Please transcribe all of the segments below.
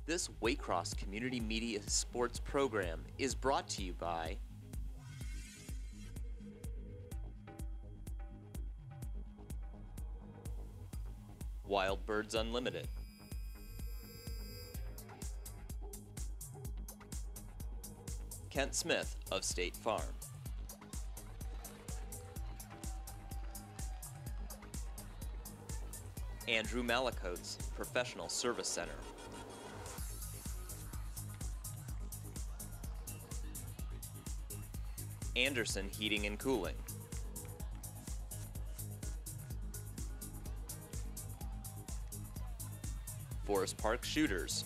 This Waycross Community Media Sports program is brought to you by Wild Birds Unlimited, Kent Smith of State Farm, Andrew Malakote's Professional Service Center, Anderson Heating and Cooling, Forest Park Shooters,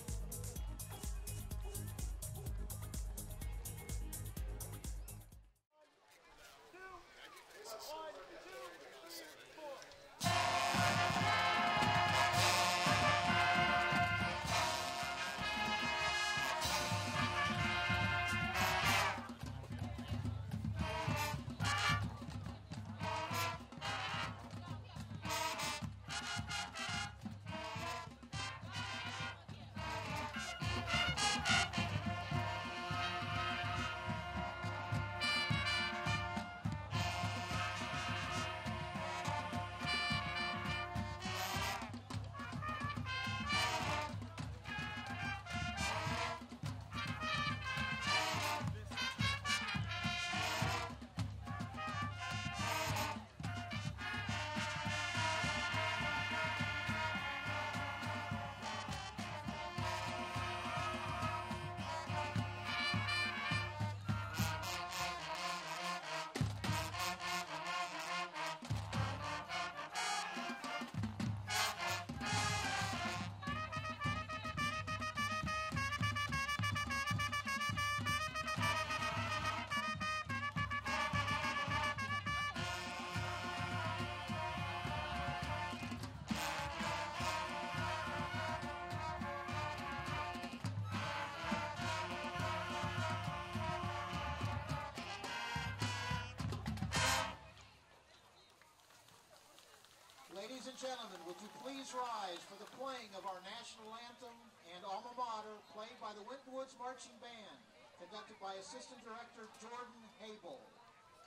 Ladies and gentlemen, would you please rise for the playing of our national anthem and alma mater, played by the Winton Woods Marching Band, conducted by Assistant Director Jordan Habel,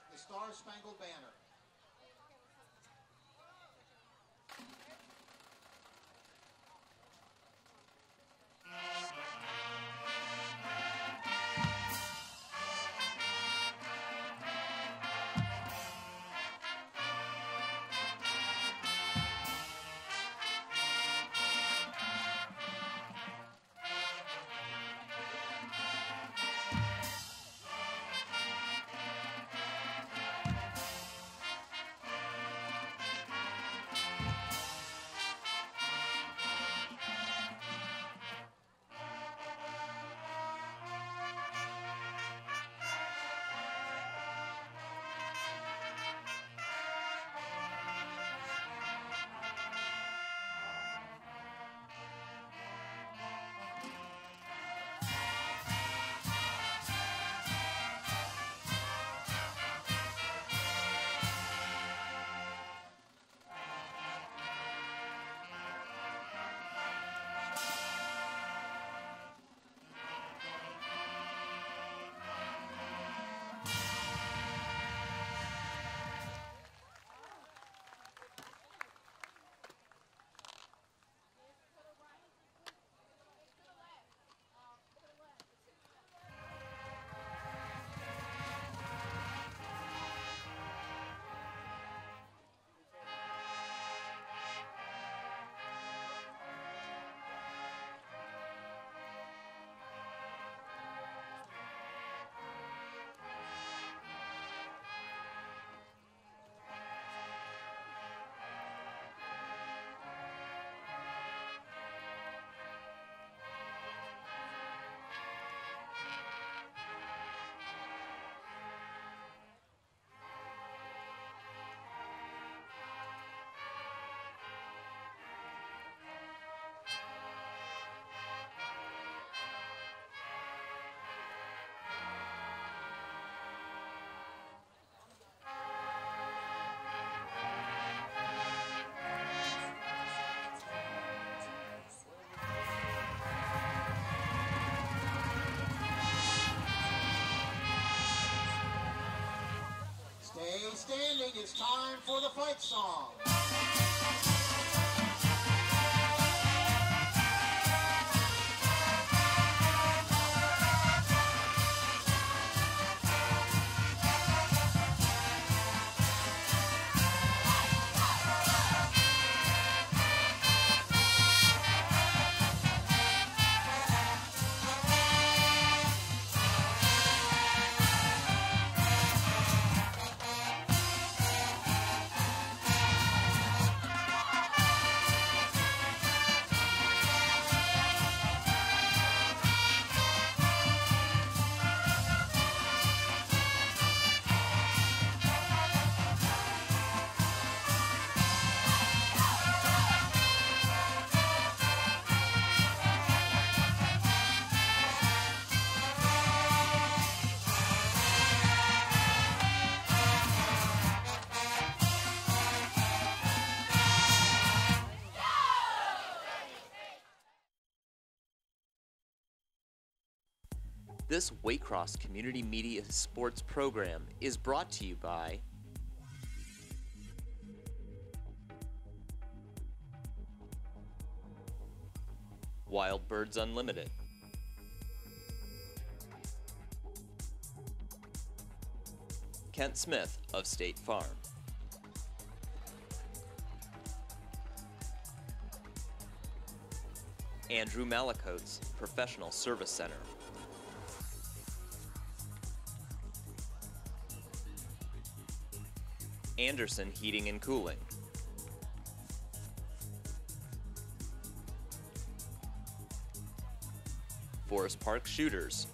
the Star Spangled Banner. standing. It's time for the fight song. This Waycross Community Media Sports program is brought to you by Wild Birds Unlimited, Kent Smith of State Farm, Andrew Malakote's Professional Service Center, Anderson Heating and Cooling, Forest Park Shooters,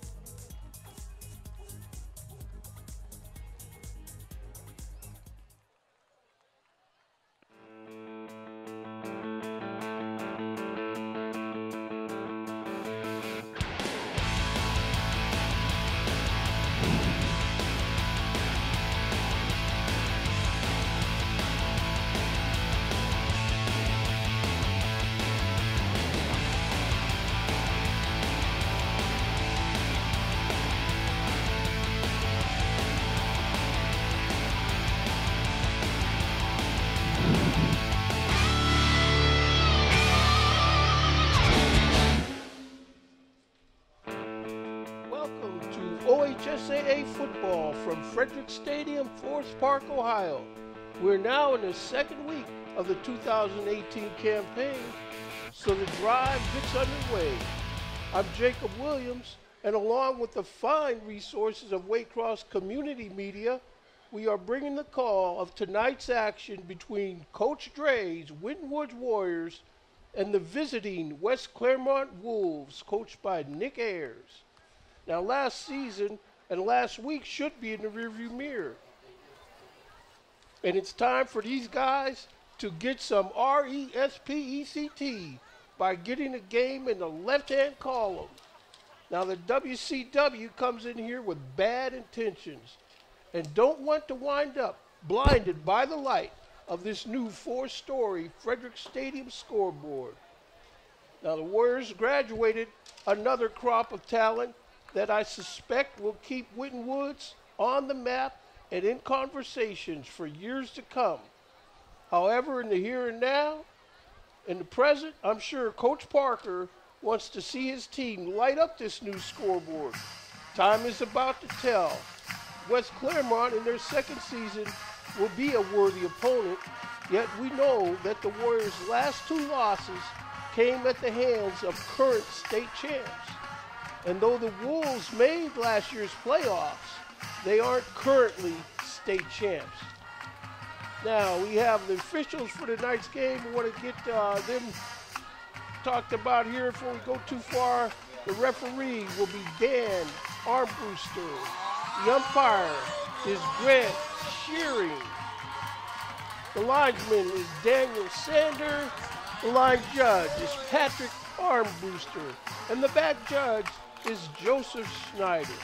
OHSAA football from Frederick Stadium, Forest Park, Ohio. We're now in the second week of the 2018 campaign, so the drive gets underway. I'm Jacob Williams, and along with the fine resources of Waycross Community Media, we are bringing the call of tonight's action between Coach Dre's Winton Woods Warriors and the visiting West Clermont Wolves, coached by Nick Ayers. Now, last season and last week should be in the rearview mirror. And it's time for these guys to get some RESPECT by getting a game in the left-hand column. Now, the WCW comes in here with bad intentions and don't want to wind up blinded by the light of this new 4-story Frederick Stadium scoreboard. Now, the Warriors graduated another crop of talent that I suspect will keep Winton Woods on the map and in conversations for years to come. However, in the here and now, in the present, I'm sure Coach Parker wants to see his team light up this new scoreboard. Time is about to tell. West Clermont in their second season will be a worthy opponent, yet we know that the Warriors' last 2 losses came at the hands of current state champs. And though the Wolves made last year's playoffs, they aren't currently state champs. Now, we have the officials for tonight's game. We want to get them talked about here before we go too far. The referee will be Dan Armbruster. The umpire is Grant Shearing. The linesman is Daniel Sander. The line judge is Patrick Armbruster. And the back judge is Joseph Schneider.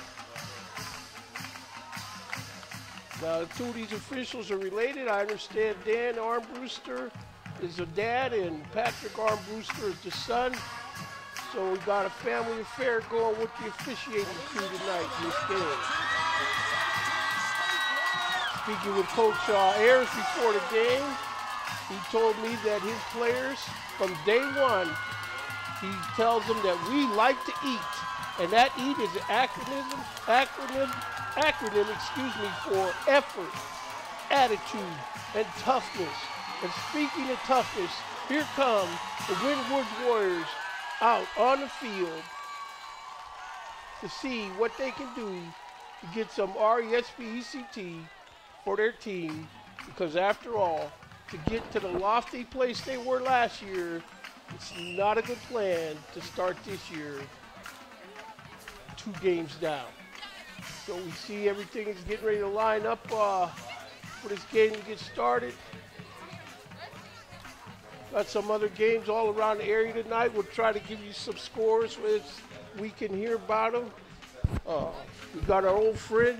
Now, the two of these officials are related. I understand Dan Armbruster is the dad and Patrick Armbruster is the son. So we've got a family affair going with the officiating crew tonight in this game. Speaking with Coach Ayers before the game, he told me that his players, from day one, he tells them that we like to eat. And that eat is an acronym, for effort, attitude, and toughness. And speaking of toughness, here come the Winton Warriors out on the field to see what they can do to get some RESPECT for their team, because after all, to get to the lofty place they were last year, it's not a good plan to start this year 2 games down. So we see everything is getting ready to line up for this game to get started. Got some other games all around the area tonight. We'll try to give you some scores as we can hear about them. We got our old friend,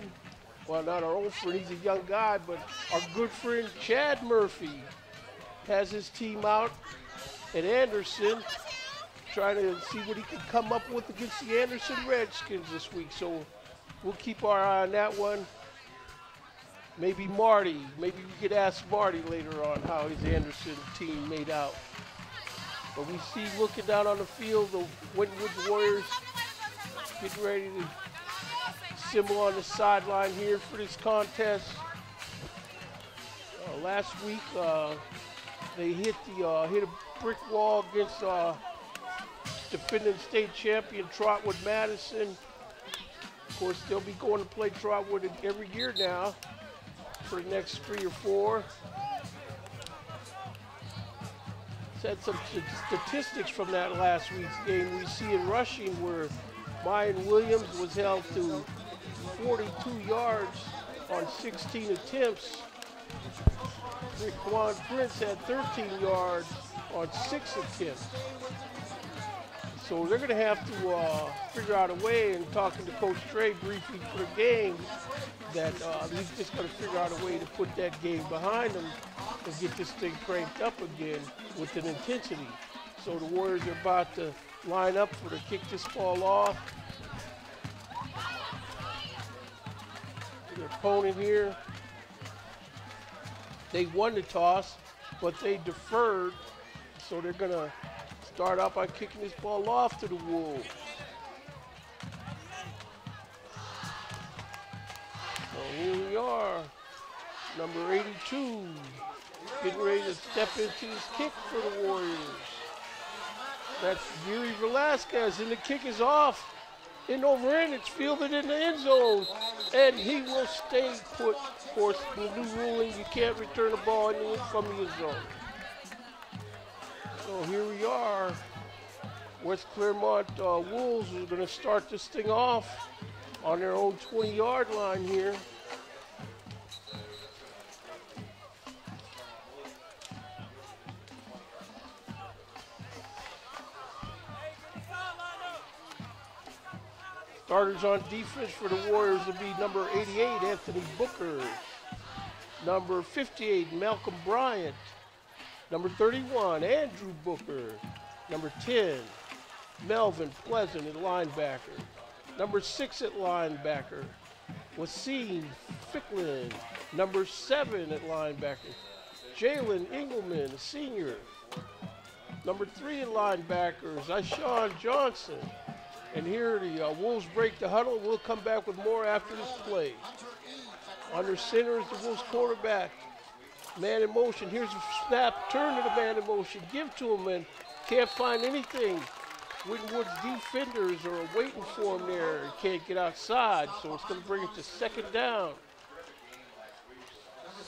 well, not our old friend, he's a young guy, but our good friend Chad Murphy has his team out at Anderson, trying to see what he can come up with against the Anderson Redskins this week. So we'll keep our eye on that one. Maybe Marty, maybe we could ask Marty later on how his Anderson team made out. But we see, looking down on the field, the Winton Warriors getting ready to assemble on the sideline here for this contest. Last week, they hit a brick wall against defending state champion Trotwood Madison. Of course, they'll be going to play Trotwood every year now for the next 3 or 4. Had some statistics from that last week's game. We see in rushing where Mayan Williams was held to 42 yards on 16 attempts. Raquan Prince had 13 yards on 6 attempts. So they're going to have to figure out a way, and talking to Coach Trey briefly for the game, that he's just going to figure out a way to put that game behind them and get this thing cranked up again with an intensity. So the Warriors are about to line up for to kick this ball off. Their opponent here, they won the toss, but they deferred, so they're going to start out by kicking this ball off to the Wolves. So here we are, number 82, getting ready to step into his kick for the Warriors. That's Yuri Velasquez, and the kick is off. In over in, it's fielded in the end zone, and he will stay put. Of course, the new ruling, you can't return the ball from the end zone. So here we are. West Clermont Wolves are going to start this thing off on their own 20-yard line here. Starters on defense for the Warriors will be number 88, Anthony Booker. Number 58, Malcolm Bryant. Number 31, Andrew Booker. Number 10, Melvin Pleasant at linebacker. Number 6 at linebacker, Wasim Ficklin. Number 7 at linebacker, Jalen Engelman, a senior. Number 3 at linebackers, Ishawn Johnson. And here the Wolves break the huddle. We'll come back with more after this play. Under center is the Wolves quarterback. Man in motion. Here's a snap. Turn to the man in motion. Give to him, and can't find anything. Wintonwood's defenders are waiting for him there. He can't get outside, so it's going to bring it to second down.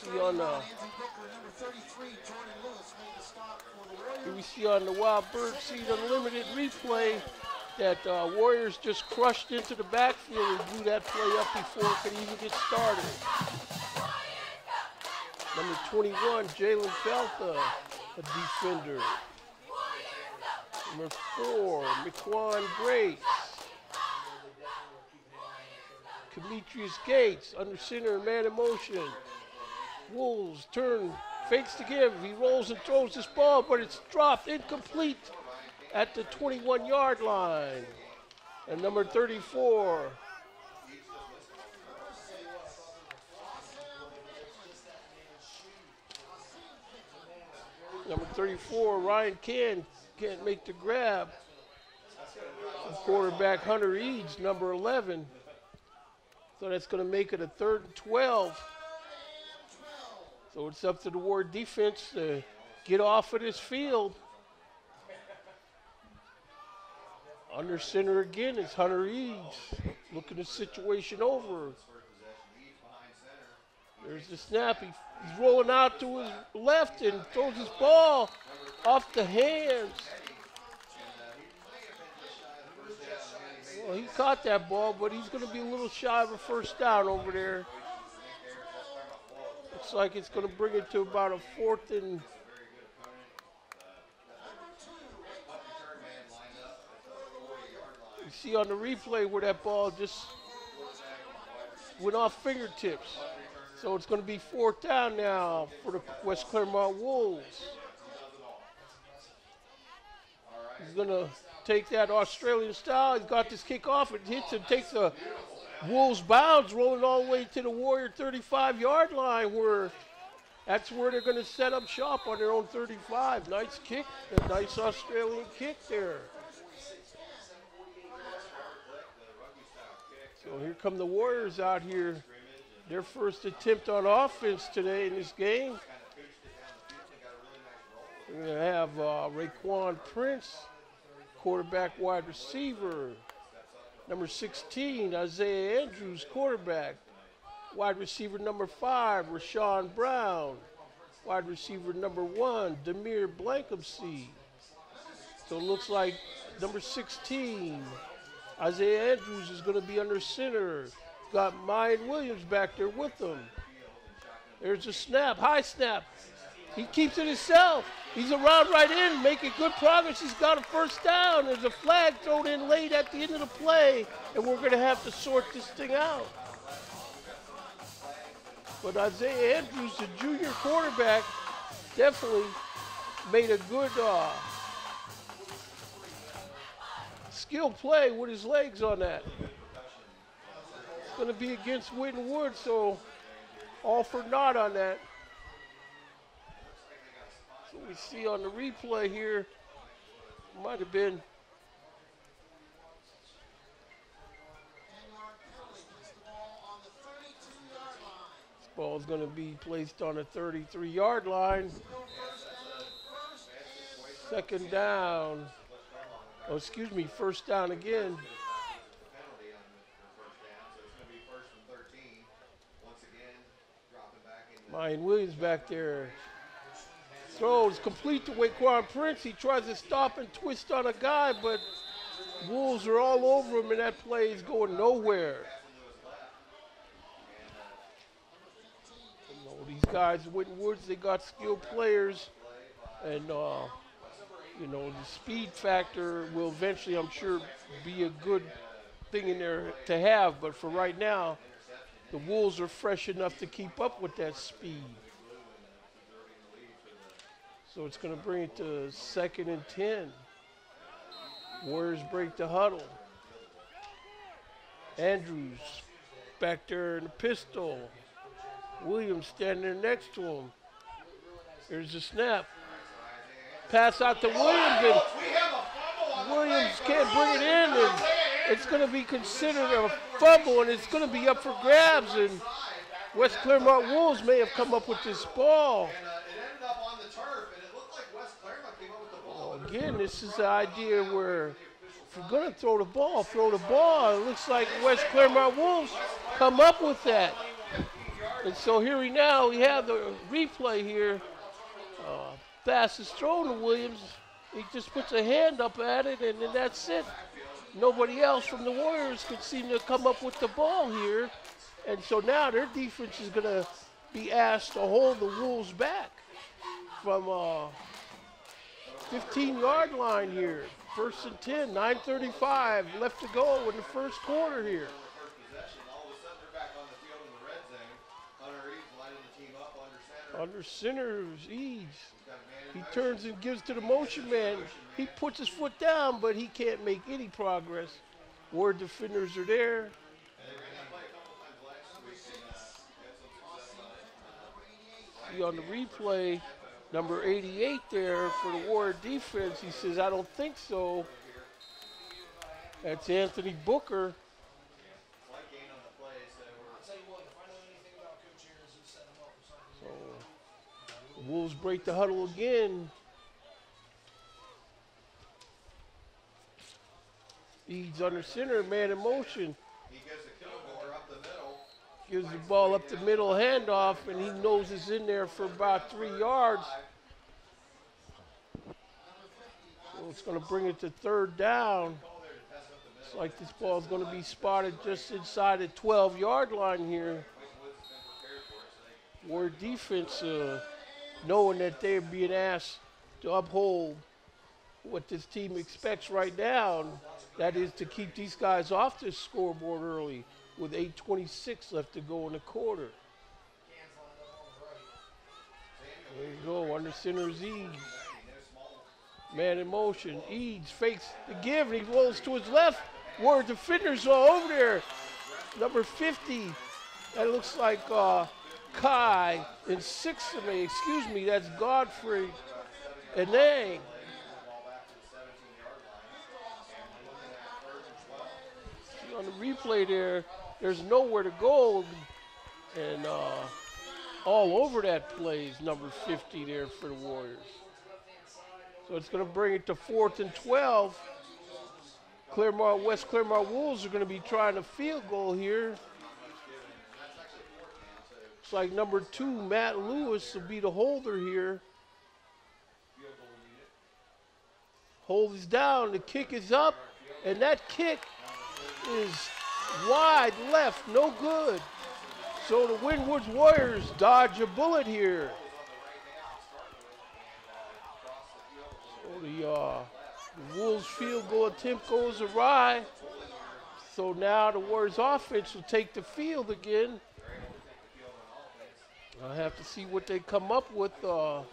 See on here we see on the Wild Bird Seat Unlimited replay that Warriors just crushed into the backfield and blew that play up before it could even get started. Number 21, Jalen Feltha, a defender. Number 4, McQuan Grace. Demetrius Gates, under center and man in motion. Wolves turn, fakes to give. He rolls and throws this ball, but it's dropped, incomplete at the 21-yard line. And number 34, Number 34, Ryan can't make the grab. Quarterback Hunter Eads, number 11. So that's going to make it a 3rd and 12. So it's up to the Warrior defense to get off of this field. Under center again is Hunter Eads. Looking the situation over. There's the snap. He's rolling out to his left and throws his ball off the hands. Well, he caught that ball, but he's going to be a little shy of a first down over there. Looks like it's going to bring it to about a 4th and... You see on the replay where that ball just went off fingertips. So it's going to be 4th down now for the West Clermont Wolves. He's going to take that Australian style. He's got this kickoff. It hits and takes the Wolves bounds, rolling all the way to the Warrior 35-yard line, where that's where they're going to set up shop on their own 35. Nice kick, a nice Australian kick there. So here come the Warriors out here. Their first attempt on offense today in this game. We're going to have Raekwon Prince, quarterback wide receiver. Number 16, Isaiah Andrews, quarterback. Wide receiver number 5, Rashawn Brown. Wide receiver number 1, Demir Blankumsey. So it looks like number 16, Isaiah Andrews, is going to be under center. Got Mayan Williams back there with him. There's a snap, high snap. He keeps it himself. He's around right in, making good progress. He's got a first down. There's a flag thrown in late at the end of the play, and we're going to have to sort this thing out. But Isaiah Andrews, the junior quarterback, definitely made a good skill play with his legs on that. It's going to be against Winton Woods, so all for naught on that. So we see on the replay here, might have been. This ball is going to be placed on the 33-yard line. 2nd down. Oh, excuse me, 1st down again. Mayan Williams back there. Throws complete to Raekwon Prince. He tries to stop and twist on a guy, but Wolves are all over him, and that play is going nowhere. You know, these guys, Winton Woods, they got skilled players, and you know, the speed factor will eventually, I'm sure, be a good thing in there to have. But for right now, the Wolves are fresh enough to keep up with that speed. So it's going to bring it to 2nd and 10. Warriors break the huddle. Andrews back there in the pistol. Williams standing there next to him. There's the snap. Pass out to Williams, and Williams can't bring it in, and it's going to be considered a fumble, and it's going to be up for grabs, and West Clermont Wolves may have come up with this ball. Again, this is the idea where if you're going to throw the ball, throw the ball. It looks like West Clermont Wolves come up with that. And so here we have the replay here. Pass is thrown to Williams. He just puts a hand up at it, and then that's it. Nobody else from the Warriors could seem to come up with the ball here. And so now their defense is going to be asked to hold the Wolves back from 15-yard line here. 1st and 10, 9:35 left to go in the 1st quarter here. Under center is Eads. He turns and gives to the motion man. He puts his foot down, but he can't make any progress. Warrior defenders are there. See on the replay, Number 88 there for the Warrior defense. He says, I don't think so. That's Anthony Booker. So the Wolves break the huddle again. He's under center, man in motion. Gives the ball up the middle, handoff, and he knows it's in there for about 3 yards. So it's going to bring it to third down. Looks like this ball is going to be spotted just inside the 12-yard line here. Warrior defense, knowing that they're being asked to uphold what this team expects right now, that is to keep these guys off the scoreboard early with 8:26 left to go in the quarter. There you go, under center is Eads. Man in motion, Eads fakes the give, and he rolls to his left. Warrior defenders all over there. Number 50, that looks like Kai, and 6 of me, excuse me, that's Godfrey Enang. On the replay there, there's nowhere to go, and all over that play is number 50 there for the Warriors. So it's going to bring it to 4th and 12. Clermont, West Clermont Wolves are going to be trying a field goal here. Looks like number 2, Matt Lewis, will be the holder here. Hold is down, the kick is up, and that kick is wide left, no good. So the Windward Warriors dodge a bullet here. So the Wolves field goal attempt goes awry. So now the Warriors offense will take the field again. I'll have to see what they come up with. We're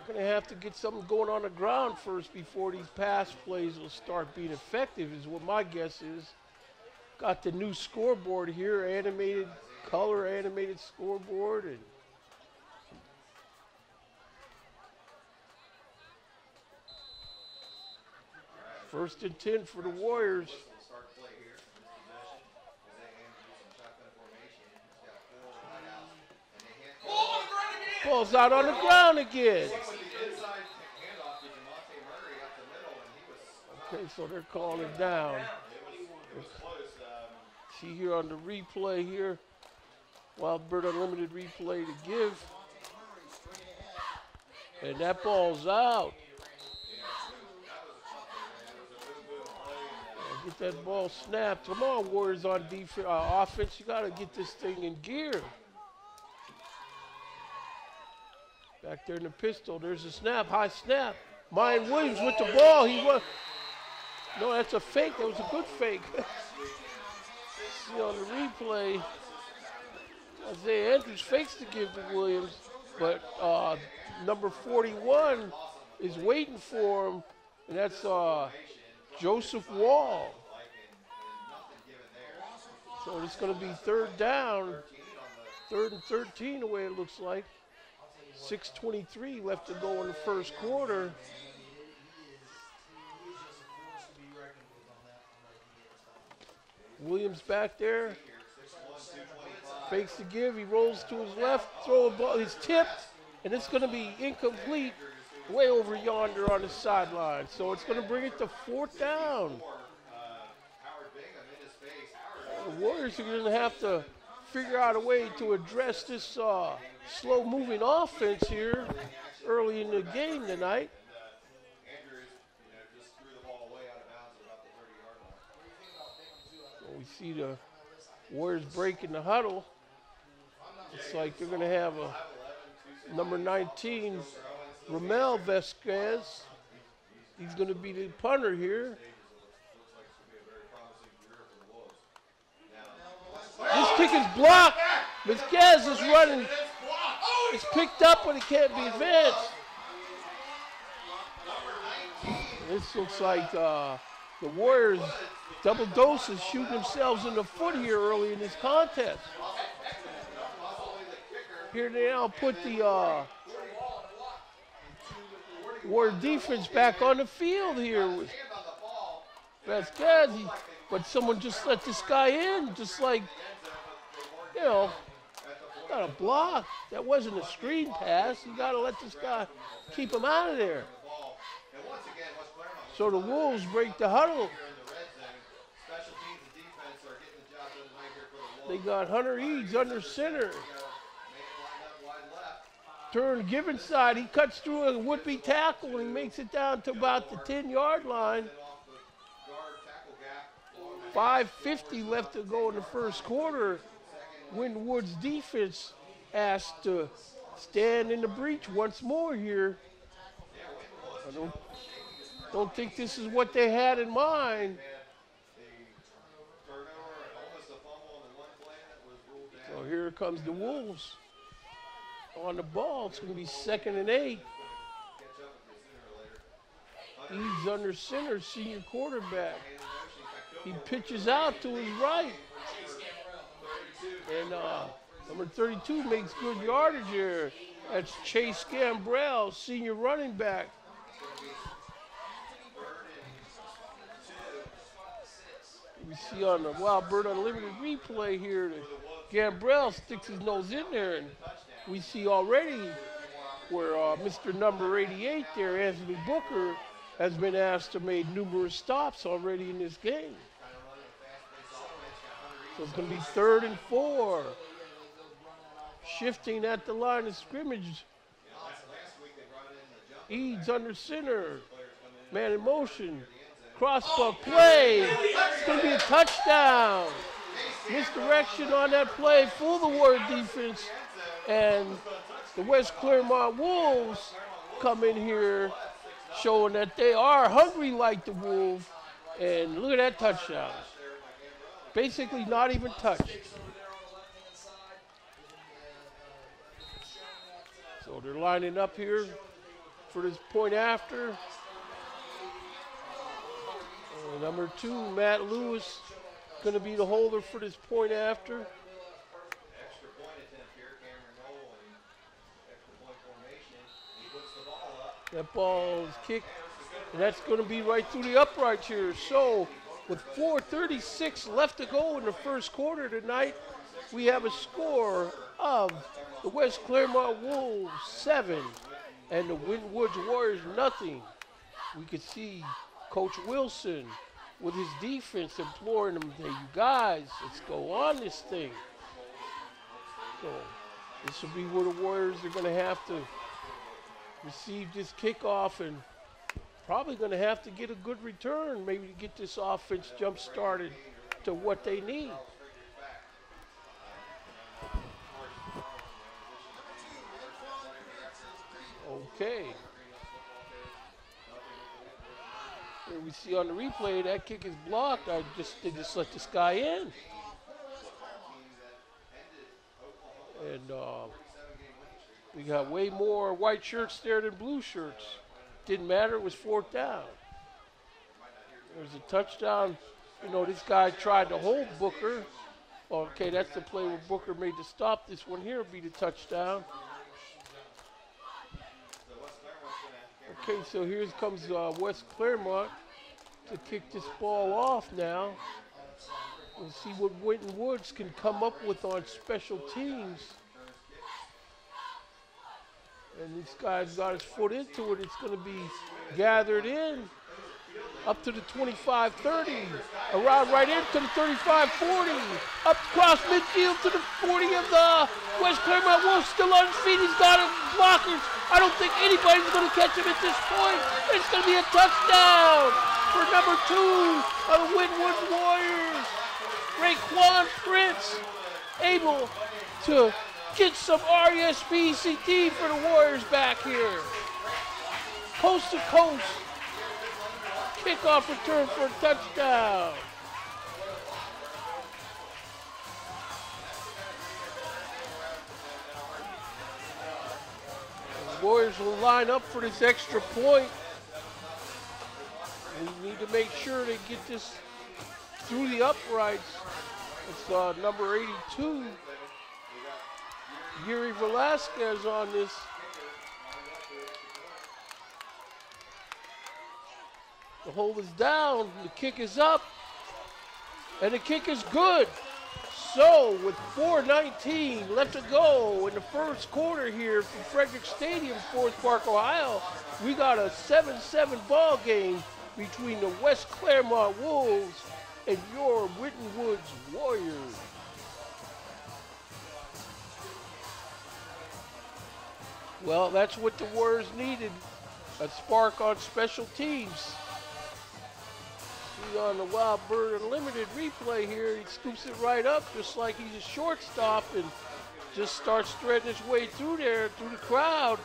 going to have to get something going on the ground first before these pass plays will start being effective, is what my guess is. Got the new scoreboard here, animated, color animated scoreboard. And first and 10 for the Warriors. Ball's out on the ground again. Okay, so they're calling it down. See here on the replay here, Wild Bird Unlimited replay to give. And that ball's out. Get that ball snapped. Come on, Warriors on defense, offense. You got to get this thing in gear. Back there in the pistol, there's a snap, high snap. Mayan Williams with the ball. He was. No, that's a fake. That was a good fake. See on the replay, Isaiah Andrews fakes to give to Williams, but number 41 is waiting for him, and that's Joseph Wall. So it's going to be third down, 3rd and 13 the way it looks like. 6:23 left to go in the first quarter. Williams back there. Fakes to give. He rolls to his left. Throw a ball. He's tipped, and it's going to be incomplete way over yonder on the sideline. So it's going to bring it to 4th down. The Warriors are going to have to figure out a way to address this slow-moving offense here early in the game tonight. So we see the Warriors breaking the huddle. It's like they're going to have a number 19, Ramel Vasquez. He's going to be the punter here. This kick is blocked. Vasquez is running. It's picked up, but it can't be advanced. This looks like the Warriors double doses shooting themselves in the foot here early in this contest. Here they now put the Warrior defense back on the field here with Vasquez. But someone just let this guy in, just like, you know, got a block. That wasn't a screen pass. You got to let this guy keep him out of there. So the Wolves break the huddle. They got Hunter Eads under center. Turn given side. He cuts through a would-be tackle and he makes it down to about the 10-yard line. 5:50 left to go in the first quarter. Wintonwood's defense asked to stand in the breach once more here. I don't think this is what they had in mind. So here comes the Wolves on the ball. It's going to be 2nd and 8. Eads under center, senior quarterback. He pitches out to his right. And number 32 makes good yardage here. That's Chase Gambrell, senior running back. We see on the Wild Bird Unlimited replay here that Gambrell sticks his nose in there, and we see already where Mr. number 88 there, Anthony Booker, has been asked to make numerous stops already in this game. So it's going to be 3rd and 4. Shifting at the line of scrimmage. Eads under center. Man in motion. Crossbuck play. It's going to be a touchdown. Misdirection on that play. Fool the Warrior defense. And the West Clermont Wolves come in here showing that they are hungry like the Wolves. And look at that touchdown. Basically not even touched. So they're lining up here for this point after. Number 2, Matt Lewis, going to be the holder for this point after. That ball is kicked, and that's going to be right through the uprights here. So with 4:36 left to go in the first quarter tonight, we have a score of the West Clermont Wolves 7 and the Winton Woods Warriors nothing. We could see Coach Wilson with his defense imploring them, hey, you guys, let's go on this thing. So this will be where the Warriors are going to have to receive this kickoff and probably going to have to get a good return, maybe to get this offense jump started to what they need. Okay. Here we see on the replay that kick is blocked. They just let this guy in. And we got way more white shirts there than blue shirts. Didn't matter, it was 4th down. There's a touchdown. You know, this guy tried to hold Booker. Okay, that's the play where Booker made the stop. This one here will be the touchdown. Okay, so here comes West Clermont to kick this ball off now. We'll see what Winton Woods can come up with on special teams. And this guy's got his foot into it. It's going to be gathered in up to the 25-30. Around right into the 35-40. Up across midfield to the 40 of the West Clermont Wolves. Still on his feet. He's got him blockers. I don't think anybody's going to catch him at this point. It's going to be a touchdown for number 2 of the Winwood Warriors. Raekwon Prince able to get some RESPCT for the Warriors back here. Coast to coast. Kickoff return for a touchdown. The Warriors will line up for this extra point. We need to make sure they get this through the uprights. It's number 82. Yuri Velasquez on this. The hold is down. The kick is up. And the kick is good. So with 4:19 left to go in the first quarter here from Frederick Stadium, Forest Park, Ohio, we got a 7-7 ball game between the West Clermont Wolves and your Winton Woods Warriors. Well, that's what the Warriors needed, a spark on special teams. See on the Wild Bird Unlimited replay here, he scoops it right up just like he's a shortstop and just starts threading his way through there, through the crowd.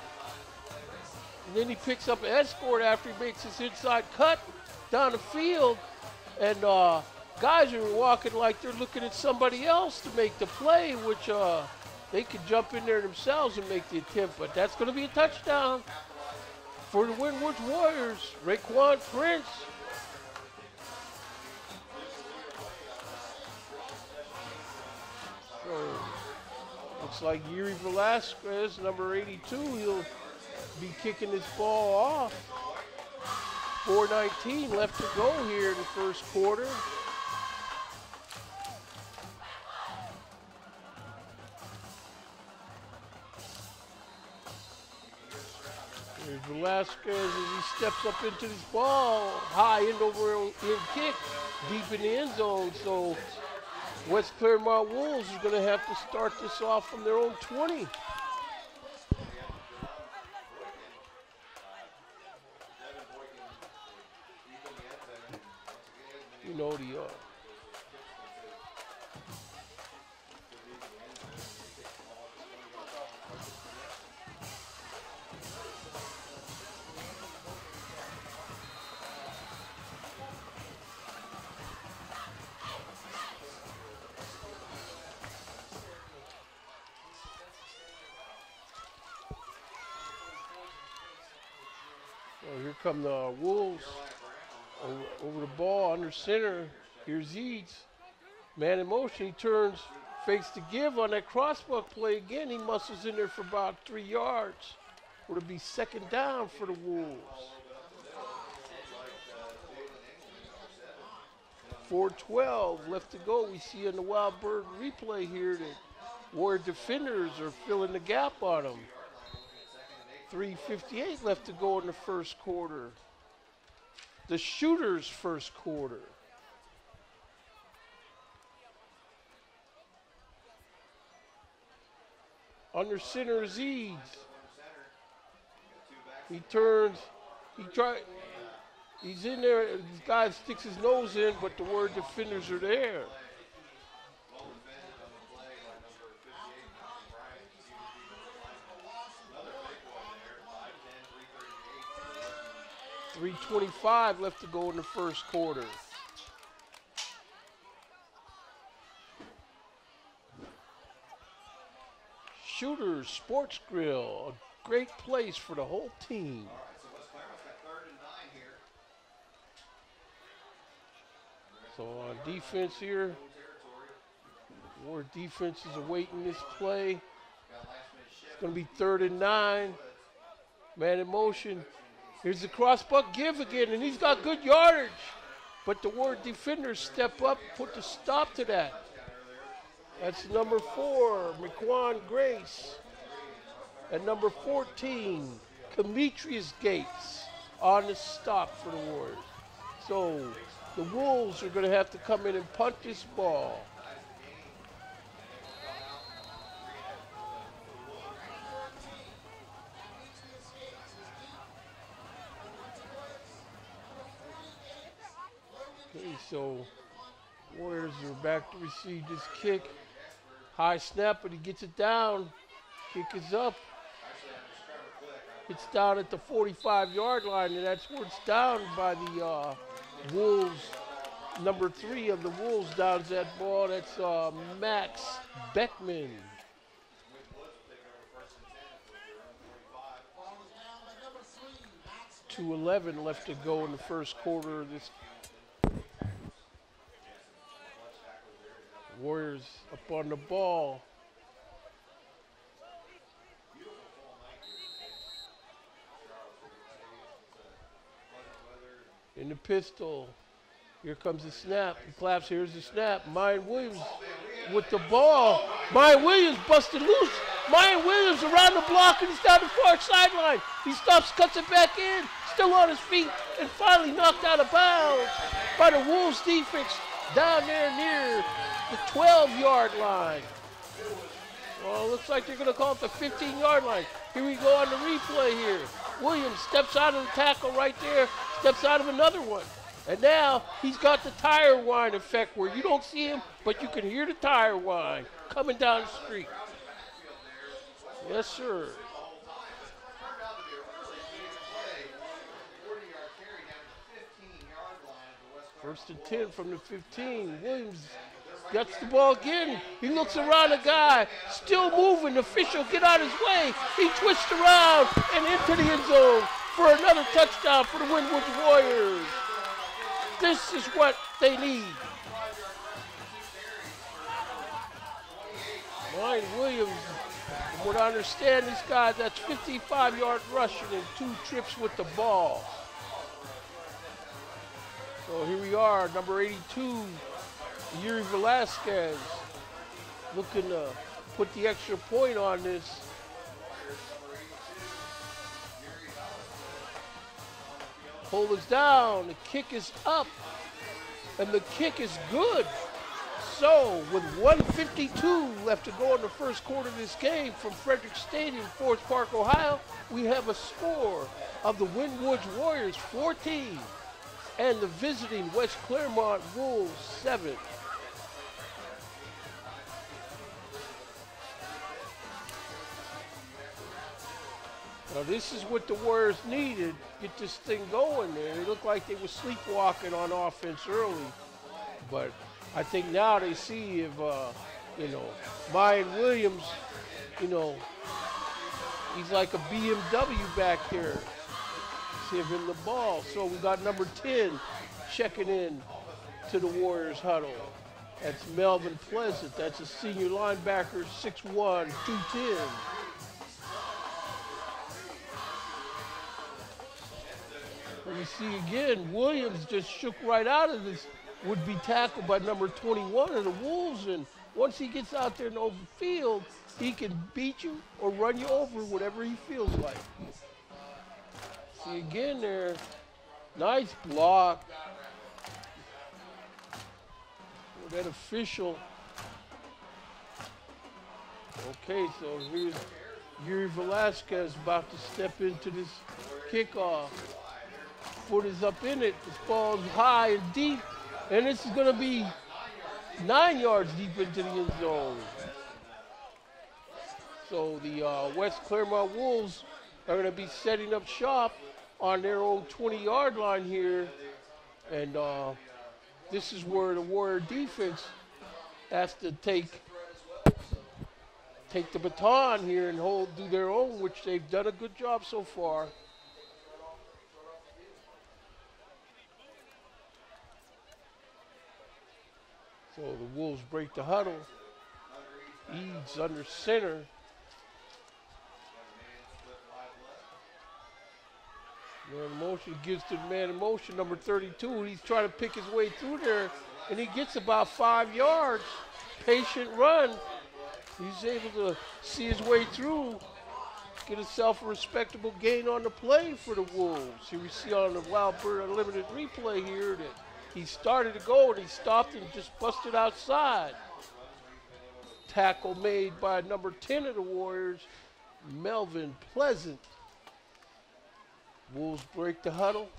And then he picks up an escort after he makes his inside cut down the field. And guys are walking like they're looking at somebody else to make the play, which they could jump in there themselves and make the attempt. But that's going to be a touchdown for the Winton Woods Warriors. Raekwon Prince. So, looks like Yuri Velasquez, number 82, he'll be kicking this ball off. 4:19 left to go here in the first quarter. There's Velasquez as he steps up into this ball. High end over end kick deep in the end zone. So West Clermont Wolves is going to have to start this off from their own 20. You know the well, here come the Wolves over the ball under center. Here's Eads. Man in motion. He turns, fakes to give on that crossbuck play again. He muscles in there for about 3 yards. Would it be second down for the Wolves? 4:12 left to go. We see in the Wild Bird replay here that Warrior defenders are filling the gap on them. 3:58 left to go in the first quarter. The Shooters' first quarter. Under center is Eads. He turns, he's in there, this guy sticks his nose in, but the Warrior defenders are there. .325 left to go in the first quarter. Shooters Sports Grill, a great place for the whole team. So on defense here, Warrior defense is awaiting this play. It's going to be 3rd and 9. Man in motion. Here's the crossbuck give again, and he's got good yardage. But the Warrior defenders step up, put the stop to that. That's number 4, Raekwon Grace. And number 14, Demetrius Gates on the stop for the Warriors. So the Wolves are going to have to come in and punt this ball. Okay, so Warriors are back to receive this kick. High snap, but he gets it down. Kick is up. It's down at the 45-yard line, and that's where it's down by the Wolves. Number 3 of the Wolves downs that ball. That's Max Beckman. 2:11 left to go in the first quarter of this. Warriors up on the ball. In the pistol. Here comes the snap. He claps. Here's the snap. Mayan Williams with the ball. Mayan Williams busted loose. Mayan Williams around the block, and he's down the far sideline. He stops, cuts it back in, still on his feet, and finally knocked out of bounds by the Wolves defense down there near the 12-yard line. Well, it looks like they're going to call it the 15-yard line. Here we go on the replay here. Williams steps out of the tackle right there, steps out of another one. And now he's got the tire whine effect where you don't see him, but you can hear the tire whine coming down the street. Yes, sir. First and 10 from the 15. Williams gets the ball again. He looks around the guy, still moving. The official get out of his way. He twists around and into the end zone for another touchdown for the Winwoods Warriors. This is what they need. Mayan Williams, from what I understand, this guy, that's 55-yard rushing and 2 trips with the ball. So here we are, number 82, Yuri Velasquez, looking to put the extra point on this. Hold us down, the kick is up, and the kick is good. So, with 1:52 left to go in the first quarter of this game from Frederick Stadium, Forest Park, Ohio, we have a score of the Winwoods Warriors 14 and the visiting West Clermont Wolves 7. Now this is what the Warriors needed, get this thing going there. It looked like they were sleepwalking on offense early, but I think now they see if, Mayan Williams, he's like a BMW back there. See him in the ball. So we got number 10 checking in to the Warriors huddle. That's Melvin Pleasant. That's a senior linebacker, 6'1", 210. We see again, Williams just shook right out of this would-be tackle by number 21 of the Wolves, and once he gets out there in the open field, he can beat you or run you over, whatever he feels like. See again there, nice block. That official. Okay, so here's Yuri Velasquez about to step into this kickoff. Foot is up in it. This ball's high and deep, and this is going to be 9 yards deep into the end zone. So the West Clermont Wolves are going to be setting up shop on their own 20-yard line here, and this is where the Warrior defense has to take the baton here and do their own, which they've done a good job so far. So the Wolves break the huddle. Eads under center. Man in motion, gives to the man in motion, number 32. He's trying to pick his way through there, and he gets about 5 yards. Patient run. He's able to see his way through, get himself a respectable gain on the play for the Wolves. Here we see on the Wild Bird Unlimited replay here that he started to go and he stopped and just busted outside. Tackle made by number 10 of the Warriors, Melvin Pleasant. Wolves break the huddle.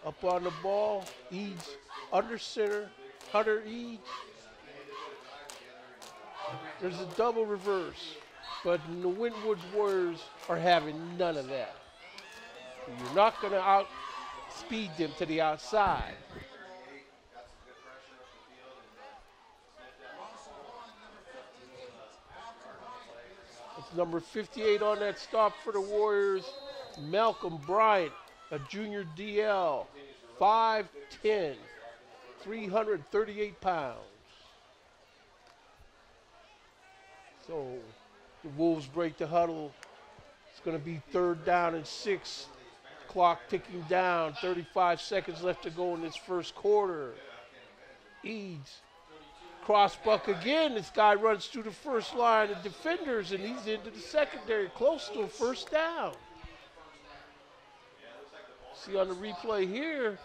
Up on the ball, Eads under center, Hunter Eads. There's a double reverse, but the Winwoods Warriors are having none of that. You're not going to outspeed them to the outside. It's number 58 on that stop for the Warriors, Malcolm Bryant, a junior DL, 5'10", 338 pounds. So the Wolves break the huddle. It's going to be 3rd down and 6. Clock ticking down. 35 seconds left to go in this first quarter. Eads. Cross buck again. This guy runs through the first line of defenders, and he's into the secondary, close to a first down. See on the replay here,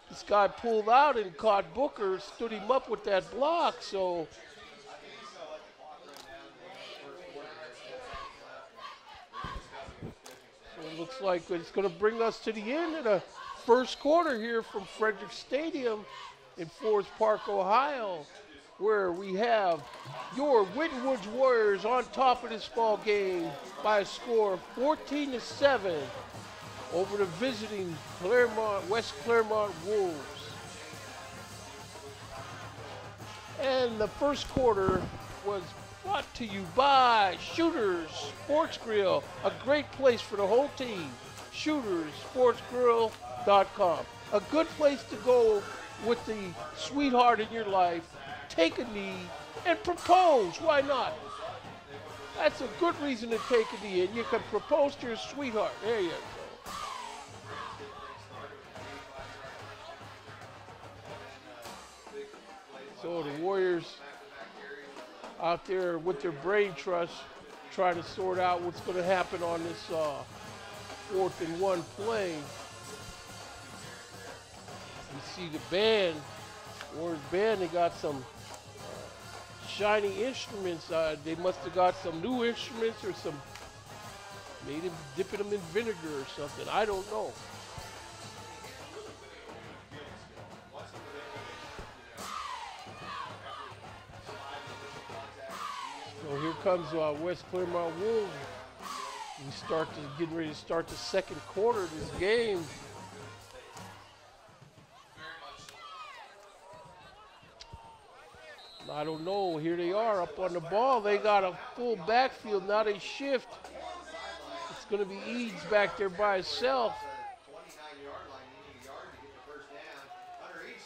this guy pulled out and caught Booker, stood him up with that block, so it looks like it's going to bring us to the end of the first quarter here from Frederick Stadium in Forest Park, Ohio, where we have your Winton Woods Warriors on top of this ball game by a score of 14-7 over the visiting Clermont, West Clermont Wolves. And the first quarter was brought to you by Shooters Sports Grill, a great place for the whole team. ShootersSportsGrill.com. A good place to go with the sweetheart in your life, take a knee, and propose. Why not? That's a good reason to take a knee, and you can propose to your sweetheart. There you go. So the Warriors out there with their brain trust trying to sort out what's going to happen on this 4th and 1 play. You see the band, Warriors band, they got some shiny instruments. They must have got some new instruments or some, maybe dipping them in vinegar or something. I don't know. So here comes West Clermont Wolves. Getting ready to start the second quarter of this game. I don't know. Here they are up on the ball. They got a full backfield. Now they shift. It's going to be Eads back there by himself.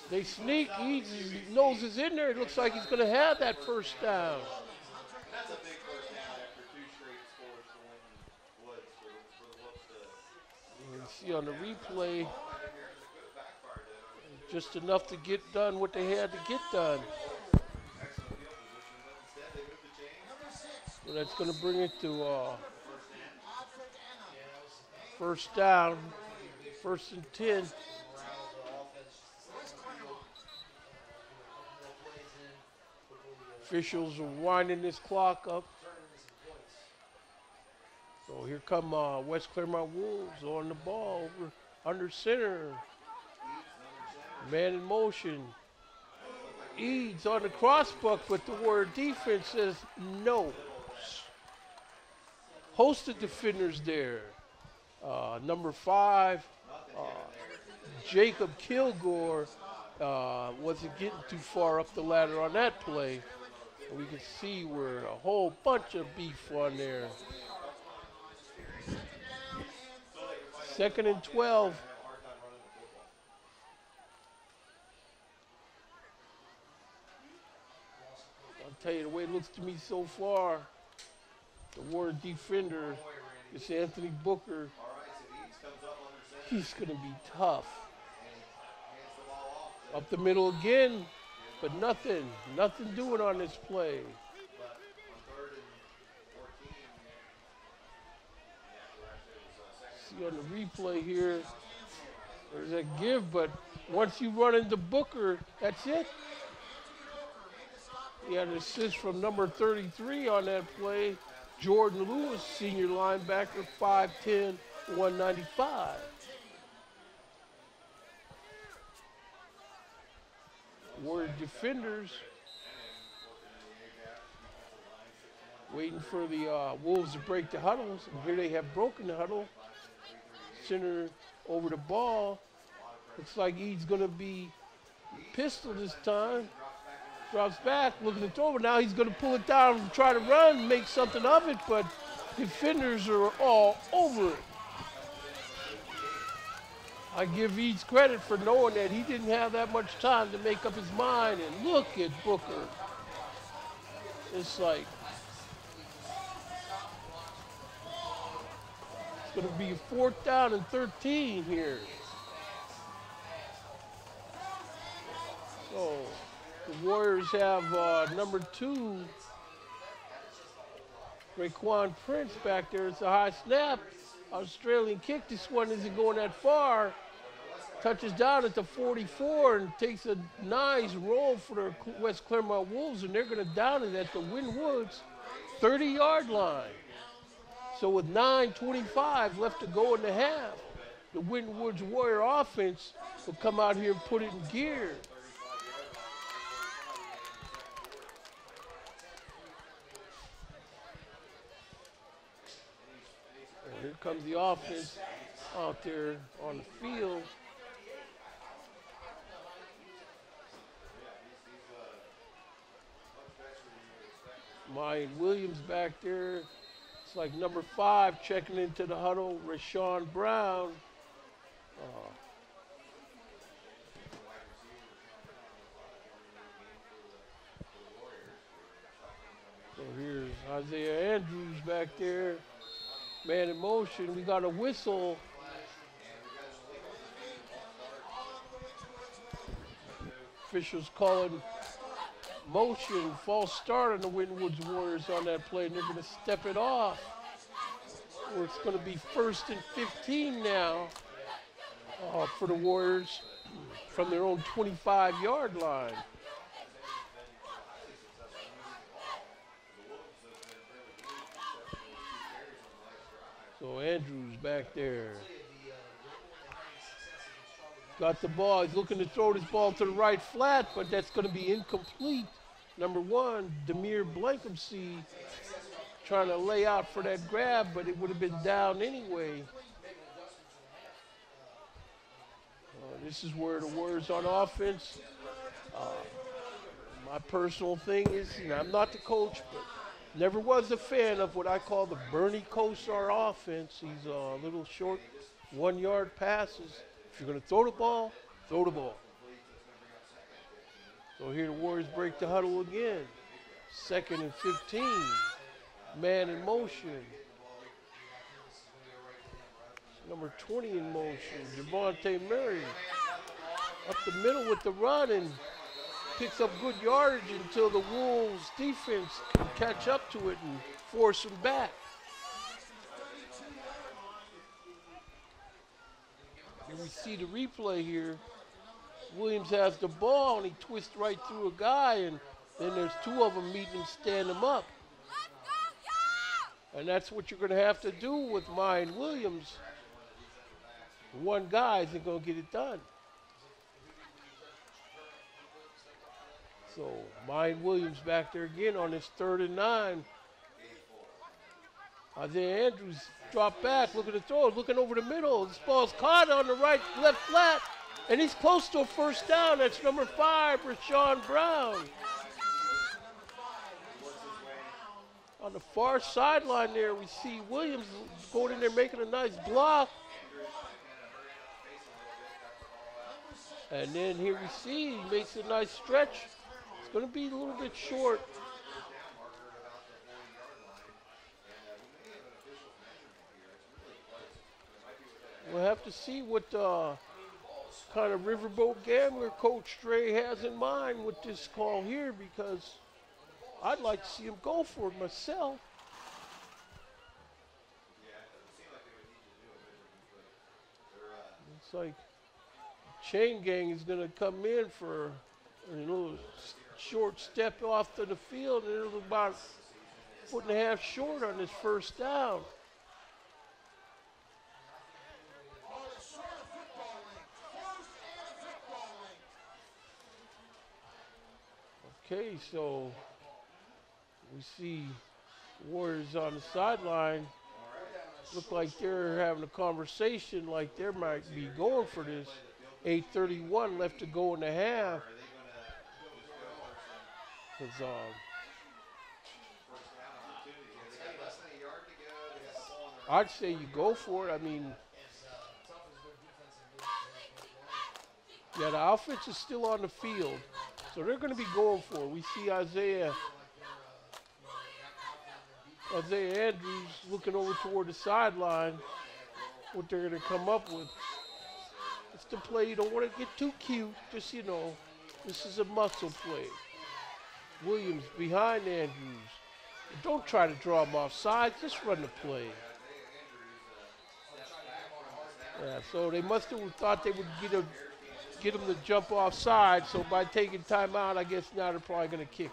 They sneak. Eads' nose is in there. It looks like he's going to have that first down. That's a big first down after 2 straight scores for Winton Woods. You can see on the replay, just enough to get done what they had to get done. So that's going to bring it to first down, 1st and 10. Officials are winding this clock up. So here come West Clermont Wolves on the ball, under center. Man in motion. Eads on the crossbuck, but the word defense says no. Hosted defenders there. Number 5, Jacob Kilgore wasn't getting too far up the ladder on that play. We can see we're a whole bunch of beef on there. 2nd and 12. I'll tell you the way it looks to me so far. The word defender is Anthony Booker. He's going to be tough. Up the middle again, but nothing doing on this play. See on the replay here, there's a give, but once you run into Booker, that's it. He had an assist from number 33 on that play. Jordan Lewis, senior linebacker, 5'10", 195. Warrior defenders waiting for the Wolves to break the huddles. And here they have broken the huddle. Center over the ball. Looks like he's going to be pistol this time. Drops back, looking to throw, but now he's going to pull it down and try to run, make something of it, but defenders are all over it. I give Eads credit for knowing that he didn't have that much time to make up his mind, and look at Booker. It's like, going to be 4th down and 13 here. So the Warriors have number 2, Raekwon Prince back there. It's a high snap. Australian kick. This one isn't going that far. Touches down at the 44 and takes a nice roll for the West Clermont Wolves, and they're going to down it at the Winwoods 30-yard line. So with 9:25 left to go in the half, the Winwoods Warrior offense will come out here and put it in gear. And here comes the offense out there on the field. Mayan Williams back there. It's like number 5 checking into the huddle, Rashawn Brown. So here's Isaiah Andrews back there. Man in motion. We got a whistle. Officials calling motion, false start on the Winwoods Warriors on that play, and they're going to step it off. Or it's going to be 1st and 15 now for the Warriors from their own 25-yard line. So Andrews back there. Got the ball. He's looking to throw this ball to the right flat, but that's going to be incomplete. Number 1, Demir Blankumsey, trying to lay out for that grab, but it would have been down anyway. This is where the Warriors on offense. My personal thing is, I'm not the coach, but never was a fan of what I call the Bernie Kosar offense. He's little short 1-yard passes. If you're going to throw the ball, throw the ball. So here the Warriors break the huddle again. 2nd and 15. Man in motion. Number 20 in motion. Javonte Murray. Up the middle with the run and picks up good yardage until the Wolves defense can catch up to it and force him back. Here we see the replay here. Williams has the ball and he twists right through a guy, and then there's 2 of them meeting and stand him up. And that's what you're going to have to do with Mayan Williams. One guy isn't going to get it done. So Mayan Williams back there again on his 3rd and 9. Isaiah Andrews dropped back, looking to throw, looking over the middle. This ball's caught on the left flat, and he's close to a 1st down. That's number 5, Rashawn Brown. On the far sideline there, we see Williams going in there making a nice block. And then here we see he makes a nice stretch. It's going to be a little bit short. We'll have to see what kind of riverboat gambler Coach Dre has in mind with this call here, because I'd like to see him go for it myself. It's like Chain Gang is going to come in for a little short step off to the field, and it'll be about a 1.5 feet short on this 1st down. Okay, so we see Warriors on the sideline. Look like they're having a conversation, like they might be going for this. 8:31 left to go in the half. I'd say you go for it. I mean, yeah, the offense is still on the field, so they're going to be going for it. We see Isaiah Andrews looking over toward the sideline. what they're going to come up with. It's the play. You don't want to get too cute. Just, you know, this is a muscle play. Williams behind Andrews. Don't try to draw him off sides. Just run the play. Yeah, so they must have thought they would get him to jump off side. So by taking time out, I guess now they're probably going to kick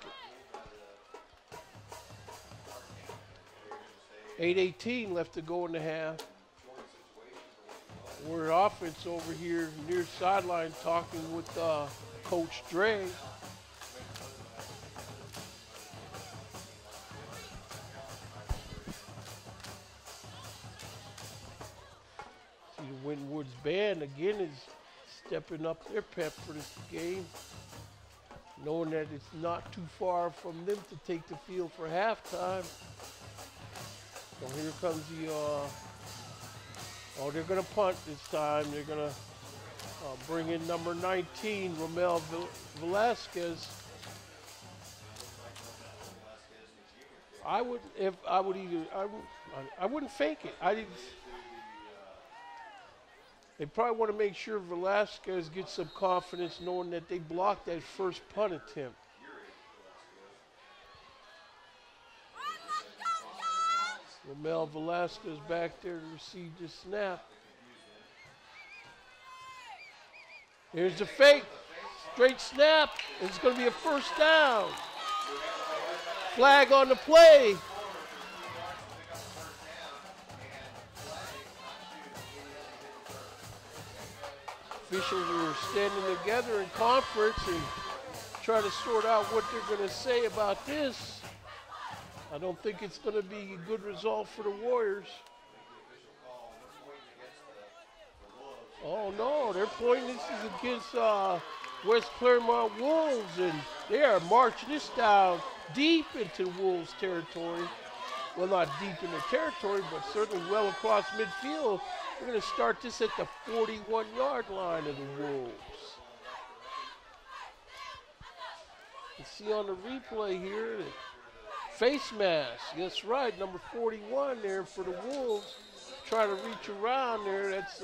it. 8:18 left to go in the half. We're offense over here near sideline talking with Coach Dre. See the Winton Woods band again is stepping up their pep for this game, knowing that it's not too far from them to take the field for halftime. So here comes the, they're going to punt this time. They're going to bring in number 19, Romel Velasquez. I wouldn't fake it. They probably want to make sure Velasquez gets some confidence knowing that they blocked that first punt attempt. Romel Velasquez back there to receive the snap. Here's the fake. Straight snap. It's going to be a first down. Flag on the play. Officials are standing together in conference and trying to sort out what they're going to say about this. I don't think it's going to be a good result for the Warriors. Oh no, they're pointing this is against West Clermont Wolves, and they are marching this down deep into Wolves territory. Well, not deep in their territory, but certainly well across midfield. We're going to start this at the 41-yard line of the Wolves. You see on the replay here, face mask. That's right, number 41 there for the Wolves. Trying to reach around there. That's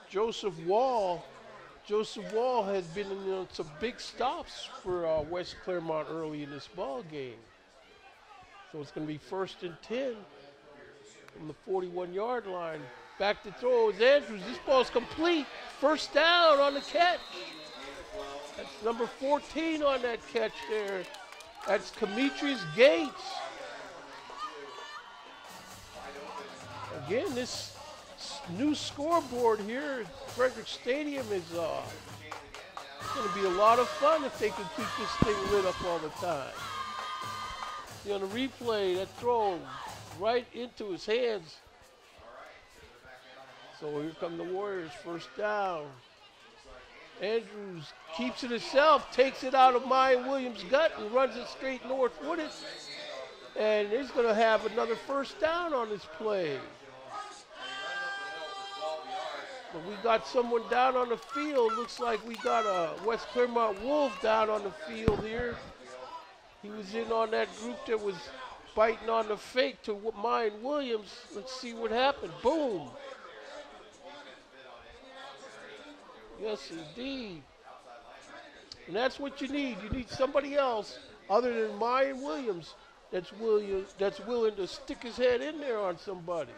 Joseph Wall. Joseph Wall has been in some big stops for West Clermont early in this ball game. So it's going to be 1st and 10 from the 41-yard line. Back to throw is Andrews. This ball's complete. First down on the catch. That's number 14 on that catch there. That's Demetrius Gates. Again, this new scoreboard here at Frederick Stadium is going to be a lot of fun if they can keep this thing lit up all the time. See on the replay, that throw right into his hands. So here come the Warriors, first down. Andrews keeps it himself, takes it out of Mayan Williams' gut and runs it straight north with it. And he's going to have another first down on this play. But we got someone down on the field. Looks like we got a West Clermont Wolf down on the field here. He was in on that group that was biting on the fake to Mayan Williams. Let's see what happened. Boom. Yes, indeed. And that's what you need. You need somebody else other than Mayan Williams that's willing to stick his head in there on somebody.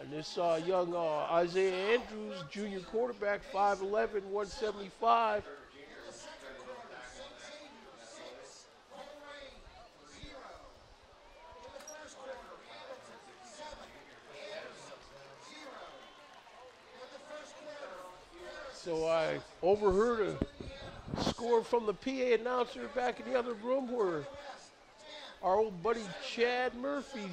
And this young Isaiah Andrews, junior quarterback, 5'11", 175. So I overheard a score from the PA announcer back in the other room where our old buddy Chad Murphy's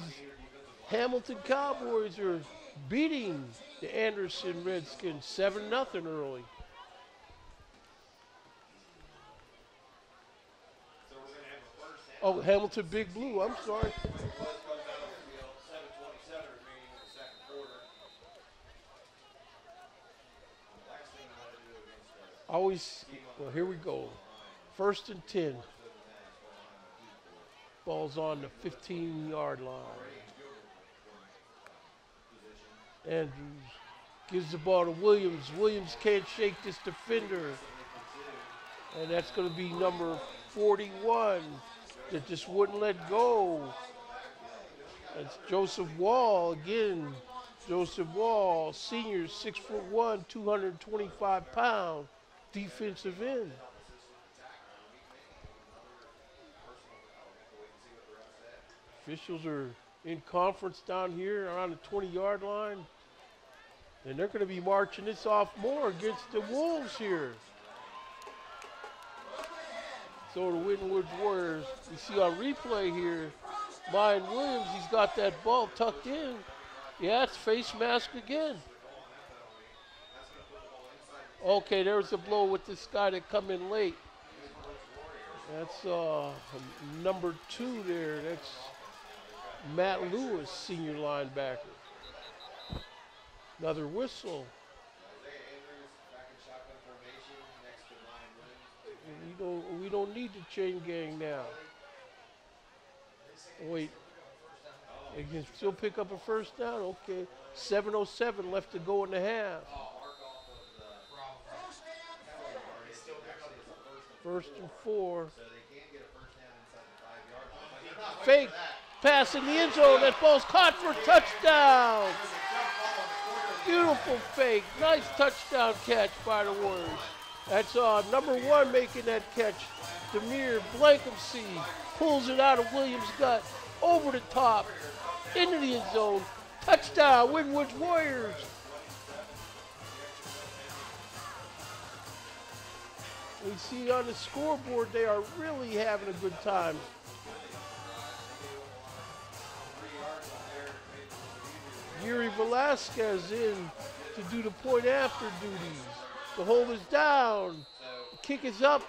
Hamilton Cowboys are beating the Anderson Redskins 7-0 early. Oh, Hamilton Big Blue, I'm sorry. Well, here we go. 1st and 10. Ball's on the 15-yard line. Andrews gives the ball to Williams. Williams can't shake this defender. And that's going to be number 41 that just wouldn't let go. That's Joseph Wall again. Joseph Wall, senior, 6'1", 225 pounds, defensive end. Officials are in conference down here around the 20-yard line. And they're going to be marching this off more against the Wolves here. So the Winton Woods Warriors, you see on replay here, Ryan Williams, he's got that ball tucked in. Yeah, it's face mask again. Okay, there's a blow with this guy that come in late. That's number 2 there. That's Matt Lewis, senior linebacker. Another whistle. We don't need the chain gang now. Wait. They can still pick up a first down. Okay. 7:07 left to go in the half. First and 4. Fake pass in the end zone. That ball's caught for a touchdown. Beautiful fake. Nice touchdown catch by the Warriors. That's number 1 making that catch. Demir Blankency pulls it out of Williams' gut. Over the top. Into the end zone. Touchdown. Winton Woods Warriors. We see on the scoreboard they are really having a good time. Yuri Velasquez in to do the point after duties. The hold is down. The kick is up.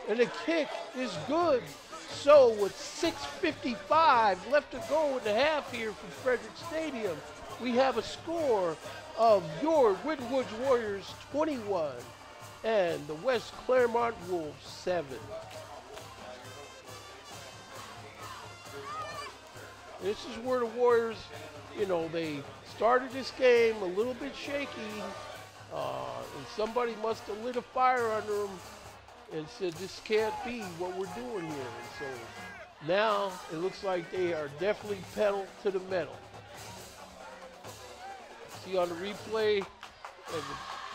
And the kick is good. So with 6:55 left to go in the half here from Frederick Stadium, we have a score of your Winton Woods Warriors 21 and the West Clermont Wolves 7. This is where the Warriors, they started this game a little bit shaky, and somebody must have lit a fire under them and said, this can't be what we're doing here. And so now it looks like they are definitely pedal to the metal. See on the replay, a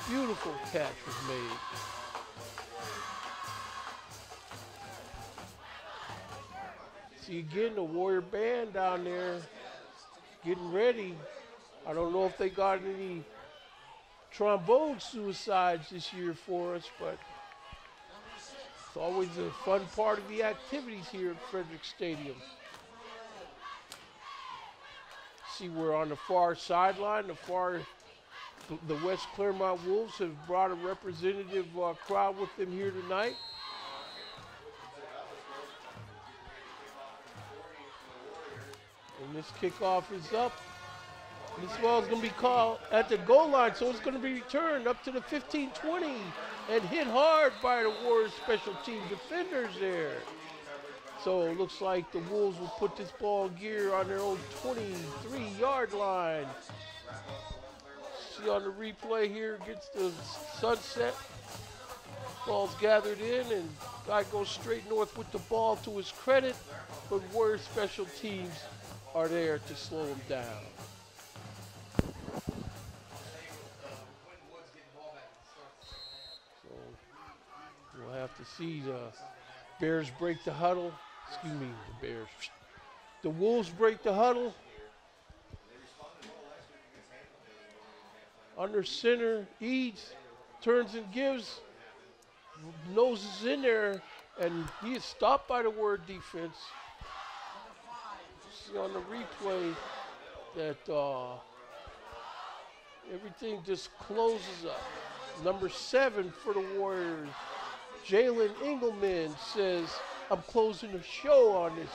beautiful catch was made. See again the Warrior band down there getting ready. I don't know if they got any trombone suicides this year for us, but it's always a fun part of the activities here at Frederick Stadium. See, we're on the far sideline. The West Clermont Wolves have brought a representative crowd with them here tonight. And this kickoff is up. This ball is going to be called at the goal line, so it's going to be returned up to the 15-20 and hit hard by the Warriors special team defenders there. So it looks like the Wolves will put this ball gear on their own 23-yard line. See on the replay here, gets the sunset. Ball's gathered in, and guy goes straight north with the ball to his credit, but Warriors special teams are there to slow him down. So we'll have to see the Bears break the huddle. Excuse me, the Bears. The Wolves break the huddle. Under center, Eads turns and gives. Noses in there, and he is stopped by the Warrior defense. See on the replay that everything just closes up. Number 7 for the Warriors, Jalen Engelman, says, I'm closing the show on this.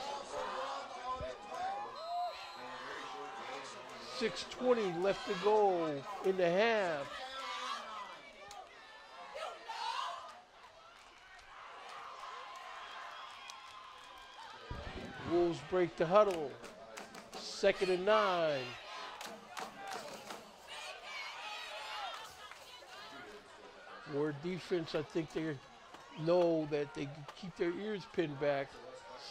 6:20 left to go in the half. Wolves break the huddle. 2nd and 9. Where defense, I think they know that they can keep their ears pinned back,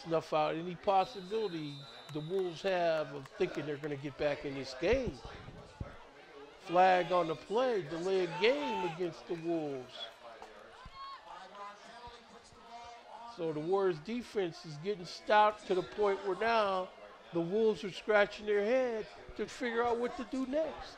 snuff out any possibility the Wolves have of thinking they're going to get back in this game. Flag on the play, delay a game against the Wolves. So the Warriors defense is getting stout to the point where now the Wolves are scratching their head to figure out what to do next.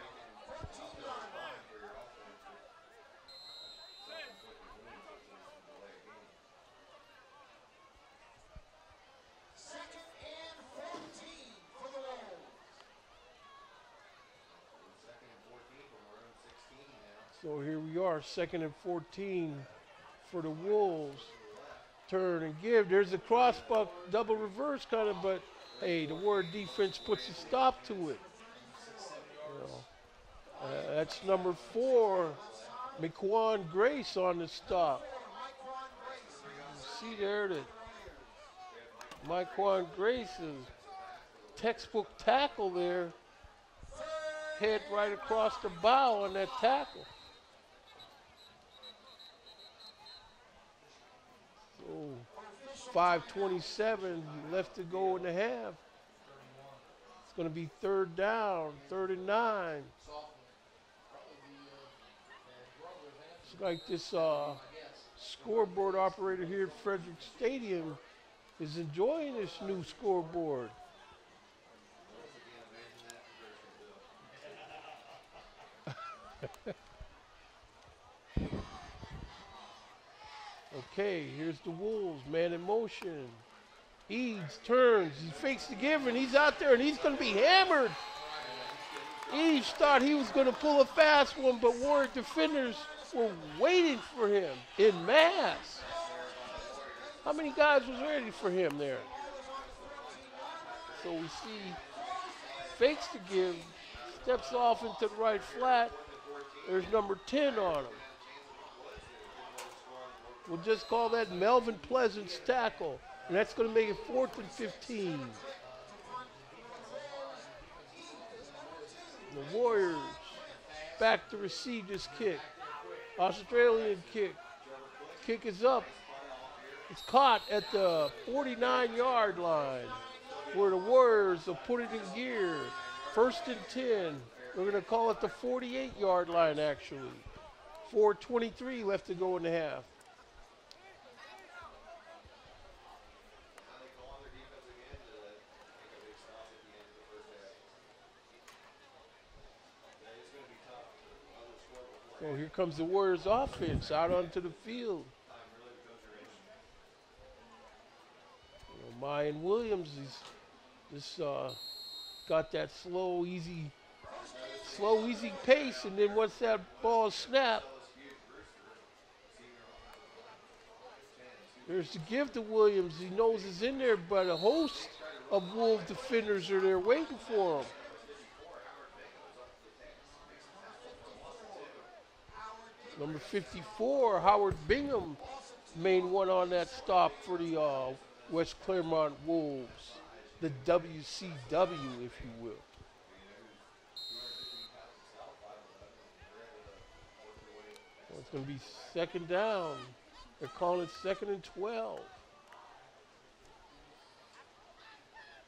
So here we are, 2nd and 14 for the Wolves. Turn and give. There's a crossbuck, double reverse kind of, but hey, the Warrior defense puts a stop to it. You know, that's number 4, McQuan Grace on the stop. You see there that McQuan Grace is textbook tackle there. Head right across the bow on that tackle. So 5:27 left to go in the half. It's going to be 3rd down, 3rd and 9. It's like this scoreboard operator here at Frederick Stadium is enjoying this new scoreboard. Okay, here's the Wolves, man in motion. Eads turns, he fakes the give, and he's out there, and he's going to be hammered. Eads thought he was going to pull a fast one, but Warrior defenders were waiting for him in mass. How many guys was ready for him there? So we see fakes the give, steps off into the right flat. There's number 10 on him. We'll just call that Melvin Pleasant's tackle. And that's going to make it 4th and 15. The Warriors back to receive this kick. Australian kick. Kick is up. It's caught at the 49-yard line where the Warriors will put it in gear. 1st and 10. We're going to call it the 48-yard line, actually. 4:23 left to go in the half. So here comes the Warriors offense out onto the field. You know, Mayan Williams, he's just got that slow, easy pace, and then once that ball is snapped, there's the give to Williams. He knows it's in there, but a host of Wolf defenders are there waiting for him. Number 54, Howard Bingham, main one on that stop for the West Clermont Wolves, the WCW, if you will. Well, it's going to be 2nd down. They're calling it 2nd and 12.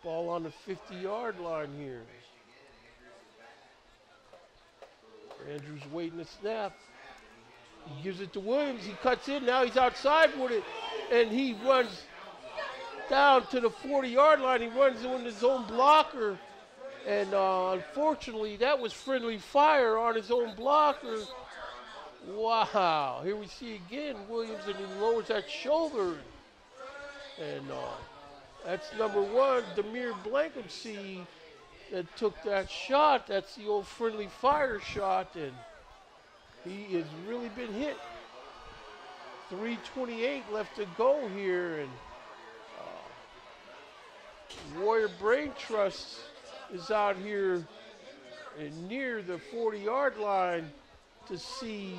Ball on the 50-yard line here. Andrews waiting to snap. He gives it to Williams. He cuts in. Now he's outside with it. And he runs down to the 40-yard line. He runs in his own blocker. And unfortunately, that was friendly fire on his own blocker. Wow. Here we see again Williams, and he lowers that shoulder. And that's number 1, Demir Blankenship, that took that shot. That's the old friendly fire shot. And he has really been hit. 3:28 left to go here, and Warrior Brain Trust is out here and near the 40-yard line to see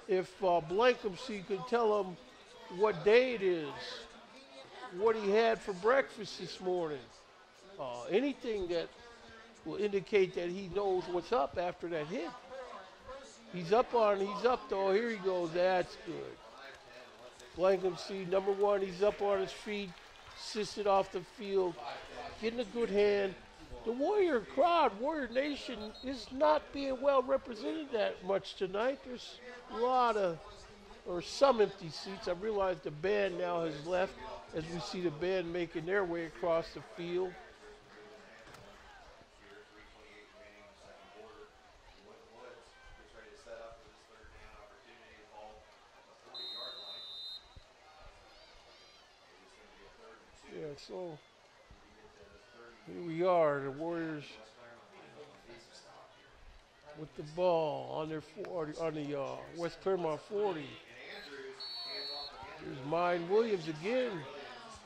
if Blankenship can tell him what day it is, what he had for breakfast this morning. Anything that will indicate that he knows what's up after that hit. He's up though. Here he goes. That's good. Blankham see number one. He's up on his feet, assisted off the field, getting a good hand. The Warrior crowd, Warrior Nation, is not being well represented that much tonight. There's a lot of, or some empty seats. I realize the band now has left as we see the band making their way across the field. Yeah, so here we are, the Warriors with the ball on their 40, on the West Clermont 40. There's Mine Williams again.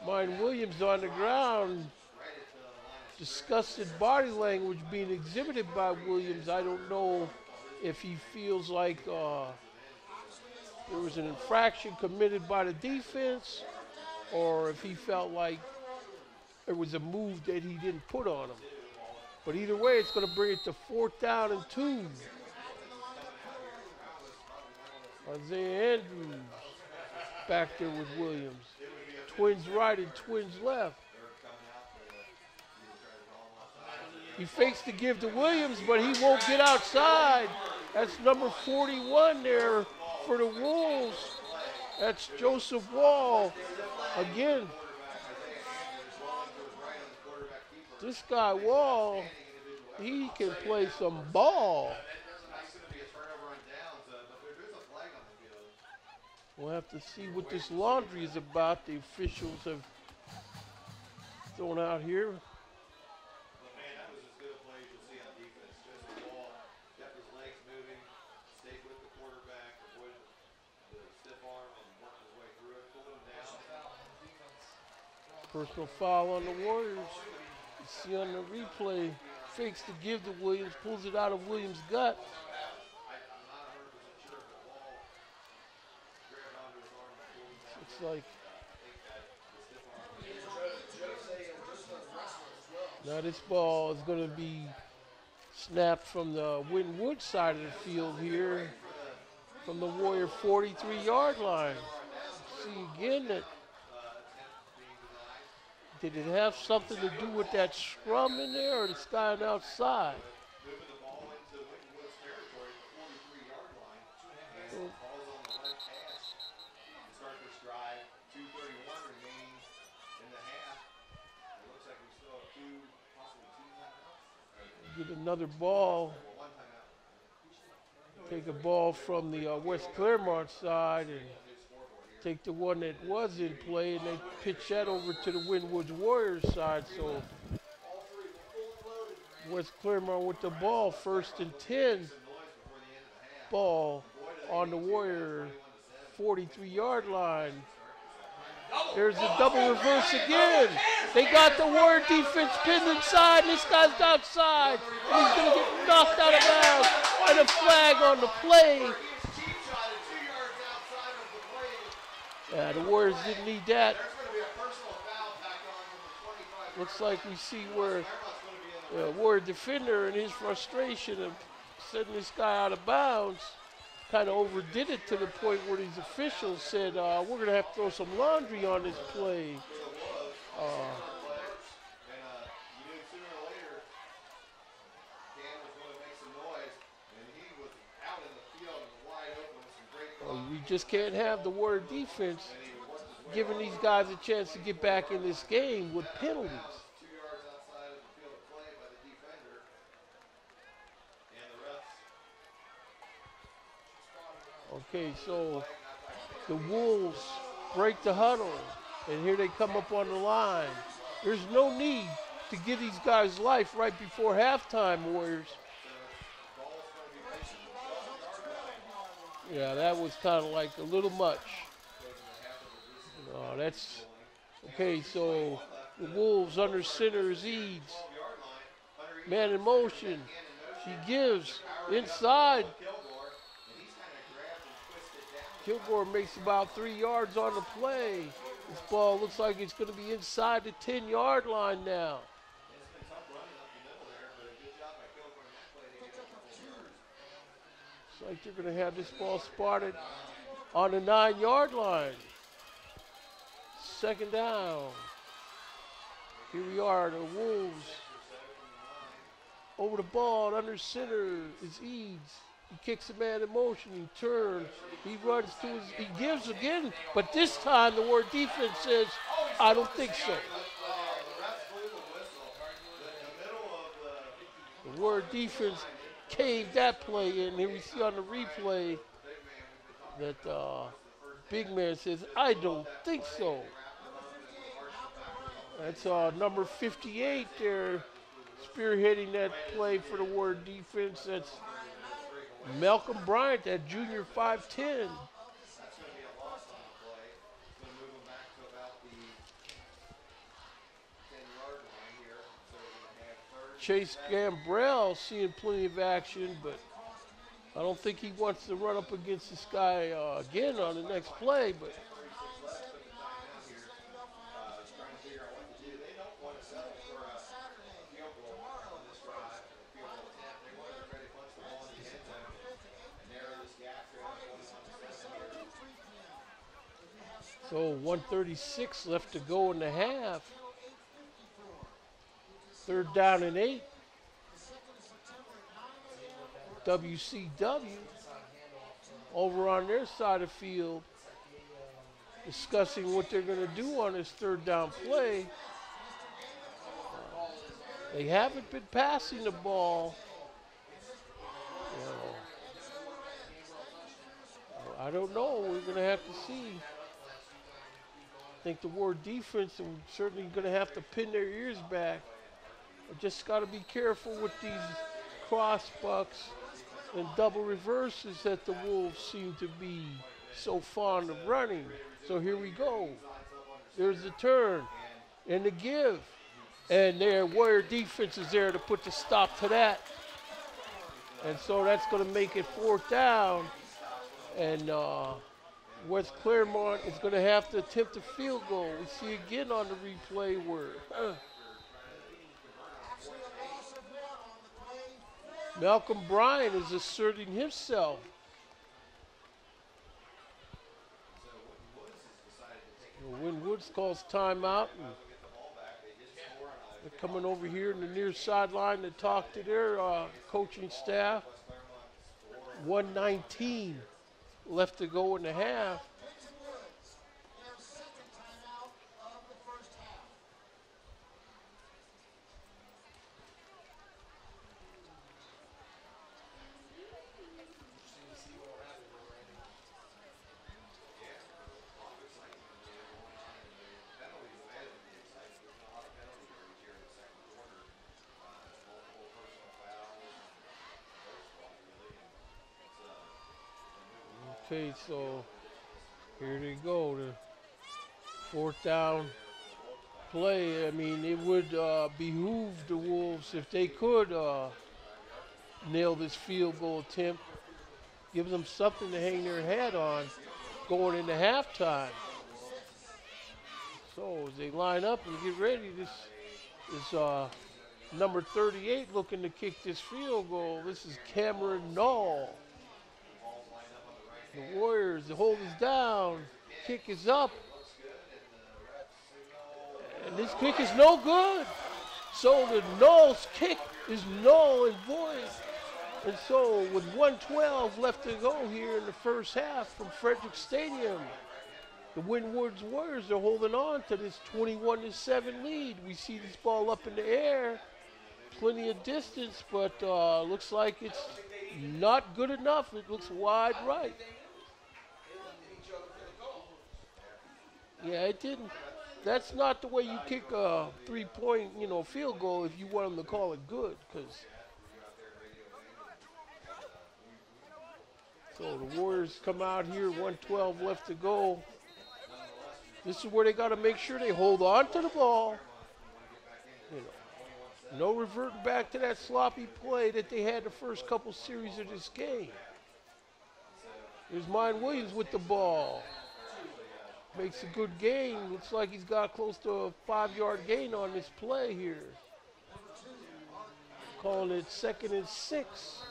Mine Williams on the ground. Disgusted body language being exhibited by Williams. I don't know if he feels like there was an infraction committed by the defense, or if he felt like it was a move that he didn't put on him. But either way, it's going to bring it to 4th down and 2. Isaiah Andrews back there with Williams. Twins right and twins left. He fakes to give to Williams, but he won't get outside. That's number 41 there for the Wolves. That's Joseph Wall. Again, this guy Wall, he can play some ball. We'll have to see what this laundry is about. The officials have thrown out here. Personal foul on the Warriors. You see on the replay, fakes to give to Williams, pulls it out of Williams' gut. Looks like now this ball is going to be snapped from the Winton side of the field here, from the Warrior 43-yard line. See again that. Did it have something to do with that scrum in there, or the guy outside? Get another ball. Take a ball from the West Clermont side and take the one that was in play, and they pitch that over to the Winwood's Warriors side. So West Clermont with the ball, 1st and 10. Ball on the Warrior 43-yard line. There's a double reverse again. They got the Warrior defense pinned inside, and this guy's outside, and he's going to get knocked out of bounds, and a flag on the play. Yeah, the Warriors didn't need that. Looks like we see where the Warrior defender in his frustration of setting this guy out of bounds kind of overdid it to the point where these officials said, we're going to have to throw some laundry on this play. We just can't have the Warrior defense giving these guys a chance to get back in this game with penalties. Okay, so the Wolves break the huddle, and here they come up on the line. There's no need to give these guys life right before halftime, Warriors. Yeah, that was kind of like a little much. No, that's okay. So the Wolves under center is Eads. Man in motion. She gives inside. Kilgore makes about 3 yards on the play. This ball looks like it's going to be inside the 10-yard line now. like they're going to have this ball spotted on the 9-yard line. Second down. Here we are, the Wolves. Over the ball, under center is Eads. He kicks a man in motion, he turns, he runs to his, he gives again, but this time the Ward defense says, I don't think so. The Ward defense caved that play in. Here we see on the replay that big man says, I don't think so. That's number 58 there, spearheading that play for the Ward defense. That's Malcolm Bryant, that junior 5'10". Chase Gambrell seeing plenty of action, but I don't think he wants to run up against this guy again on the next play. But so 136 left to go in the half. Third down and 8. WCW over on their side of the field discussing what they're going to do on this third down play. They haven't been passing the ball. You know, I don't know. We're going to have to see. I think the Ward defense is certainly going to have to pin their ears back. Just got to be careful with these cross bucks and double reverses that the Wolves seem to be so fond of running. So here we go. There's the turn and the give. And their Warrior defense is there to put the stop to that. And so that's going to make it fourth down. And West Clermont is going to have to attempt a field goal. We see again on the replay where Malcolm Bryant is asserting himself. When Woods calls timeout, and they're coming over here in the near sideline to talk to their coaching staff. 1:19 left to go in the half. Okay, so here they go. The fourth down play. I mean, it would behoove the Wolves if they could nail this field goal attempt. Give them something to hang their hat on going into halftime. So as they line up and get ready, this is number 38 looking to kick this field goal. This is Cameron Null. The Warriors, the hold is down, kick is up, and this kick is no good. So the Null's kick is null and void. And so with 1:12 left to go here in the first half from Frederick Stadium, the Windward's Warriors are holding on to this 21-7 lead. We see this ball up in the air, plenty of distance, but looks like it's not good enough. It looks wide right. Yeah, it didn't. That's not the way you kick a three-point, field goal if you want them to call it good. So the Warriors come out here, 1:12 left to go. This is where they got to make sure they hold on to the ball. No reverting back to that sloppy play that they had the first couple series of this game. Here's Mine Williams with the ball. Makes a good gain. Looks like he's got close to a 5-yard gain on this play here. Calling it 2nd and 6.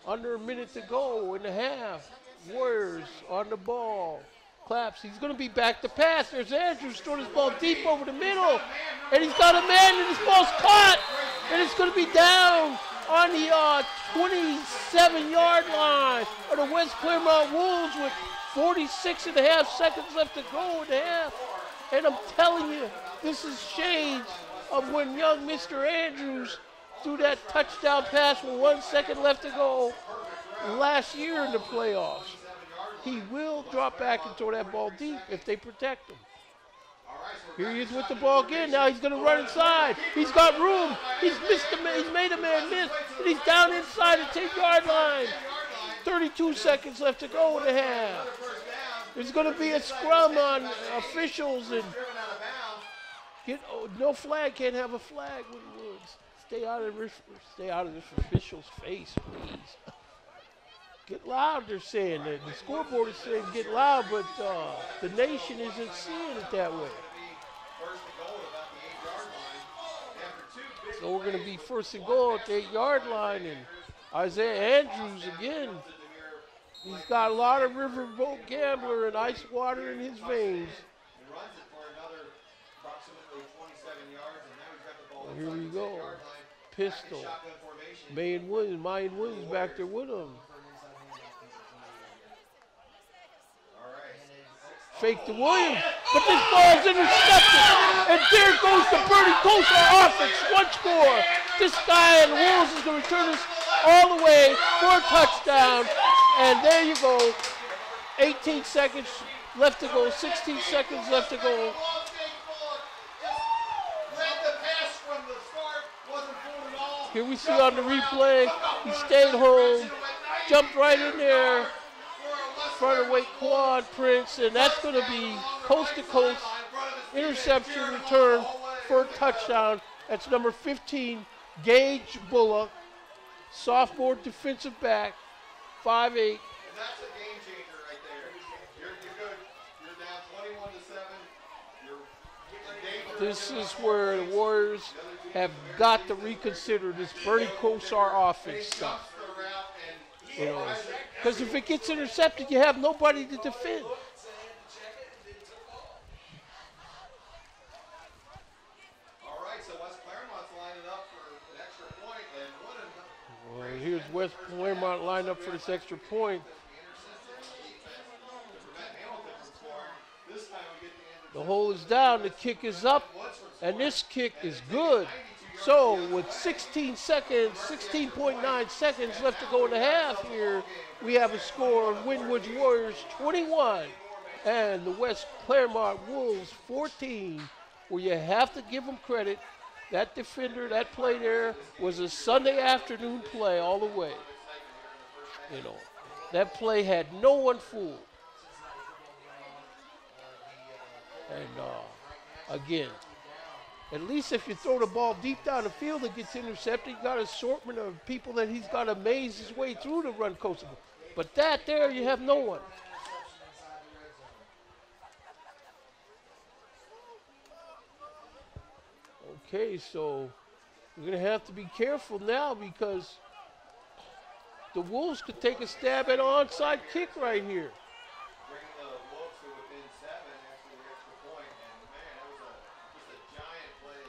Under a minute to go in the half. Warriors on the ball. Claps. He's going to be back to pass. There's Andrews throwing his ball deep over the middle. And he's got a man and his ball's caught. And it's going to be down on the 27-yard line of the West Clermont Wolves with 46 and a half seconds left to go in the half. And I'm telling you, this is shades of when young Mr. Andrews threw that touchdown pass with 1 second left to go last year in the playoffs. He will drop back and throw that ball deep if they protect him. Here he is with the ball again. Now he's going to run inside. He's got room. He's made a man miss, and he's down inside the 10-yard line. 32 seconds left to go in the half. There's going to be a scrum on officials, and no flag. Can't have a flag with Woods. Stay out of this official's face, please. Get loud, they're saying. The scoreboard is saying get loud, but the nation isn't seeing it that way. So we're going to be first and goal at the 8-yard line, and Isaiah Andrews again. He's got a lot of riverboat gambler and ice water in his veins. Here we go. Pistol. Mayan Williams back there with him. Fake to Williams, but this ball's intercepted. And there goes the Bernie Kosar offense. One score. This guy and the Wolves is going to return this all the way for a touchdown. And there you go. 18 seconds left to go. 16 seconds left to go. Here we see on the replay, he stayed home, jumped right in there, front of weight quad Prince, and that's going to be coast to coast interception return for a touchdown. That's number 15, Gage Bullock, sophomore defensive back, 5'8". And that's a game changer right there. You're good. You're down 21-7. This is where the Warriors have got to reconsider this Bernie Kosar offense stuff. You know, because if it gets intercepted, you have nobody to defend. All right, so West Clermont's lining up for an extra point, and what Well, here's West Clermont lined up for this extra point. The hole is down, the kick is up, and this kick is good. So with 16 seconds, 16.9 seconds left to go in the half here, we have a score of Winwood's Warriors 21 and the West Clermont Wolves 14, where you have to give them credit. That defender, that play there was a Sunday afternoon play all the way. You know, that play had no one fooled. And again, at least if you throw the ball deep down the field, it gets intercepted. You got an assortment of people that he's got to maze his way through to run coastable. But that there, you have no one. Okay, so we're going to have to be careful now because the Wolves could take a stab at an onside kick right here. bringing the Wolves to within 7 after the extra point, and man, that was just a giant play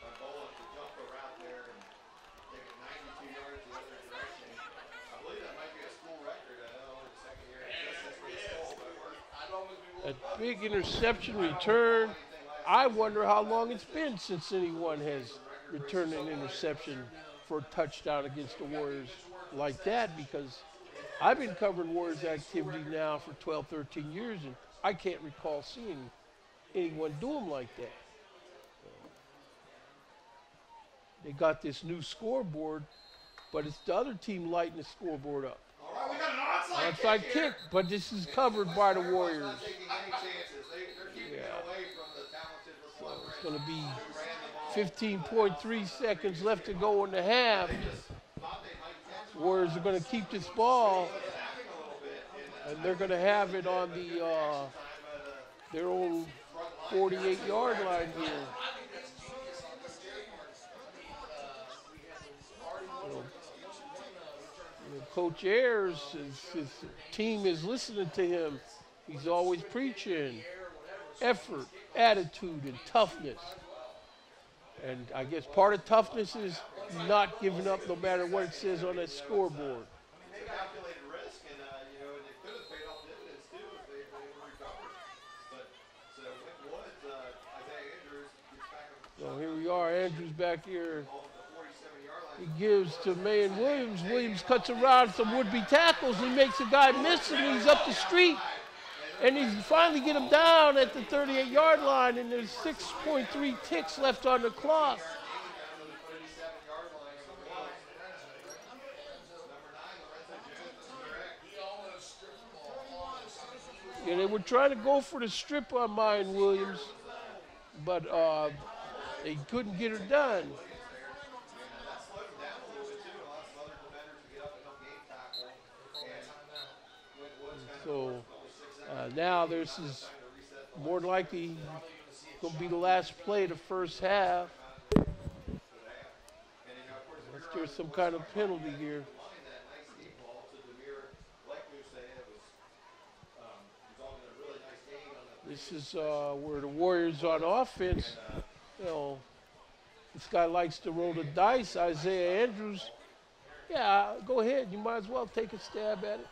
by Bullock to jump the route there and take it 92 yards the other direction. I believe that might be a school record. I know in the second year this for the school, but A big interception return. I wonder how long it's been since anyone has returned an interception for a touchdown against the Warriors like that, because I've been covering Warriors activity now for 12, 13 years, and I can't recall seeing anyone do them like that. They got this new scoreboard, but it's the other team lighting the scoreboard up. all right, we got an Onside kick, but this is covered by the Warriors. Not taking any chances. They're keeping it away from the talented So it's going to be 15.3 seconds left to go in the half. Warriors are going to keep this ball, and they're going to have it on the their own 48-yard line here. So, Coach Ayers, his team is listening to him. He's always preaching effort, attitude, and toughness. And I guess part of toughness is not giving up no matter what it says on that scoreboard. It's a calculated risk, and you know, they could have paid off dividends too if they were recovered. But so Winton Woods, Isaiah Andrews gets back up. So here we are, Andrews back here. Off the 47-yard line. He gives to Mayan Williams. Williams cuts around some would-be tackles. He makes a guy miss, and he's up the street. And he finally get him down at the 38-yard line, and there's 6.3 ticks left on the clock. Yeah, they were trying to go for the strip on Mayan Williams, but they couldn't get her done. So now this is more than likely going to be the last play of the first half. Unless there's some kind of penalty here. This is where the Warriors on offense, you know, this guy likes to roll the dice, Isaiah Andrews. Yeah, go ahead. You might as well take a stab at it.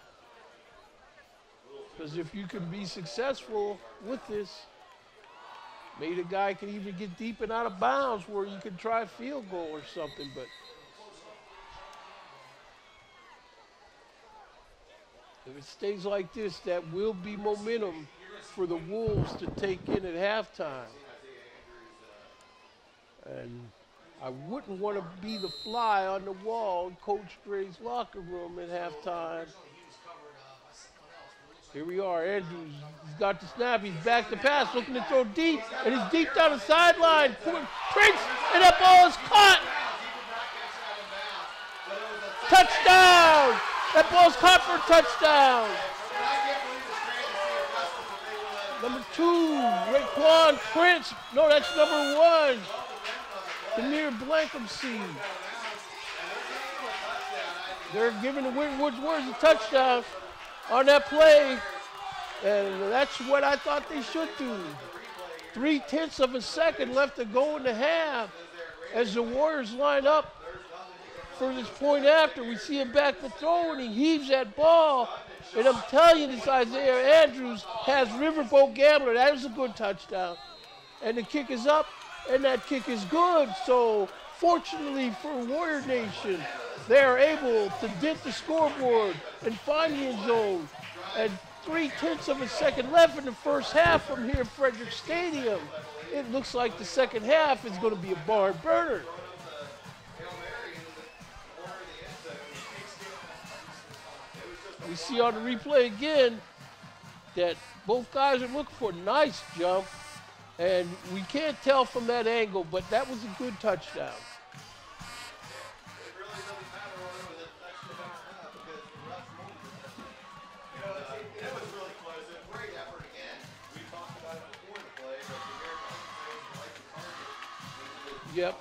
Because if you can be successful with this, maybe the guy can even get deep and out of bounds where you can try a field goal or something. But if it stays like this, that will be momentum for the Wolves to take in at halftime. And I wouldn't want to be the fly on the wall in Coach Dre's locker room at halftime. Here we are, Andrews, he's got the snap, he's back to pass, looking to throw deep, and he's deep down the sideline. Prince, and that ball is caught. Touchdown! That ball's caught for a touchdown. Number 2, Raekwon Prince. No, that's number 1. Demir Blankhamsey. They're giving the Winton Woods Warriors a touchdown on that play, and that's what I thought they should do. 0.3 of a second left to go in the half as the Warriors line up for this point after. We see him back to throw, and he heaves that ball. And I'm telling you, this Isaiah Andrews has Riverboat Gambler. That was a good touchdown. And the kick is up, and that kick is good. So fortunately for Warrior Nation, they are able to dent the scoreboard and find the end zone. And 0.3 of a second left in the first half from here at Frederick Stadium. It looks like the second half is going to be a barn burner. We see on the replay again that both guys are looking for a nice jump, and we can't tell from that angle, but that was a good touchdown. Yep.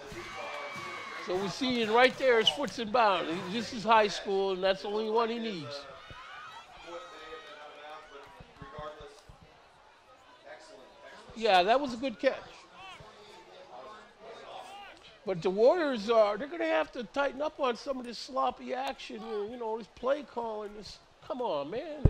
So we see it right there, his foot's in bounds. This is high school, and that's the only one he needs. Yeah, that was a good catch. But the Warriors they're going to have to tighten up on some of this sloppy action, you know, this play calling. Come on, man.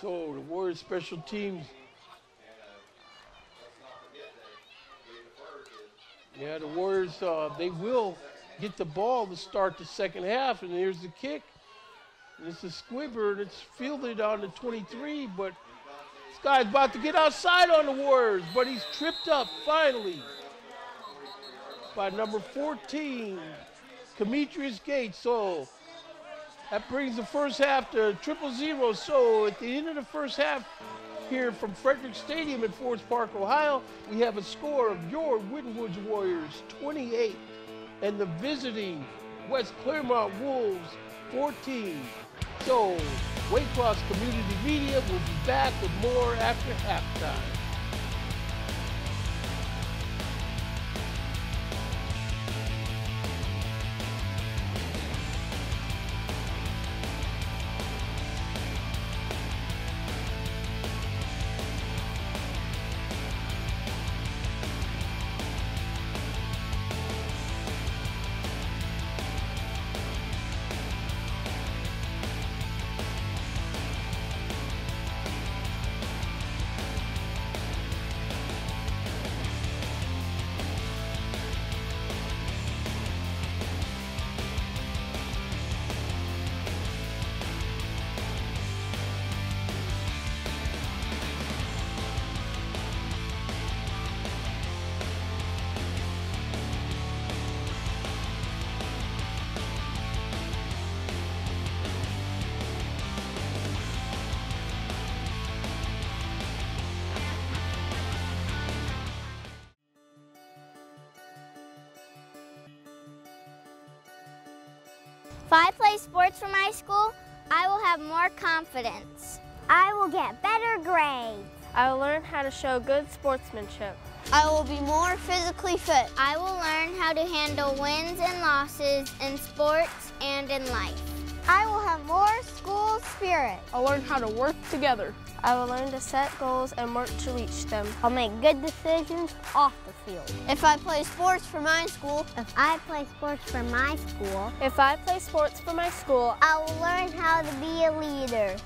So the Warriors special teams. Yeah, the Warriors, they will get the ball to start the second half, and here's the kick. And it's a squibber, and it's fielded on the 23, but this guy's about to get outside on the Warriors, but he's tripped up finally by number 14, Demetrius Gates. So that brings the first half to 0-0. So at the end of the first half here from Frederick Stadium in Forest Park, Ohio, we have a score of your Winton Woods Warriors 28 and the visiting West Clermont Wolves 14. So Waycross Community Media will be back with more after halftime. If I play sports for my school, I will have more confidence. I will get better grades. I will learn how to show good sportsmanship. I will be more physically fit. I will learn how to handle wins and losses in sports and in life. I will have more school spirit. I'll learn how to work together. I will learn to set goals and work to reach them. I'll make good decisions off the field. If I play sports for my school, If I play sports for my school, if I play sports for my school, I will learn how to be a leader.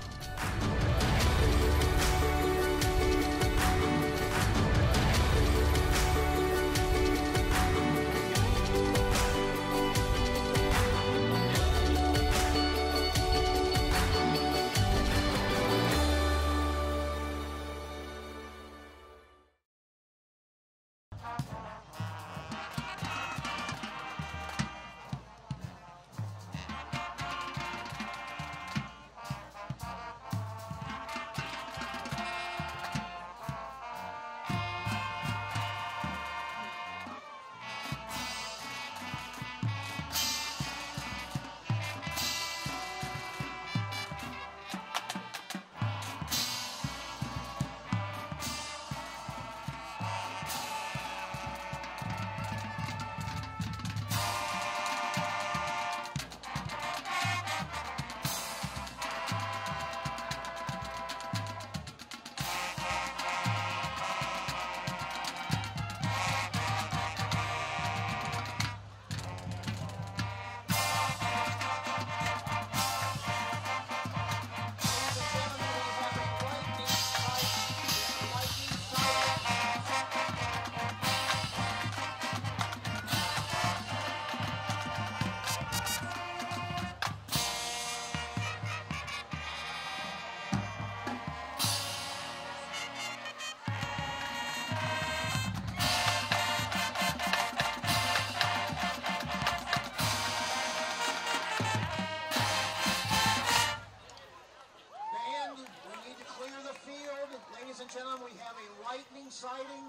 Ladies and gentlemen, we have a lightning sighting.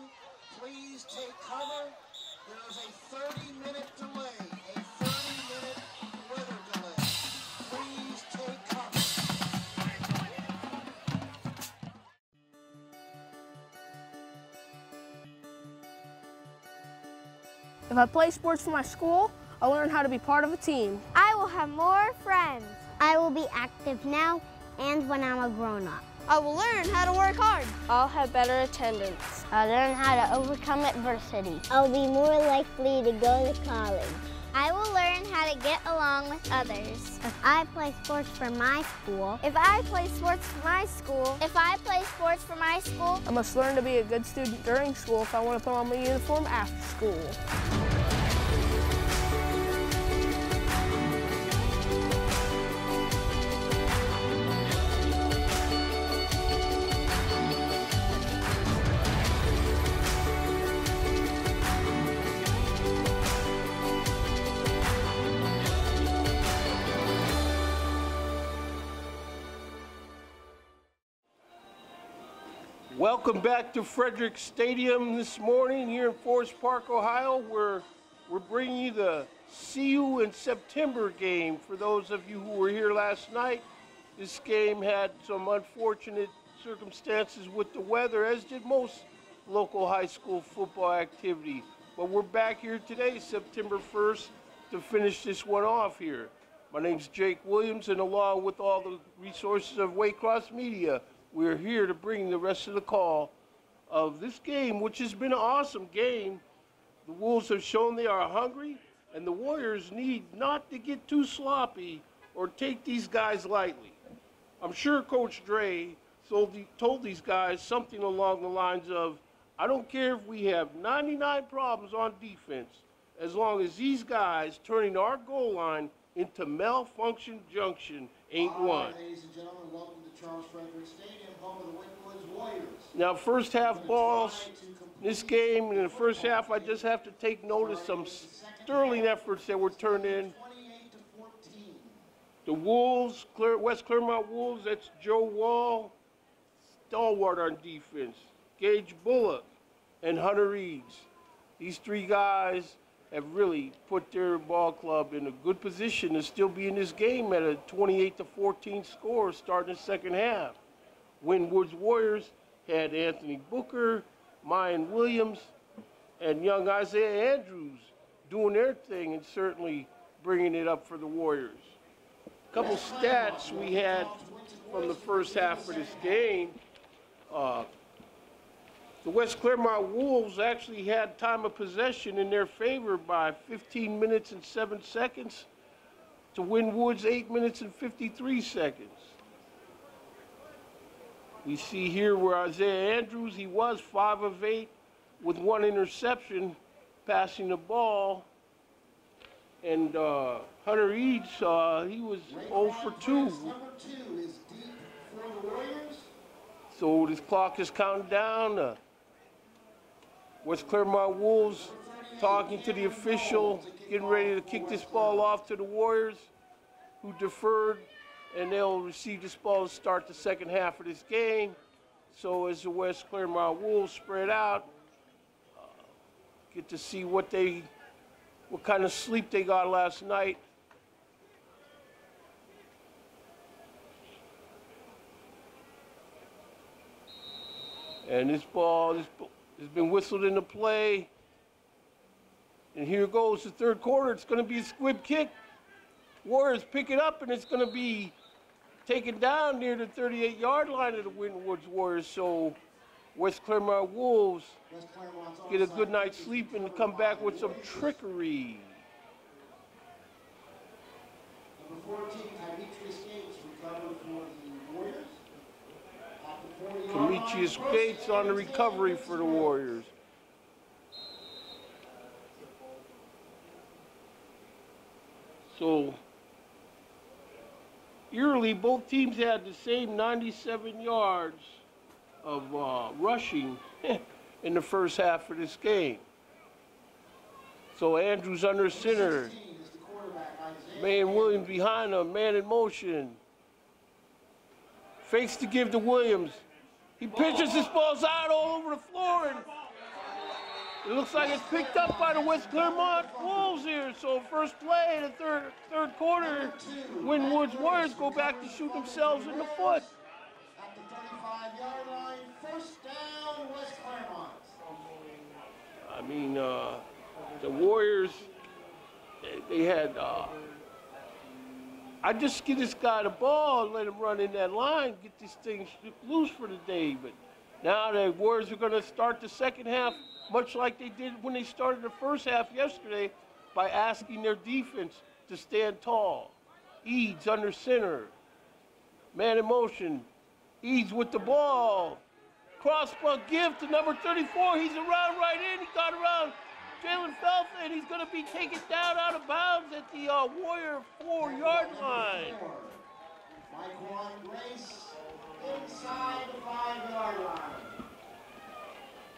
Please take cover. There is a 30-minute delay, a 30-minute weather delay. Please take cover. if I play sports for my school, I'll learn how to be part of a team. I will have more friends. I will be active now and when I'm a grown-up. I will learn how to work hard. I'll have better attendance. I'll learn how to overcome adversity. I'll be more likely to go to college. I will learn how to get along with others. If I play sports for my school, If I play sports for my school, if I play sports for my school, I must learn to be a good student during school if I want to put on my uniform after school. Welcome back to Frederick Stadium this morning here in Forest Park, Ohio, where we're bringing you the See You in September game for those of you who were here last night. This game had some unfortunate circumstances with the weather, as did most local high school football activity. But we're back here today, September 1st, to finish this one off here. My name's Jake Williams, and along with all the resources of Waycross Media, we're here to bring the rest of the call of this game, which has been an awesome game. The Wolves have shown they are hungry, and the Warriors need not to get too sloppy or take these guys lightly. I'm sure Coach Dre told these guys something along the lines of, I don't care if we have 99 problems on defense, as long as these guys turning our goal line into malfunction junction ain't one. Ladies and gentlemen, welcome to Charles Frederick Stadium, home of the Winton Warriors. Now, first half balls, this game, in the first half, I just have to take notice some sterling efforts that were turned in. The Wolves, West Clermont Wolves, that's Joe Wall, stalwart on defense, Gage Bullock, and Hunter Eads. These three guys have really put their ball club in a good position to still be in this game at a 28-14 score starting the second half. Winwood's Warriors had Anthony Booker, Mayan Williams, and young Isaiah Andrews doing their thing and certainly bringing it up for the Warriors. A couple stats we had from the first half of this game. The West Clermont Wolves actually had time of possession in their favor by 15 minutes and 7 seconds to Winwood's 8 minutes and 53 seconds. We see here where Isaiah Andrews, he was 5 of 8 with 1 interception passing the ball. And Hunter Eads, he was 0 for 2. Number 2 is deep for the Warriors. So this clock is counting down. West Clermont Wolves talking to the official, getting ready to kick this ball off to the Warriors, who deferred, and they'll receive this ball to start the second half of this game. So as the West Clermont Wolves spread out, get to see what kind of sleep they got last night. And this ball has been whistled into play. And here goes the third quarter. It's going to be a squib kick. Warriors pick it up, and it's going to be taken down near the 38-yard line of the Winton Warriors. So West Clermont Wolves get a good night's sleep and come back with some trickery. Number 14, Demetrius Gates recovered for the Warriors. Demetrius Gates on the recovery for the Warriors. So, eerily, both teams had the same 97 yards of rushing in the first half of this game. So Andrews under center. Man Williams behind him, man in motion. Fakes to give to Williams. He pitches this ball's out all over the floor, and it looks like it's picked up by the West Clermont Wolves here. So first play in the third quarter, Winwood's Warriors go back to shoot themselves in the foot. At the 35-yard line, first down, West Clermont. I mean, the Warriors, they had, I just get this guy the ball, let him run in that line, get these things loose for the day. But now the Warriors are going to start the second half much like they did when they started the first half yesterday by asking their defense to stand tall. Eads under center. Man in motion. Eads with the ball. Cross-buck give to number 34. He's around right in. He got around Jalen Felton, and he's going to be taken down out of bounds at the Warrior 4-yard line. Mike Grace inside the 5-yard line.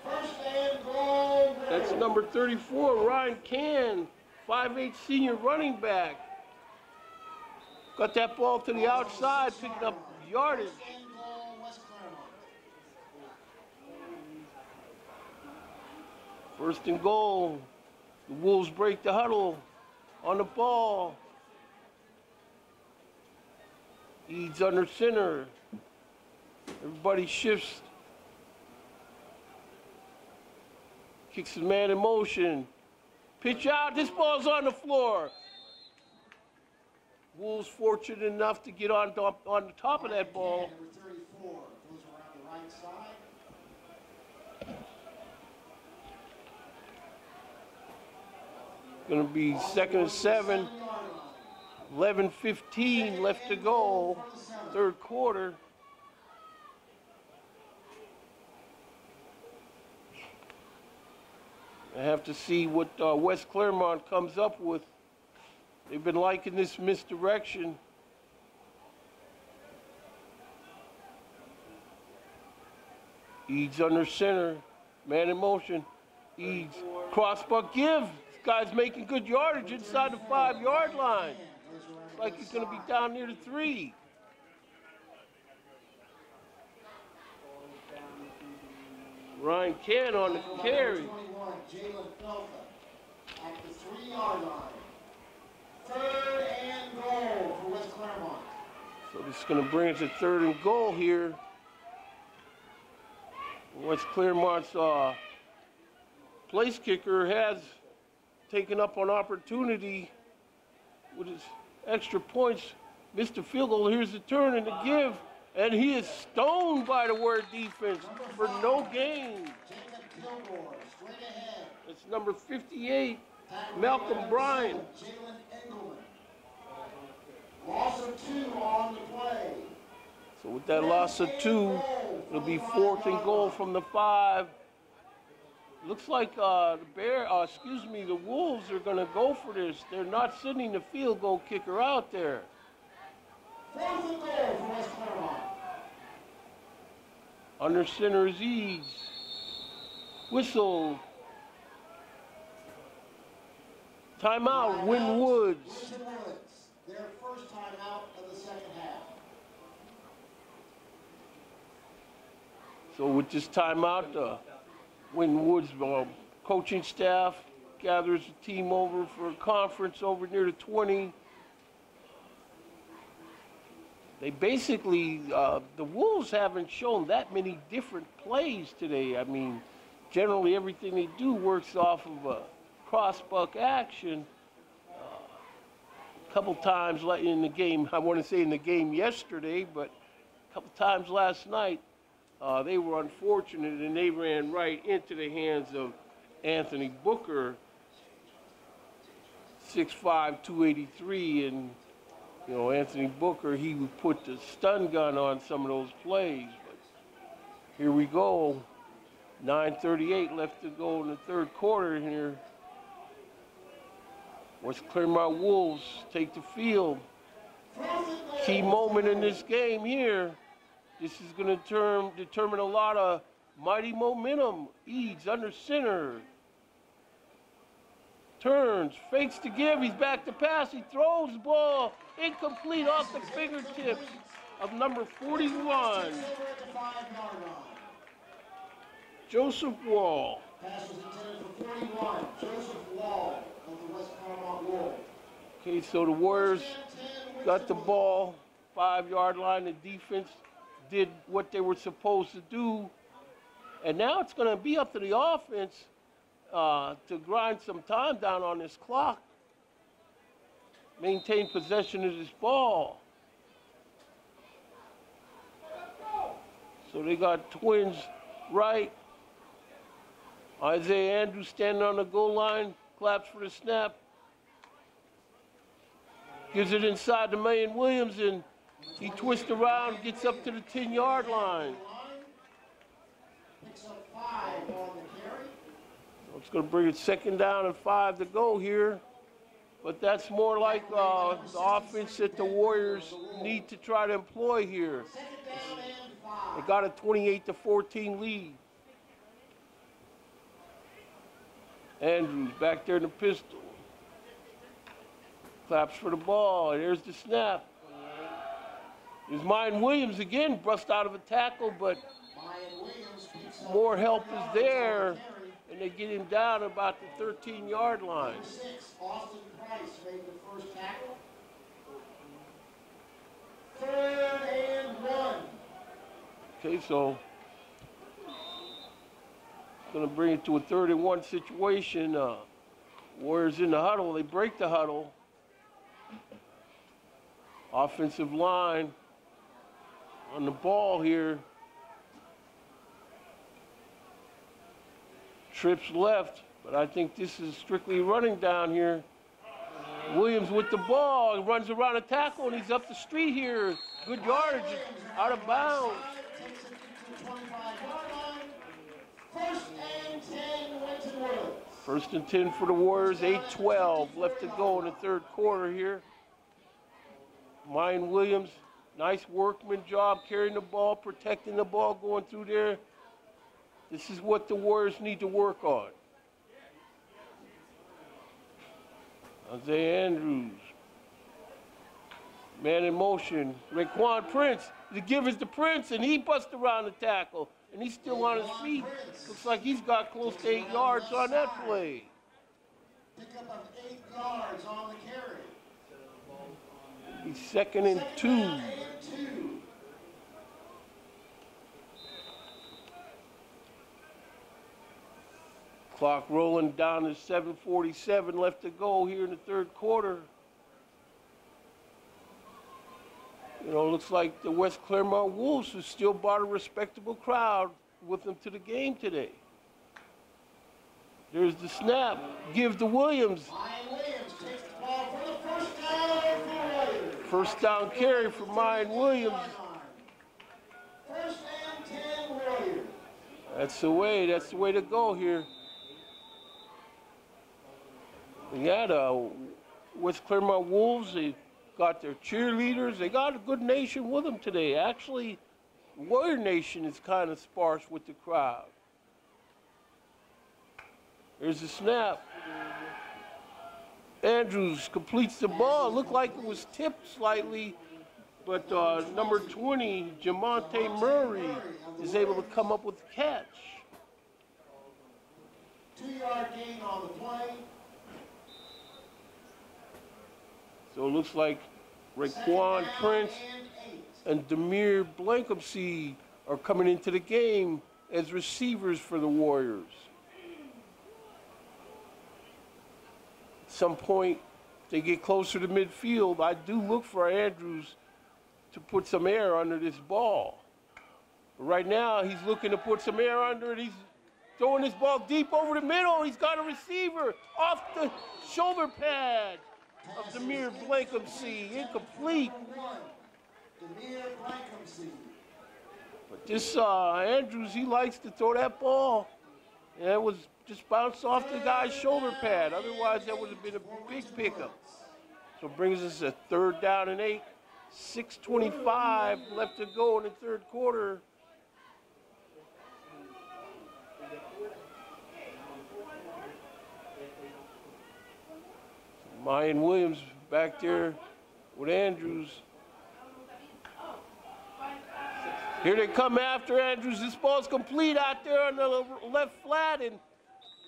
First and goal. That's number 34, Ryan Can, 5'8" senior running back. Got that ball to the outside, picking up yardage. First and goal. The Wolves break the huddle on the ball. Eads under center. Everybody shifts. Kicks the man in motion. Pitch out. This ball's on the floor. Wolves fortunate enough to get on the top of that ball. Number 34 goes around the right side. Going to be second and 7. 11:15 left to go. Third quarter. I have to see what West Clermont comes up with. They've been liking this misdirection. Eads under center. Man in motion. Eads. Crossbuck give. This guy's making good yardage inside the 5-yard line. Like he's going to be down near the 3. Ryan Can on the carry. 21, Jalen Felton at the 3-yard line. 3rd and goal for West Clermont. So this is going to bring us to 3rd and goal here. West Clermont's place kicker has taken up an opportunity with his extra points. Missed a field goal. Here's the turn and the give. And he is stoned by the Word defense for no gain. Jacob Kilgore, straight ahead. It's number 58, Malcolm Bryan. Jalen Engelman. Loss of 2 on the play. So with that loss of 2, it'll be 4th and goal from the 5. Looks like the Wolves are going to go for this. They're not sending the field goal kicker out there. 4th and goal for West Clermont. Under center is Eads. Whistle. Timeout, Winton Woods. Winton Woods, their first time out of the second half. So with this timeout, Winton Woods coaching staff gathers the team over for a conference over near the 20. They basically, the Wolves haven't shown that many different plays today. I mean, generally everything they do works off of a crossbuck action. A couple times in the game, I want to say in the game yesterday, but a couple times last night, they were unfortunate and they ran right into the hands of Anthony Booker, 6'5", 283, and you know, Anthony Booker, he would put the stun gun on some of those plays. But here we go. 9:38 left to go in the 3rd quarter here. West Clermont Wolves take the field. Key moment in this game here. This is going to determine a lot of mighty momentum. Eads under center. Turns, fakes to give, he's back to pass, he throws the ball, incomplete off the fingertips of number 41, Joseph Wall. Pass was intended for 41, Joseph Wall of the West Clermont Wolves. Okay, so the Warriors got the ball, 5-yard line, the defense did what they were supposed to do, and now it's going to be up to the offense to grind some time down on this clock, maintain possession of this ball. So they got twins right. Isaiah Andrews standing on the goal line, claps for the snap. Gives it inside to Mayan Williams, and he twists around, gets up to the 10-yard line. Picks up 5 on the carry. It's going to bring it 2nd down and 5 to go here. But that's more like the offense that the Warriors need to try to employ here. 2nd down and 5. They got a 28-14 lead. Andrews back there in the pistol. Claps for the ball. There's the snap. There's Mayan Williams again, brushed out of a tackle, but more help is there. And they get him down about the 13-yard line. Number 6, Austin Price made the first tackle. 3rd Okay, so gonna bring it to a 3rd and 1 situation. Warriors in the huddle. They break the huddle. Offensive line on the ball here. Trips left, but I think this is strictly running down here. Williams with the ball, he runs around a tackle, and he's up the street here. Good yardage, out of bounds. Takes it to the 25-yard line. First and 10, Winton Woods. 1st and 10 for the Warriors, 8:12 left to go in the 3rd quarter here. Mayan Williams, nice workman job carrying the ball, protecting the ball, going through there. This is what the Warriors need to work on. Isaiah Andrews. Man in motion. Raekwon Prince. The give is to Prince, and he busts around the tackle. And he's still on his feet. Looks like he's got close to 8 yards on that play. Pick up of 8 yards on the carry. He's 2nd and 2. Clock rolling down to 7:47 left to go here in the 3rd quarter. You know, looks like the West Clermont Wolves have still brought a respectable crowd with them to the game today. There's the snap. Give to Williams. Mayan Williams takes the ball for the first down for Warriors. First down carry for Mayan Williams. First and 10 Warriors. That's the way. That's the way to go here. We got West Clermont Wolves. They got their cheerleaders. They got a good nation with them today. Actually, Warrior Nation is kind of sparse with the crowd. There's the snap. Andrews completes the ball. It looked like it was tipped slightly, but number 20, Jamonte Murray, is able to come up with the catch. 2-yard gain on the play. So it looks like Raekwon Prince and Demir Blankumsey are coming into the game as receivers for the Warriors. At some point, if they get closer to midfield, I do look for Andrews to put some air under this ball. But right now, he's looking to put some air under it. He's throwing this ball deep over the middle. He's got a receiver off the shoulder pad of Demir Blankumsey, incomplete. But this Andrews, he likes to throw that ball. And it was just bounced off the guy's shoulder pad. Otherwise, that would have been a big pickup. So it brings us a 3rd down and 8. 6:25 left to go in the 3rd quarter. Mayan Williams back there with Andrews. Here they come after Andrews. This ball's complete out there on the left flat and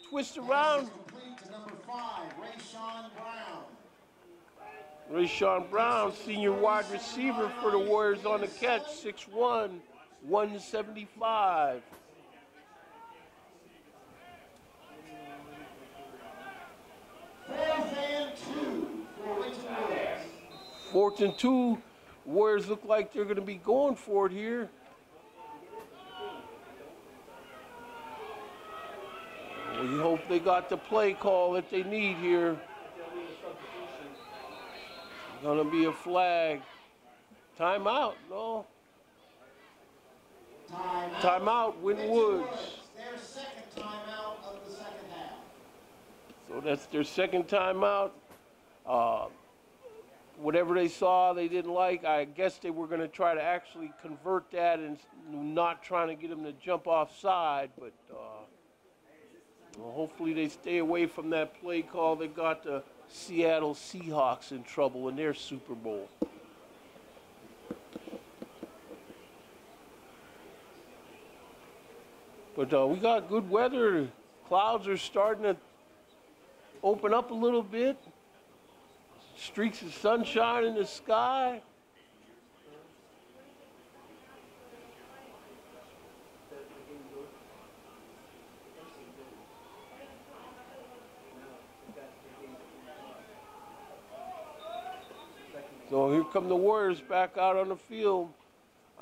twist around. Complete to number 5, Rayshawn Brown. Rayshawn Brown, senior wide receiver for the Warriors on the catch, 6'1", 175. Fourth and 2. Warriors look like they're going to be going for it here. We hope they got the play call that they need here. It's going to be a flag. Timeout, no. Timeout, Winton Woods. Their second timeout of the second half. So that's their second timeout. Whatever they saw they didn't like, I guess they were going to try to actually convert that and not trying to get them to jump offside, but well, hopefully they stay away from that play call that got the Seattle Seahawks in trouble in their Super Bowl. But we got good weather. Clouds are starting to open up a little bit. Streaks of sunshine in the sky. So here come the Warriors back out on the field.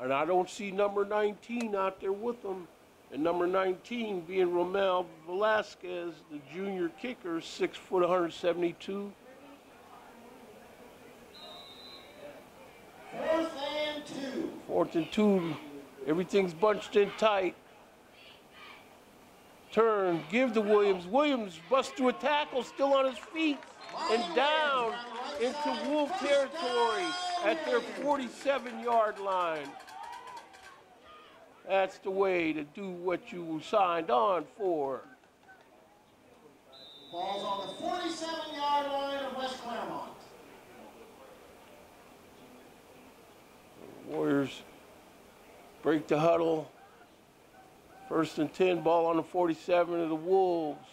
And I don't see number 19 out there with them. And number 19 being Romel Velasquez, the junior kicker, 6 foot 172. 4th and 2. 4th and 2. Everything's bunched in tight. Turn, give to Williams. Williams busts through a tackle, still on his feet, and down into Wolf territory at their 47-yard line. That's the way to do what you signed on for. Ball's on the 47-yard line of West Clermont. Warriors break the huddle. 1st and 10, ball on the 47 of the Wolves.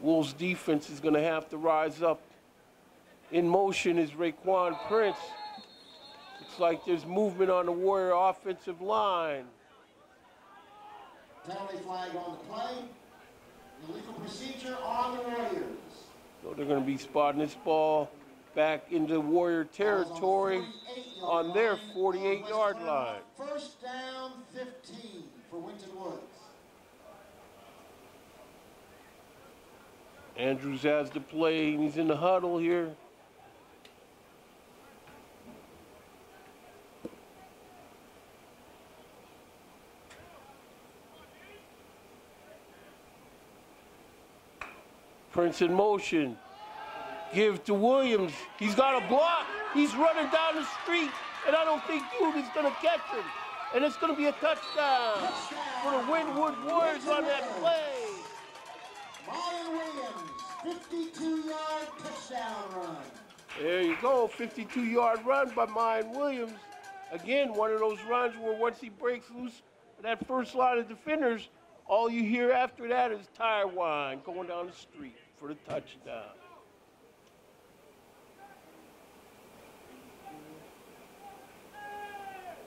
Wolves defense is going to have to rise up. In motion is Raekwon Prince. Looks like there's movement on the Warrior offensive line. Penalty flag on the play. Illegal procedure on the Warriors. So they're going to be spotting this ball back into Warrior territory on their 48-yard line. 1st down, 15 for Winton Woods. Andrews has the play, and he's in the huddle here. Prince in motion. Give to Williams. He's got a block. He's running down the street, and I don't think Dude is going to catch him. And it's going to be a touchdown for the Winwood Warriors on that play. Marlon Williams, 52-yard touchdown run. There you go, 52-yard run by Mayan Williams. Again, one of those runs where once he breaks loose that first line of defenders, all you hear after that is tire whine going down the street for the touchdown.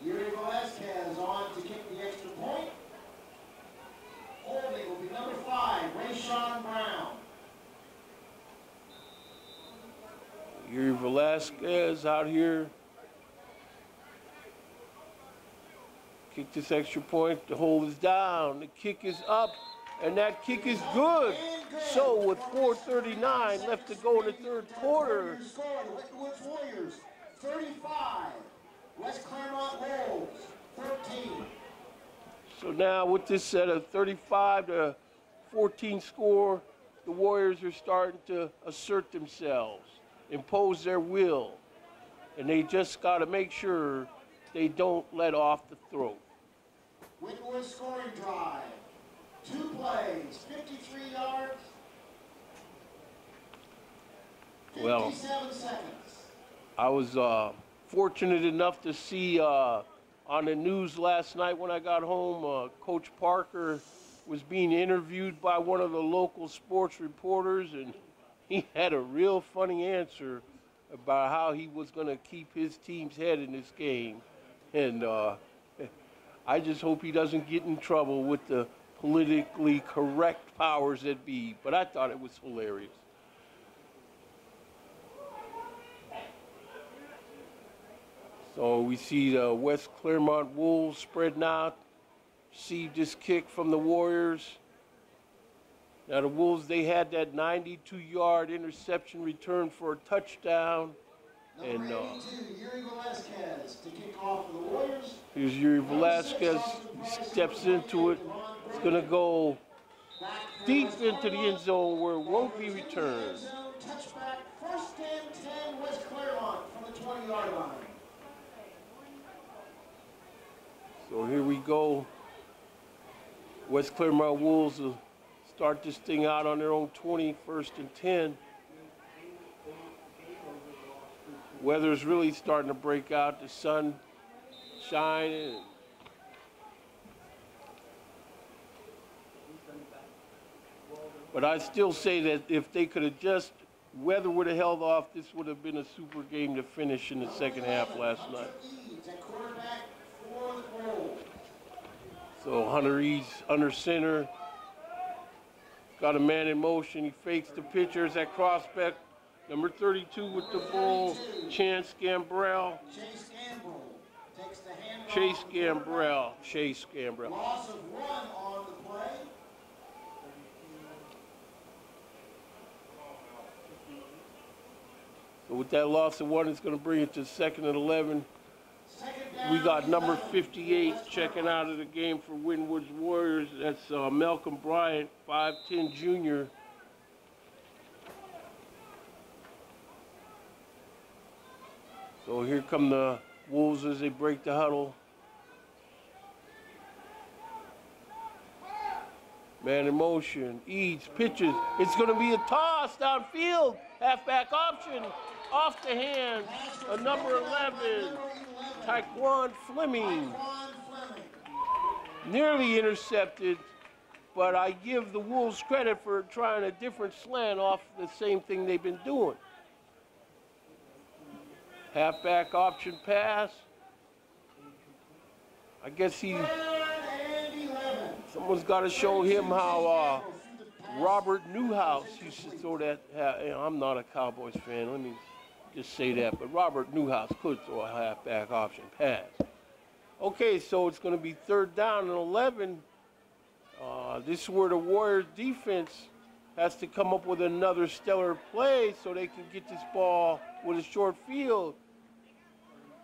Yuri Velasquez on to kick the extra point. Holding will be number 5, Rayshawn Brown. Yuri Velasquez out here. Kick this extra point. The hold is down. The kick is up, and that kick is good. So with 4:39 left to go in the third quarter. Woods Warriors, 35. West Clermont Wolves, 13. So now with this set of 35-14 score, the Warriors are starting to assert themselves, impose their will, and they just got to make sure they don't let off the throat. Winwood scoring drive. 2 plays, 53 yards, 57 seconds. I was fortunate enough to see on the news last night when I got home, Coach Parker was being interviewed by one of the local sports reporters, and he had a real funny answer about how he was going to keep his team's head in this game. And I just hope he doesn't get in trouble with the politically correct powers that be. But I thought it was hilarious. So we see the West Clermont Wolves spreading out, received this kick from the Warriors. Now the Wolves, they had that 92-yard interception return for a touchdown. Number 82, Yuri Velasquez to kick off for the Warriors. Here's Yuri Velasquez, he steps into it. It's gonna go deep into the end zone where it won't be returned. Touchback, 1st and 10, West Clermont from the 20-yard line. So here we go. West Clermont Wolves will start this thing out on their own 20, 1st and 10. Weather's really starting to break out. The sun shining. But I still say that if they could have just, weather would have held off, this would have been a super game to finish in the second half last night. So Hunter Eads under center. Got a man in motion. He fakes the pitcher. That Number 32 with the ball, Chance Gambrell. Chase Gambrell takes the handoff. Chase Gambrell. Chase Gambrell. Loss of 1 on the play. So with that loss of 1, it's going to bring it to 2nd and 11. We got number 58 checking out of the game for Winwood's Warriors. That's Malcolm Bryant, 5'10" junior. So here come the Wolves as they break the huddle. Man in motion, Eads, pitches. It's going to be a toss downfield. Halfback option, off the hands of number 11, Taekwon Fleming. Nearly intercepted, but I give the Wolves credit for trying a different slant off the same thing they've been doing. Halfback option pass. I guess someone's got to show him how Robert Newhouse used to throw that. I'm not a Cowboys fan, let me just say that, but Robert Newhouse could throw a halfback option pass. Okay, so it's going to be 3rd down and 11. This is where the Warriors defense has to come up with another stellar play so they can get this ball with a short field.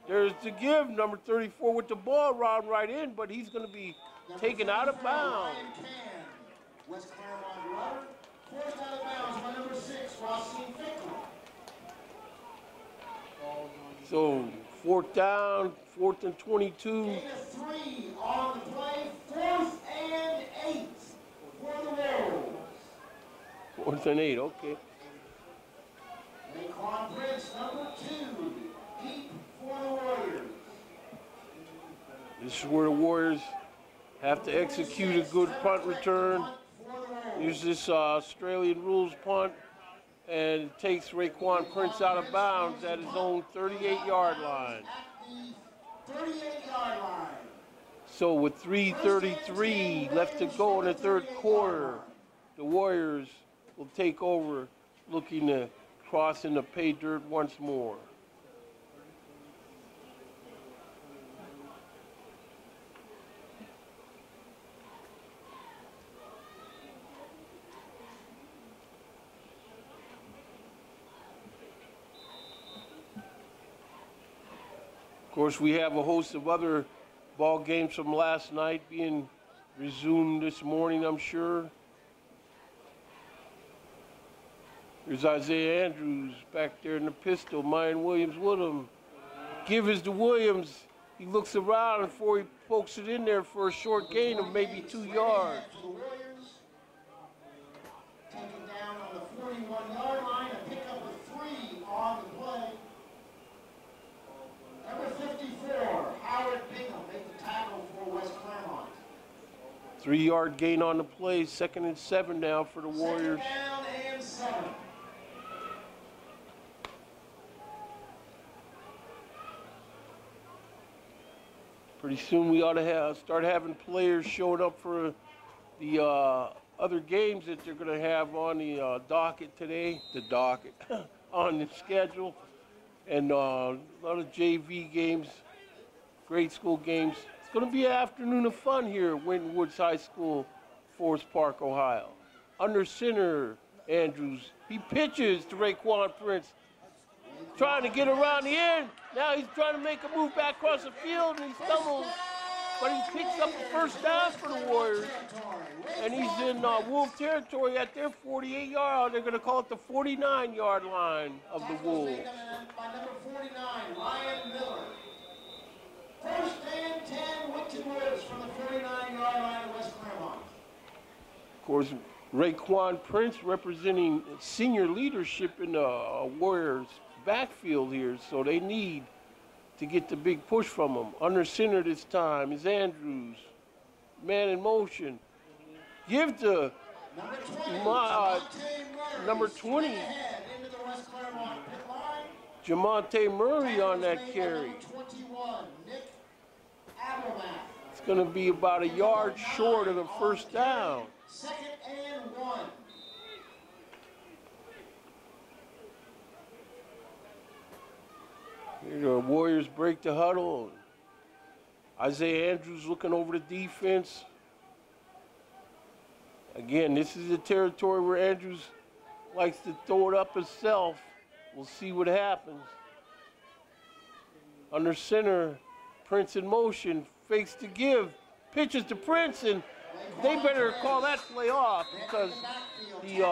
There's the give, number 34 with the ball, round right in, but he's going to be taken out of bounds. West Clermont runner, forced out of bounds by number 6, Varsity. So 4th down, 4th and 22. Gain of 3 on the play, 4th and 8 for the Wolves. 4th and 8, okay. Raekwon Prince, number 2, deep for the Warriors. This is where the Warriors have to execute a good punt return. Use this Australian rules punt, and it takes Raekwon Prince out of bounds at his own 38-yard line. At the 38-yard line. So with 3:33 left to go in the 3rd quarter, the Warriors will take over, looking to cross into pay dirt once more. Of course, we have a host of other ball games from last night being resumed this morning, I'm sure. There's Isaiah Andrews back there in the pistol, Mayan Williams with him. Give is to Williams. He looks around before he pokes it in there for a short gain of maybe 2 yards. Taken down on the 41-yard line, a pickup of 3 on the play. Number 54, Howard Bingham, made the tackle for West Clermont. 3-yard gain on the play, 2nd and 7 now for the Warriors. 2nd down and 7. Pretty soon we ought to start having players showing up for the other games that they're going to have on the docket today, on the schedule. And a lot of JV games, grade school games. It's going to be an afternoon of fun here at Winton Woods High School, Forest Park, Ohio. Under center, Andrews. He pitches to Raekwon Prince, trying to get around the end. Now he's trying to make a move back across the field, and he stumbles. But he picks up the 1st down for the Warriors. And he's in Wolf territory at their 48-yard. They're going to call it the 49-yard line of the Wolves. By number 49, Ryan Miller. 1st and 10, Winton Woods from the 49-yard line of West Clermont. Of course, Raekwon Prince representing senior leadership in the Warriors backfield here, so they need to get the big push from him. Under center this time is Andrews. Man in motion. Give to number 20. Jamonte Murray on that carry. It's going to be about a yard short of the 1st down. 2nd and 1. The Warriors break the huddle. Isaiah Andrews looking over the defense. Again, this is a territory where Andrews likes to throw it up himself. We'll see what happens. Under center, Prince in motion, fakes to give, pitches to Prince, and they better call that play off because the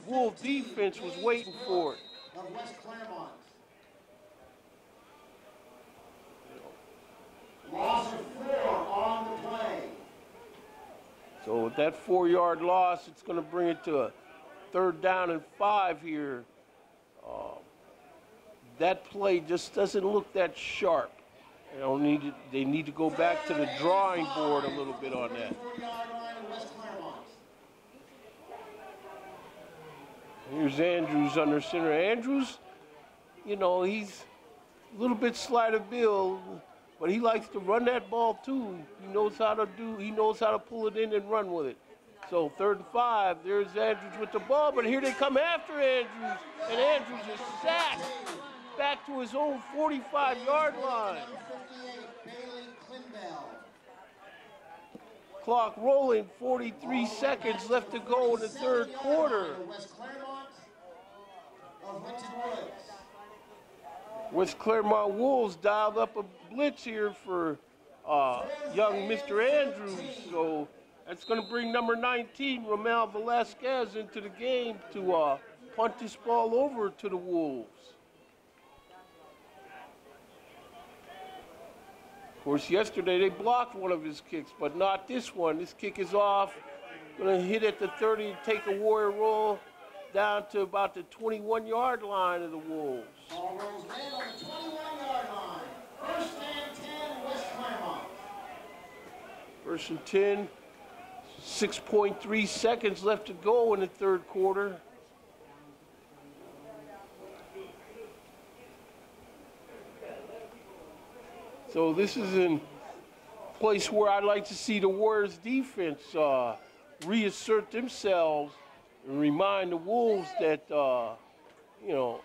Wolf defense was waiting for it. Of West Clermont. Loss of 4 on the play. So with that 4-yard loss, it's going to bring it to a 3rd down and 5 here. That play just doesn't look that sharp. They need to go back to the drawing board a little bit on that. Here's Andrews under center. Andrews, you know, he's a little bit slight of build, but he likes to run that ball too. He knows how to pull it in and run with it. So 3rd and 5, there's Andrews with the ball, but here they come after Andrews, and Andrews is sacked back to his own 45-yard line. Clock rolling, 43 seconds left to go in the 3rd quarter. West Clermont Wolves dialed up a blitz here for young Mr. Andrews. So that's going to bring number 19, Romel Velasquez, into the game to punt this ball over to the Wolves. Of course, yesterday they blocked one of his kicks, but not this one. This kick is off. Going to hit at the 30 and take a Warrior roll down to about the 21-yard line of the Wolves. Ball rolls in on the 21-yard line. 1st and 10, West Clermont. 1st and 10. 6.3 seconds left to go in the 3rd quarter. So this is a place where I'd like to see the Warriors defense reassert themselves and remind the Wolves that, you know,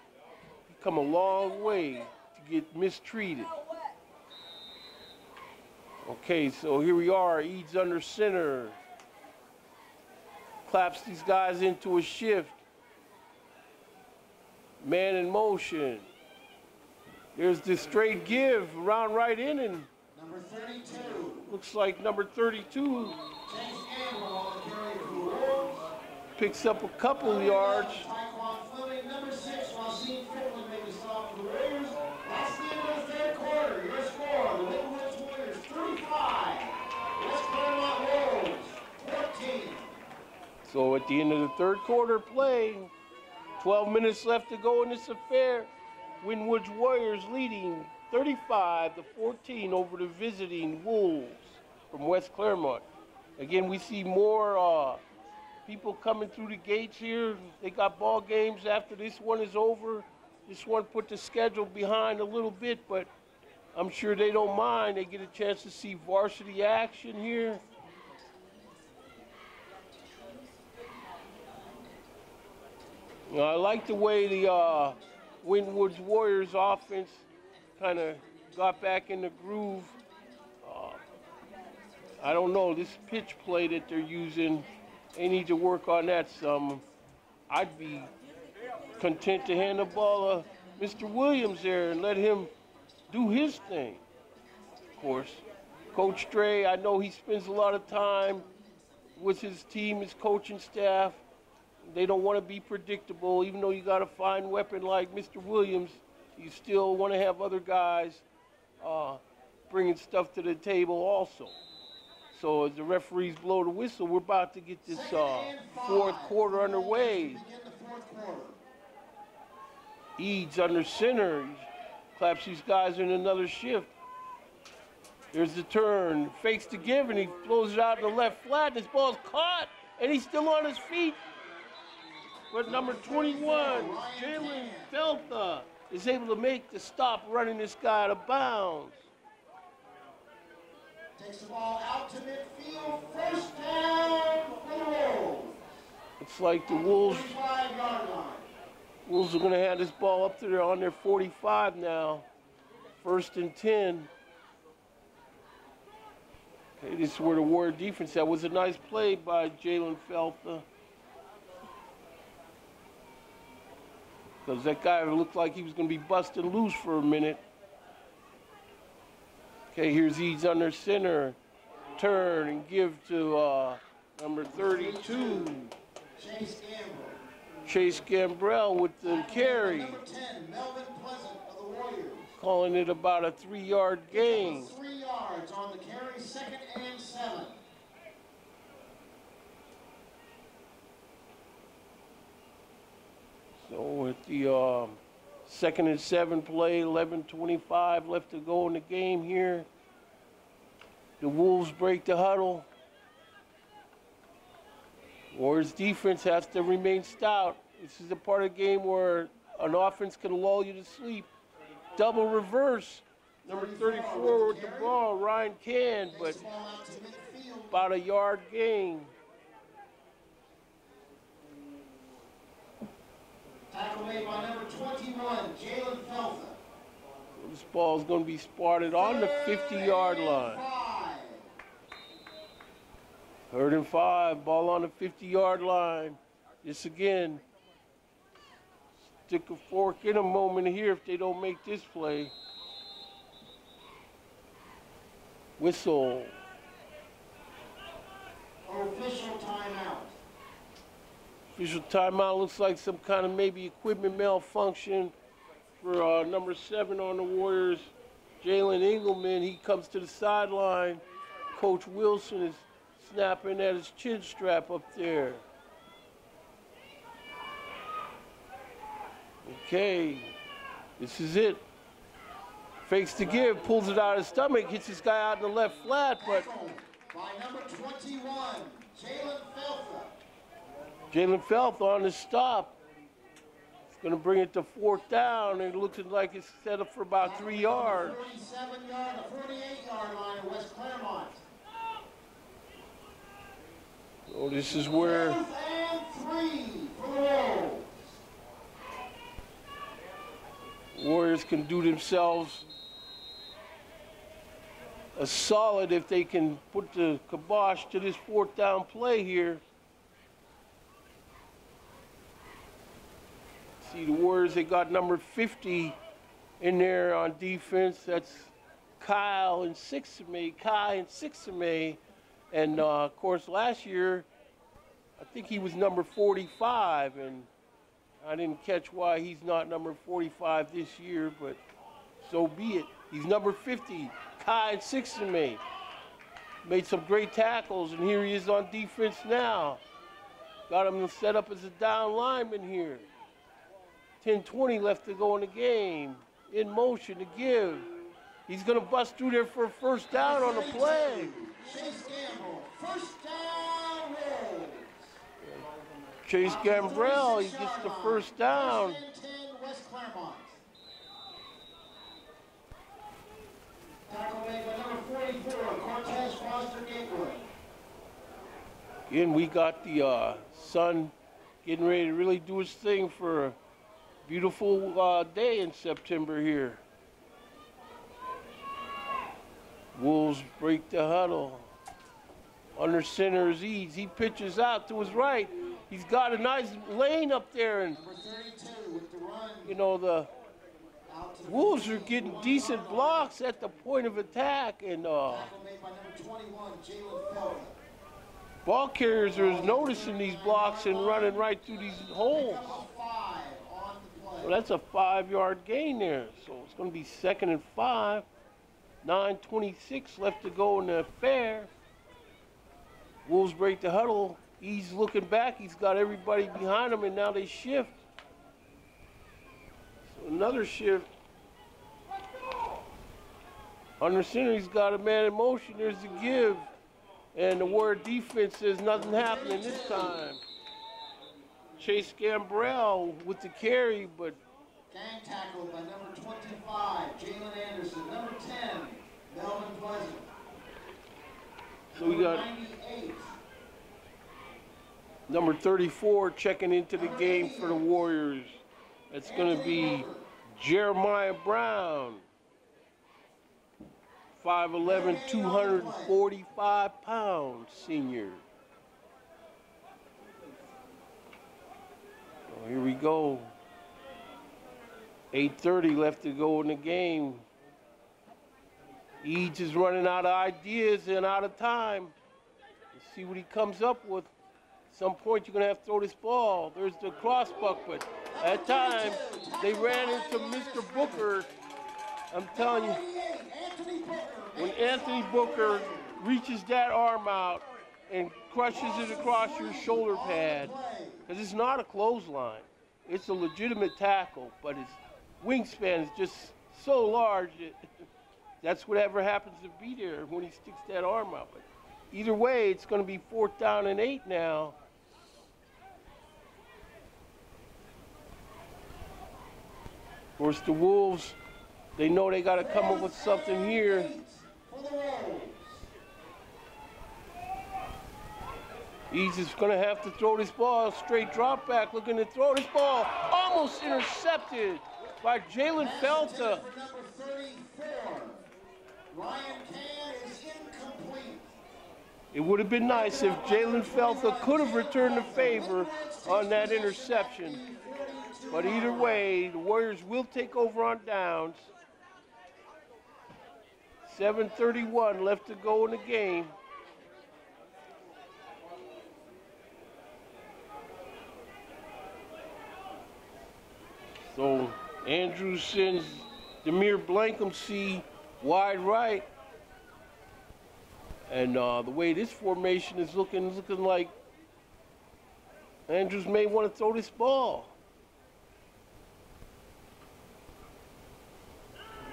you've come a long way to get mistreated. Okay, so here we are, Eads under center. Claps these guys into a shift. Man in motion. There's the straight give around right in, and number 32. Looks like number 32 picks up a couple of yards. Number 6, Wasim Finland made the stop for the Raiders. That's the end of the 3rd quarter. Your score, the Winton Warriors 35. West Clermont Wolves 14. So at the end of the 3rd quarter play, 12 minutes left to go in this affair. Winwood's Warriors leading 35-14 over the visiting Wolves from West Clermont. Again, we see more people coming through the gates here. They got ball games after this one is over. This one put the schedule behind a little bit, but I'm sure they don't mind. They get a chance to see varsity action here. You know, I like the way the Winwood's Warriors offense kind of got back in the groove. I don't know, this pitch play that they're using, they need to work on that some. I'd be content to hand the ball to Mr. Williams there and let him do his thing. Of course, Coach Dre, I know he spends a lot of time with his team, his coaching staff. They don't want to be predictable. Even though you got a fine weapon like Mr. Williams, you still want to have other guys bringing stuff to the table also. So as the referees blow the whistle, we're about to get this 4th quarter underway. Eads under center. He claps these guys in another shift. There's the turn. Fakes to give, and he throws it out in the left flat. This ball's caught, and he's still on his feet. But number 21, Jalen Delta, is able to make the stop running this guy out of bounds. Takes the ball out to midfield. 1st down for the Wolves. It's like the Wolves are going to have this ball up to there on their 45 now. 1st and 10. Okay, this is where the Warrior defense, that was a nice play by Jalen Feltha. Because that guy looked like he was going to be busting loose for a minute. Okay, here's Eads under center. Turn and give to number 32. Chase Gambrell with the carry. Number 10, Melvin Pleasant of the Warriors. Calling it about a 3-yard gain. 3 yards on the carry, 2nd and 7. So at the 2nd and 7 play, 11:25 left to go in the game here. The Wolves break the huddle. Warriors defense has to remain stout. This is the part of the game where an offense can lull you to sleep. Double reverse. Number 34 with the ball, Ryan Can, but about a yard gain. Tackle made by number 21, Jalen Feltha. This ball is going to be spotted on the 50-yard line. 3rd and 5, ball on the 50-yard line. This again, stick a fork in a moment here if they don't make this play. Whistle. Official timeout. Official timeout. Looks like some kind of maybe equipment malfunction for number 7 on the Warriors, Jalen Engelman. He comes to the sideline. Coach Wilson is snapping at his chin strap up there. Okay, this is it. Fakes the give, pulls it out of his stomach, hits this guy out in the left flat, but By number 21, Jalen Feltha. Jalen Feltha on the stop. It's going to bring it to 4th down. It looks like it's set up for about 3 yards. 47-yard to 48-yard line of West Clermont. So this is where 4th and 3 for the Wolves. Warriors can do themselves a solid if they can put the kibosh to this 4th down play here. See the Warriors, they got number 50 in there on defense. That's Kai and Sixame. And of course last year, I think he was number 45, and I didn't catch why he's not number 45 this year, but so be it. He's number 50, Kai Sixame. Made some great tackles, and here he is on defense now. Got him set up as a down lineman here. 10:20 left to go in the game. In motion to give. He's going to bust through there for a 1st down on the play. Chase Gamble, 1st down Wolves. Chase Gambrell, he gets the 1st down. 1st and 10, West Clermont. Tackle made by number 44, Cortez Foster Gateway. Again, we got the sun getting ready to really do his thing for a beautiful day in September here. Wolves break the huddle. Under center is Eads. He pitches out to his right. He's got a nice lane up there, and Number 32 with the run. you know the Out to the Wolves are getting decent blocks at the point of attack, and tackle made by number 21, Jalen Feltha. ball carriers are noticing these blocks and running right through these holes. Up a 5 on the play. So that's a 5-yard gain there. So it's going to be 2nd and 5. 9:26 left to go in the affair. Wolves break the huddle. He's looking back. He's got everybody behind him, and now they shift. So another shift. Under center, he's got a man in motion. There's the give. And the Warrior defense says nothing happening this time. Chase Gambrell with the carry, but Gang tackled by number 25, Jalen Anderson. Number 10, Melvin Pleasant. so we got 98, number 34 checking into the game for the Warriors. That's going to be Jeremiah Brown. 5'11", 245 pounds, senior. Oh, here we go. 8:30 left to go in the game. Eads is running out of ideas and out of time. Let's see what he comes up with. At some point, you're going to have to throw this ball. There's the crossbuck, but at times, they ran into Mr. Booker. I'm telling you, when Anthony Booker reaches that arm out and crushes it across your shoulder pad, because it's not a clothesline. It's a legitimate tackle, but his wingspan is just so large that that's whatever happens to be there when he sticks that arm out. But either way, it's going to be 4th down and 8 now. Of course, the Wolves, they know they got to come up with something here. He's just going to have to throw this ball, straight drop back, looking to throw this ball, almost intercepted by Jalen Felta. It would have been nice if Jalen Felta could have returned the favor on that interception. But either way, the Warriors will take over on downs. 7:31 left to go in the game. So Andrews sends Demir Blankenship wide right. And the way this formation is looking like Andrews may want to throw this ball.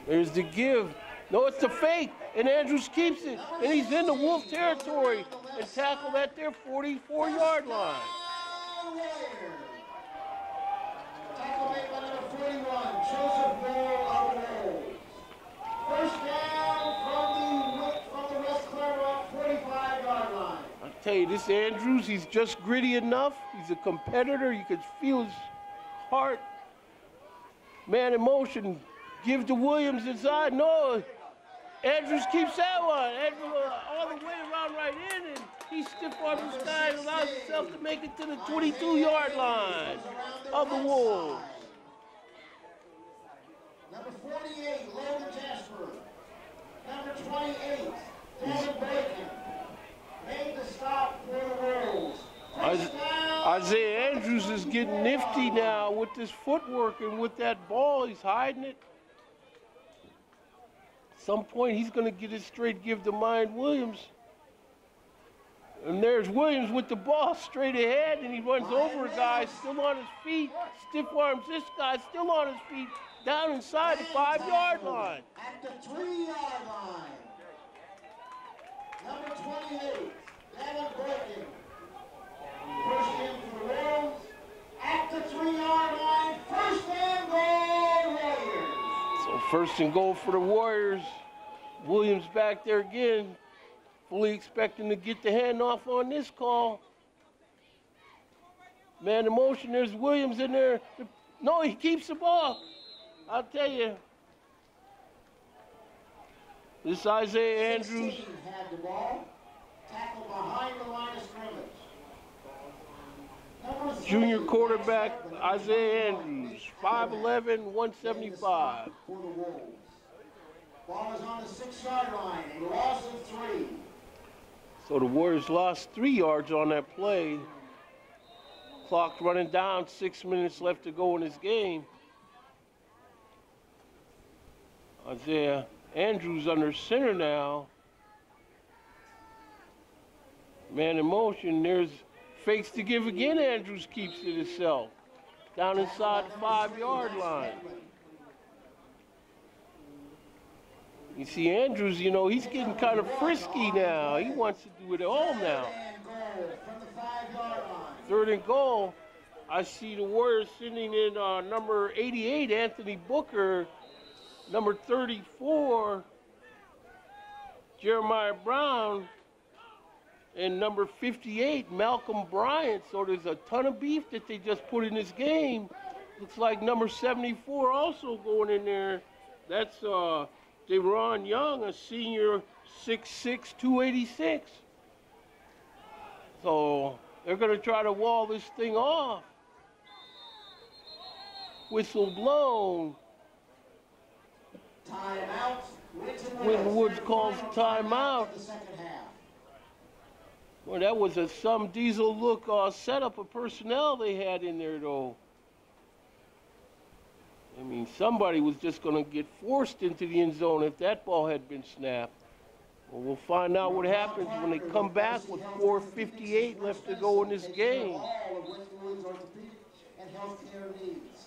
There's the give. No, it's the fake, and Andrews keeps it, and he's in the Wolf territory and tackled at their 44-yard line. Tackle made by number 41, Joseph Moore of the Wolves. First down from the West Clermont 45-yard line. I tell you, this Andrews, he's just gritty enough. He's a competitor. You could feel his heart. Man in motion. Give to Williams inside. No. Andrews keeps that one. Andrews all the way around right in, and he stiff arms this guy and allows himself to make it to the 22-yard line of the Wolves. Number 48, Logan Jasper. Number 28, Devin Bacon. Made the stop for the Wolves. Isaiah Andrews is getting nifty now with this footwork and with that ball. He's hiding it. At some point, he's going to get his straight give to Mind Williams. And there's Williams with the ball straight ahead, and he runs over a guy still on his feet, stiff arms this guy still on his feet, down inside the 5-yard line. At the 3-yard line. Number 28, Devin Bacon. First in for the Wolves. At the 3-yard line, first and goal, Warriors. So first and goal for the Warriors. Williams back there again, fully expecting to get the handoff on this call. Man in motion, there's Williams in there. No, he keeps the ball. I'll tell you. This Isaiah Andrews. Had the ball. Tackled behind the line of scrimmage. Junior quarterback Isaiah Andrews, 5'11", 175. For the Wolves. Ball is on the 6-yard line, a loss of 3. So the Warriors lost 3 yards on that play. Clock running down, 6 minutes left to go in this game. Isaiah Andrews under center now. Man in motion, there's fakes to give again. Andrews keeps it himself. Down inside the 5-yard line. You see Andrews, you know, he's getting kind of frisky now. He wants to do it all now. 3rd and goal. I see the Warriors sending in number 88, Anthony Booker, number 34, Jeremiah Brown, and number 58, Malcolm Bryant. So there's a ton of beef that they just put in this game. Looks like number 74 also going in there. That's Deron Young, a senior, 6'6", 286. So they're going to try to wall this thing off. Whistle blown. Timeout. Winton Woods calls timeout. The second half. Well, that was a some diesel look setup of personnel they had in there, though. I mean, somebody was just going to get forced into the end zone if that ball had been snapped. Well, we'll find out what happens when they come back with 4:58 left to go in this game. All of Winton Woods orthopedic and healthcare needs.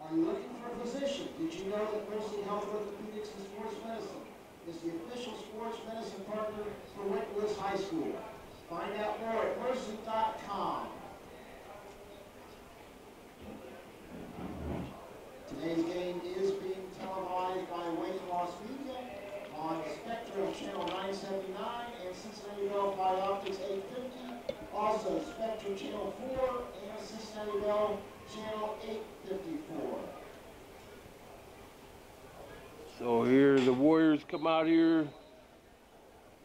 Are you looking for a physician? Did you know that Varsity Health Orthopedics and Sports Medicine is the official sports medicine partner for Winton Woods High School? Find out more at mercy.com. Today's game is being televised by Wake Lost Media on Spectrum Channel 979 and Cincinnati Bell Fiber Optics 850. Also Spectrum Channel 4 and Cincinnati Bell Channel 854. So here the Warriors come out here.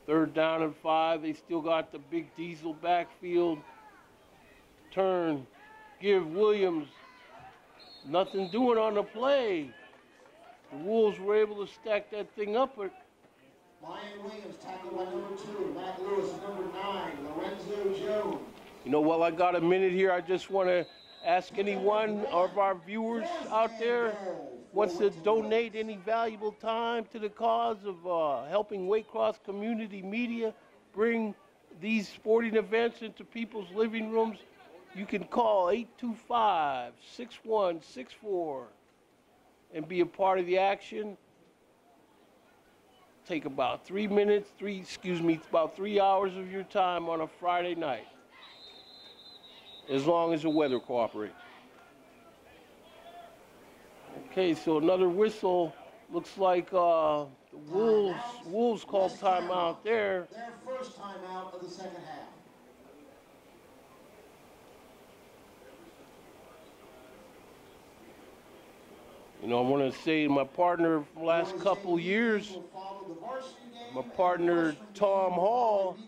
3rd down and 5. They still got the big diesel backfield. Turn. Give Williams. Nothing doing on the play. The Wolves were able to stack that thing up. Ryan Williams tackled by number 2. Matt Lewis, number 9. Lorenzo Jones. You know, while I got a minute here, I just want to ask anyone of our viewers out there wants to donate any valuable time to the cause of helping Waycross Community Media bring these sporting events into people's living rooms. You can call 825-6164 and be a part of the action. Take about 3 minutes, about 3 hours of your time on a Friday night, as long as the weather cooperates. Okay, so another whistle. Looks like the Wolves called timeout there. Their first timeout of the second half. You know, I want to say my partner for the last couple years, my partner Tom Hall,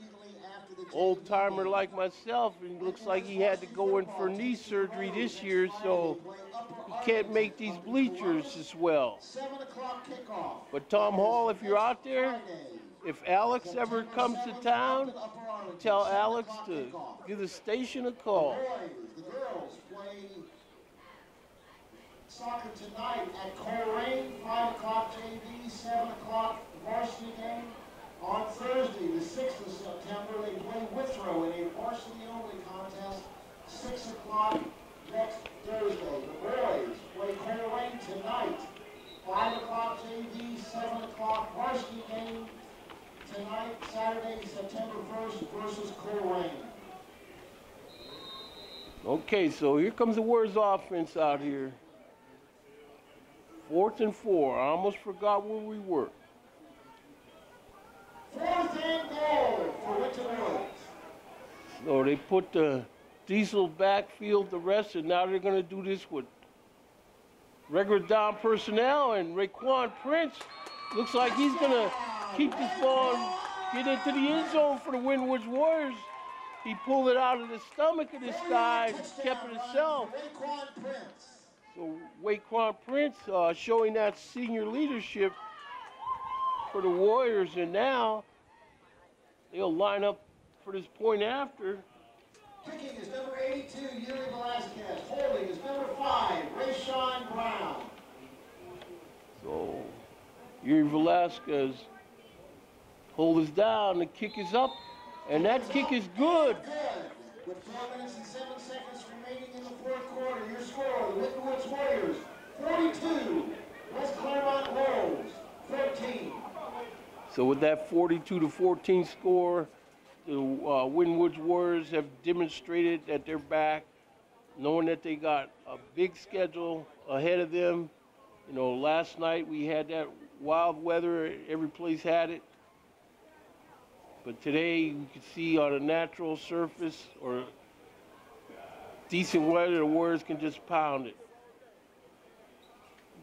old timer like myself, and looks like he had to go in for knee surgery this year, so he can't make these bleachers as well. 7 o'clock kickoff. But Tom Hall, if you're out there, if Alex ever comes to town, tell Alex to give the station a call. The girls play soccer tonight at Clermont, 5 o'clock JV, 7 o'clock varsity game. On Thursday, the 6th of September, they play Withrow in a varsity-only contest, 6 o'clock next Thursday. The boys play Clermont tonight, 5 o'clock JV, 7 o'clock varsity game tonight, Saturday, September 1st versus Clermont. Okay, so here comes the Warriors offense out here. 4th and 4. I almost forgot where we were. 4th and goal for Winton Woods. So they put the diesel backfield to rest, and now they're going to do this with regular down personnel, and Raekwon Prince looks like he's going to keep this ball and get into the end zone for the Winton Woods Warriors. He pulled it out of the stomach of this guy and kept it himself. Raekwon Prince. So Raekwon Prince showing that senior leadership for the Warriors, and now they'll line up for this point after. Kicking is number 82, Yuri Velasquez. Holding is number 5, Rayshawn Brown. So Yuri Velasquez holds down, the kick is up, and that kick is good. Good. With 4 minutes and 7 seconds remaining in the 4th quarter, your score, the Winton Woods Warriors, 42, West Clermont Wolves, 13. So with that 42-14 score, the Winton Woods Warriors have demonstrated that they're back, knowing that they got a big schedule ahead of them. You know, last night we had that wild weather, every place had it. But today you can see on a natural surface or decent weather, the Warriors can just pound it.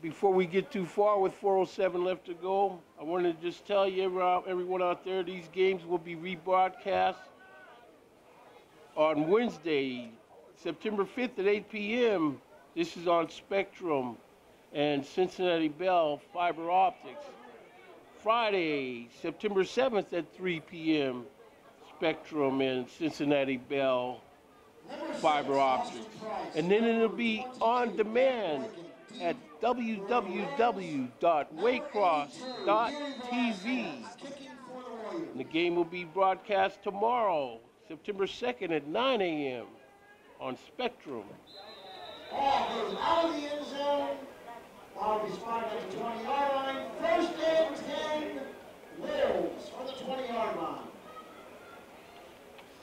Before we get too far with 4:07 left to go, I want to just tell you, everyone out there, these games will be rebroadcast on Wednesday, September 5th at 8 p.m. This is on Spectrum and Cincinnati Bell Fiber Optics. Friday, September 7th at 3 p.m. Spectrum and Cincinnati Bell Fiber Optics. And then it'll be on demand at www.waycross.tv. And the game will be broadcast tomorrow, September 2nd at 9 a.m. on Spectrum. Ball goes out of the end zone. Ball will be spotted at the 20-yard line. First and 10, Wolves on the 20-yard line.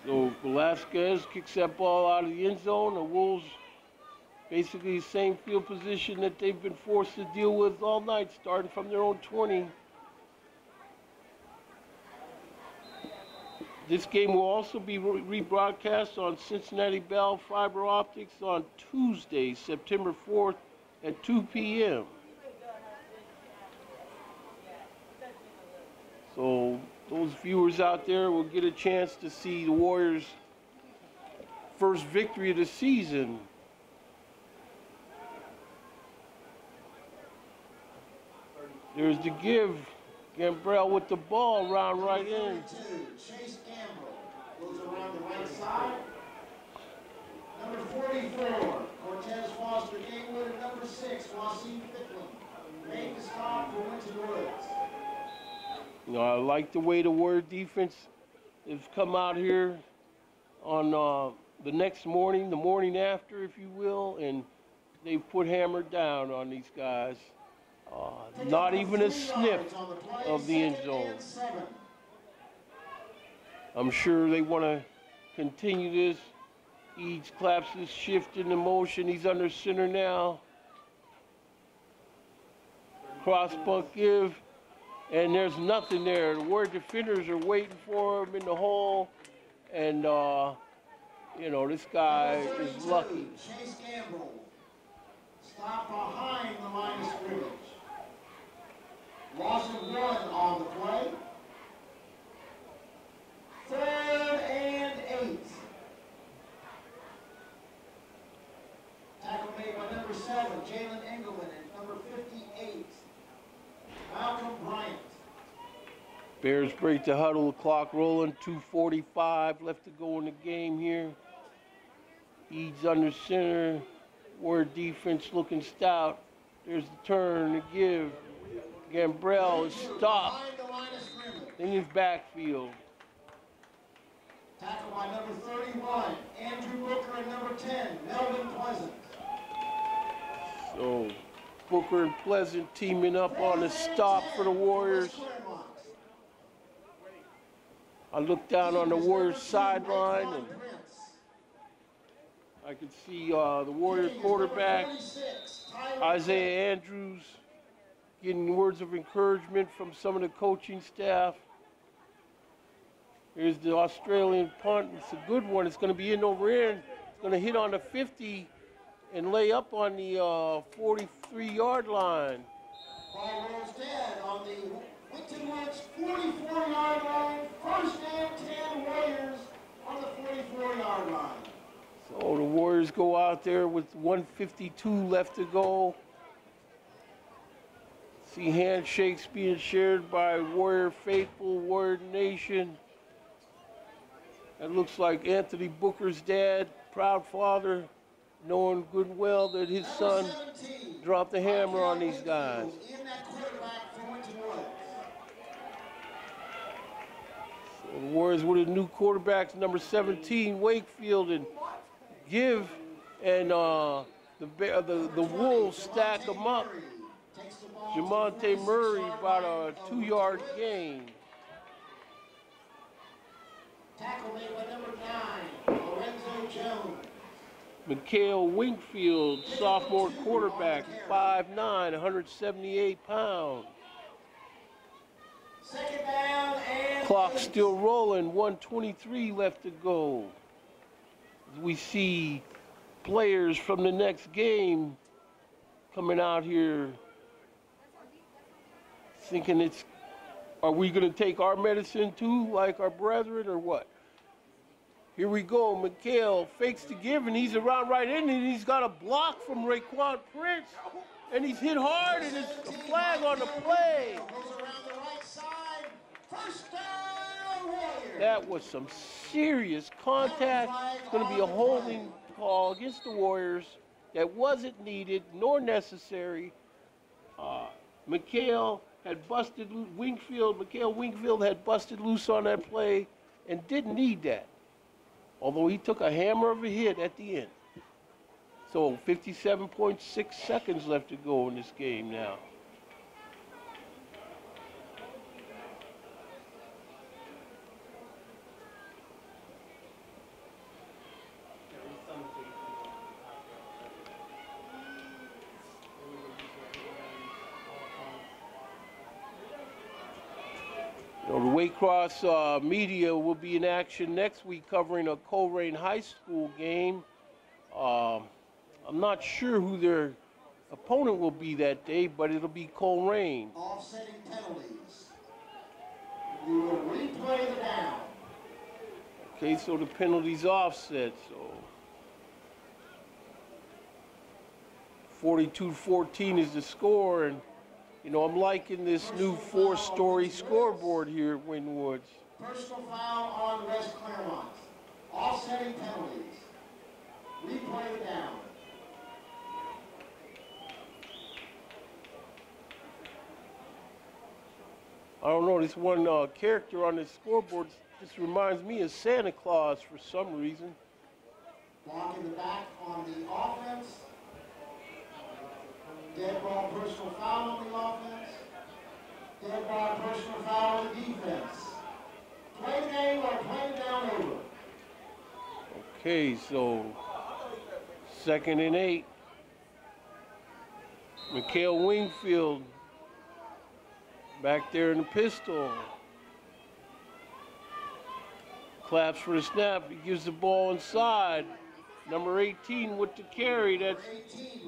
So Velasquez kicks that ball out of the end zone. The Wolves basically the same field position that they've been forced to deal with all night, starting from their own 20. This game will also be rebroadcast on Cincinnati Bell Fiber Optics on Tuesday, September 4th at 2 p.m. So those viewers out there will get a chance to see the Warriors' first victory of the season. There's the give. Gambrell with the ball, round right in. Chase Gamble goes around the right side. Number 44, Cortez Foster Gatewood, and number 6, Wasim Ficklin. Made the stop for Winton Woods. You know, I like the way the Warrior defense has come out here on the next morning, the morning after, if you will, and they've put hammer down on these guys. Not even a sniff of the end zone. I'm sure they want to continue this. Eads claps his shift into motion. He's under center now. Cross bunt give. And there's nothing there. The Warrior defenders are waiting for him in the hole. And, you know, this guy is lucky. Chase Gamble. Stop behind the line of scrimmage. Loss of 1 on the play. 3rd and 8. Tackle made by number 7, Jalen Engelman, and number 58, Malcolm Bryant. Bears break the huddle, the clock rolling, 2:45 left to go in the game here. Eads under center, Warrior defense looking stout. There's the turn, the give. Gambrell is stopped in his backfield. Tackle by number 31, Andrew Booker, and number 10, Melvin Pleasant. So Booker and Pleasant teaming up on the stop for the Warriors. I look down on the Warriors sideline and I can see the Warrior quarterback, Isaiah Andrews, getting words of encouragement from some of the coaching staff. Here's the Australian punt. It's a good one. It's going to be in over in. It's going to hit on the 50 and lay up on the 43-yard line. Ball rolls dead on the Winton Woods 44-yard line. First and 10 Warriors on the 44-yard line. So the Warriors go out there with 1:52 left to go. See handshakes being shared by Warrior faithful, Warrior Nation. That looks like Anthony Booker's dad, proud father, knowing good well that his son dropped the hammer on these guys. So the Warriors with a new quarterback, number 17, Wakefield, and give, and the Wolves stack them up. Jamonte Murray about a 2-yard gain. Tackle made by number 9, Lorenzo Jones. Mikhail Wingfield, sophomore quarterback, 5'9", 178 pounds. Second down and Clock still rolling, 1:23 left to go. We see players from the next game coming out here thinking are we going to take our medicine too, like our brethren, or what? Here we go. McHale fakes to give, and he's around right in, and he's got a block from Raekwon Prince, and he's hit hard, and it's a flag on the play. Goes around the right side. First down, Warriors. That was some serious contact. It's going to be a holding call against the Warriors that wasn't needed nor necessary. McHale had busted McHale Wingfield had busted loose on that play and didn't need that. Although he took a hammer of a hit at the end. So 57.6 seconds left to go in this game now. The Waycross media will be in action next week covering a Coleraine High School game. I'm not sure who their opponent will be that day, but it'll be Coleraine. Offsetting penalties. We will replay the down. Okay, so the penalty's offset, so 42-14 is the score, and you know, I'm liking this new 4-story scoreboard here at Winton Woods. Personal foul on West Clermont. Offsetting penalties. Replay the down. I don't know, this one character on this scoreboard just reminds me of Santa Claus for some reason. Block in the back on the offense. Dead ball personal foul on the offense. Dead ball personal foul on the defense. Play the game or play it down over. Okay, so 2nd and 8. McHale Wingfield back there in the pistol. Claps for the snap. He gives the ball inside. Number 18 with the carry. That's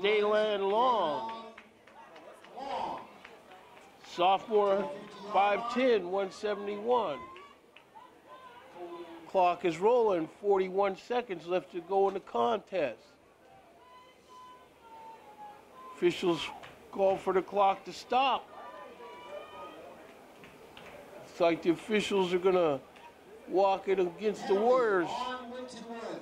Daylan Long. Sophomore, 5'10", 171. Clock is rolling. 41 seconds left to go in the contest. Officials call for the clock to stop. It's like the officials are going to walk it against the Warriors. On Winton Woods.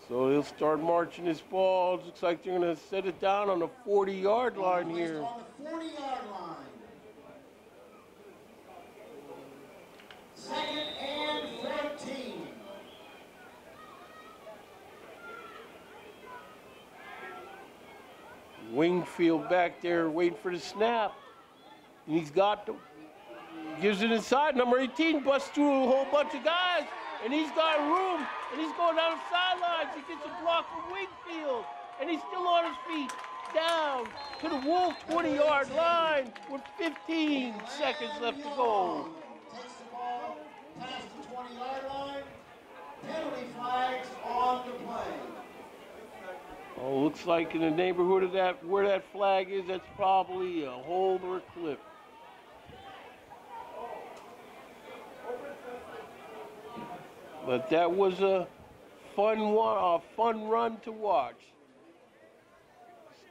So he'll start marching his ball. Looks like they're going to set it down on the 40-yard line here. On the 40-yard line. 2nd and 14. Wingfield back there waiting for the snap. And he's got the, gives it inside. Number 18 busts through a whole bunch of guys. And he's got room. And he's going down the sidelines. He gets a block from Wingfield. And he's still on his feet. Down to the Wolf 20-yard line with 15 seconds left to go. Takes the ball past the 20-yard line. Penalty flags on the play. Oh, looks like in the neighborhood of that, where that flag is, that's probably a hold or a clip. But that was a fun run to watch.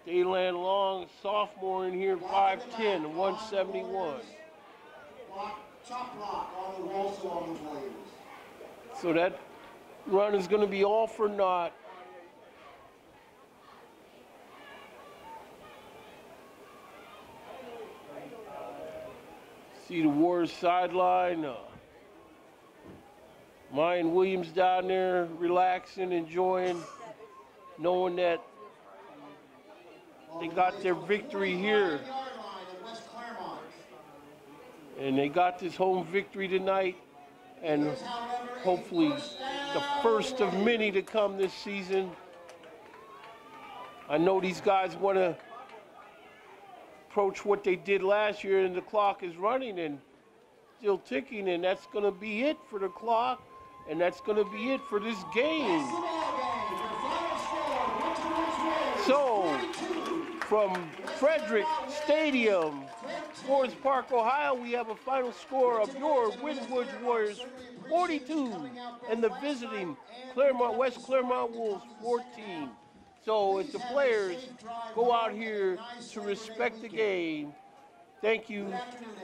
Daylan Long, sophomore in here, 5'10", 171. Chop block on the also on the players. So that run is going to be all for naught. See the Warriors sideline. Mayan Williams down there relaxing, enjoying, knowing that they got their victory here. And they got this home victory tonight, and hopefully the first of many to come this season. I know these guys want to approach what they did last year, and the clock is running, and still ticking, and that's going to be it for the clock, and that's going to be it for this game. So, from Frederick Stadium, Forest Park, Ohio, we have a final score of your Winton Warriors 42 and the visiting Clermont, West Clermont Wolves 14. So as the players go out here to respect the game, thank you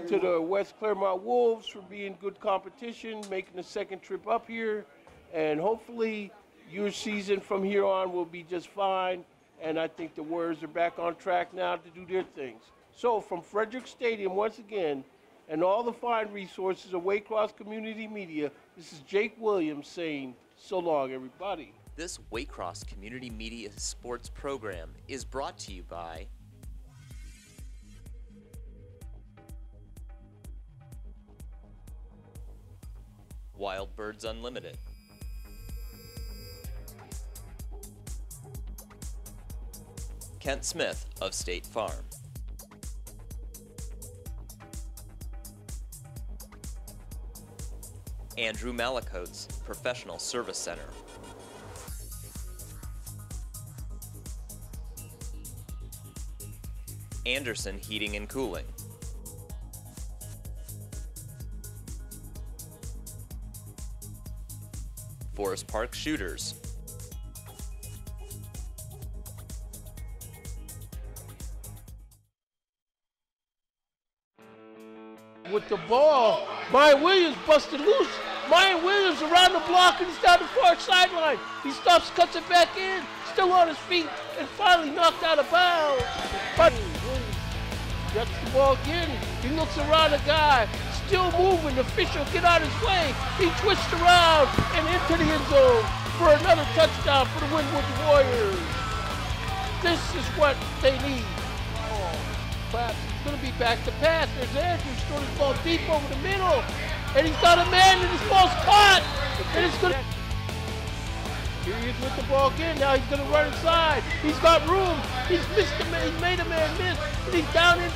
to the West Clermont Wolves for being good competition, making the second trip up here, and hopefully your season from here on will be just fine, and I think the Warriors are back on track now to do their things. So from Frederick Stadium, once again, and all the fine resources of Waycross Community Media, this is Jake Williams saying so long, everybody. This Waycross Community Media Sports program is brought to you by Wild Birds Unlimited, Kent Smith of State Farm, Andrew Malakote's Professional Service Center, Anderson Heating and Cooling, Forest Park Shooters, with the ball, Brian Williams busted loose. Brian Williams around the block and he's down the far sideline. He stops, cuts it back in, still on his feet, and finally knocked out of bounds. But Williams gets the ball again. He looks around the guy, still moving. The official get out his way. He twists around and into the end zone for another touchdown for the Winton Warriors. This is what they need. Perhaps it's going to be back to pass. There's Andrews throwing his ball deep over the middle. And he's got a man and his ball's caught. And it's going to... Here he is with the ball again. Now he's going to run inside. He's got room. He's missed a man. He's made a man miss. And he's down in...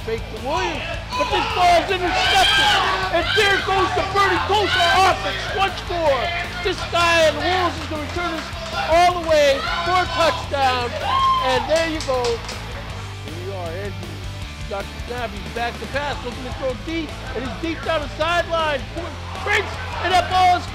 Fake to Williams. But this ball's intercepted. And there goes the birdie. Goes to offense. One score. This guy and the Wolves is going to return this all the way for a touchdown. And there you go. Andrew got the snap, he's back to pass, looking to throw deep, and he's deep down the sideline. Breaks, and that ball is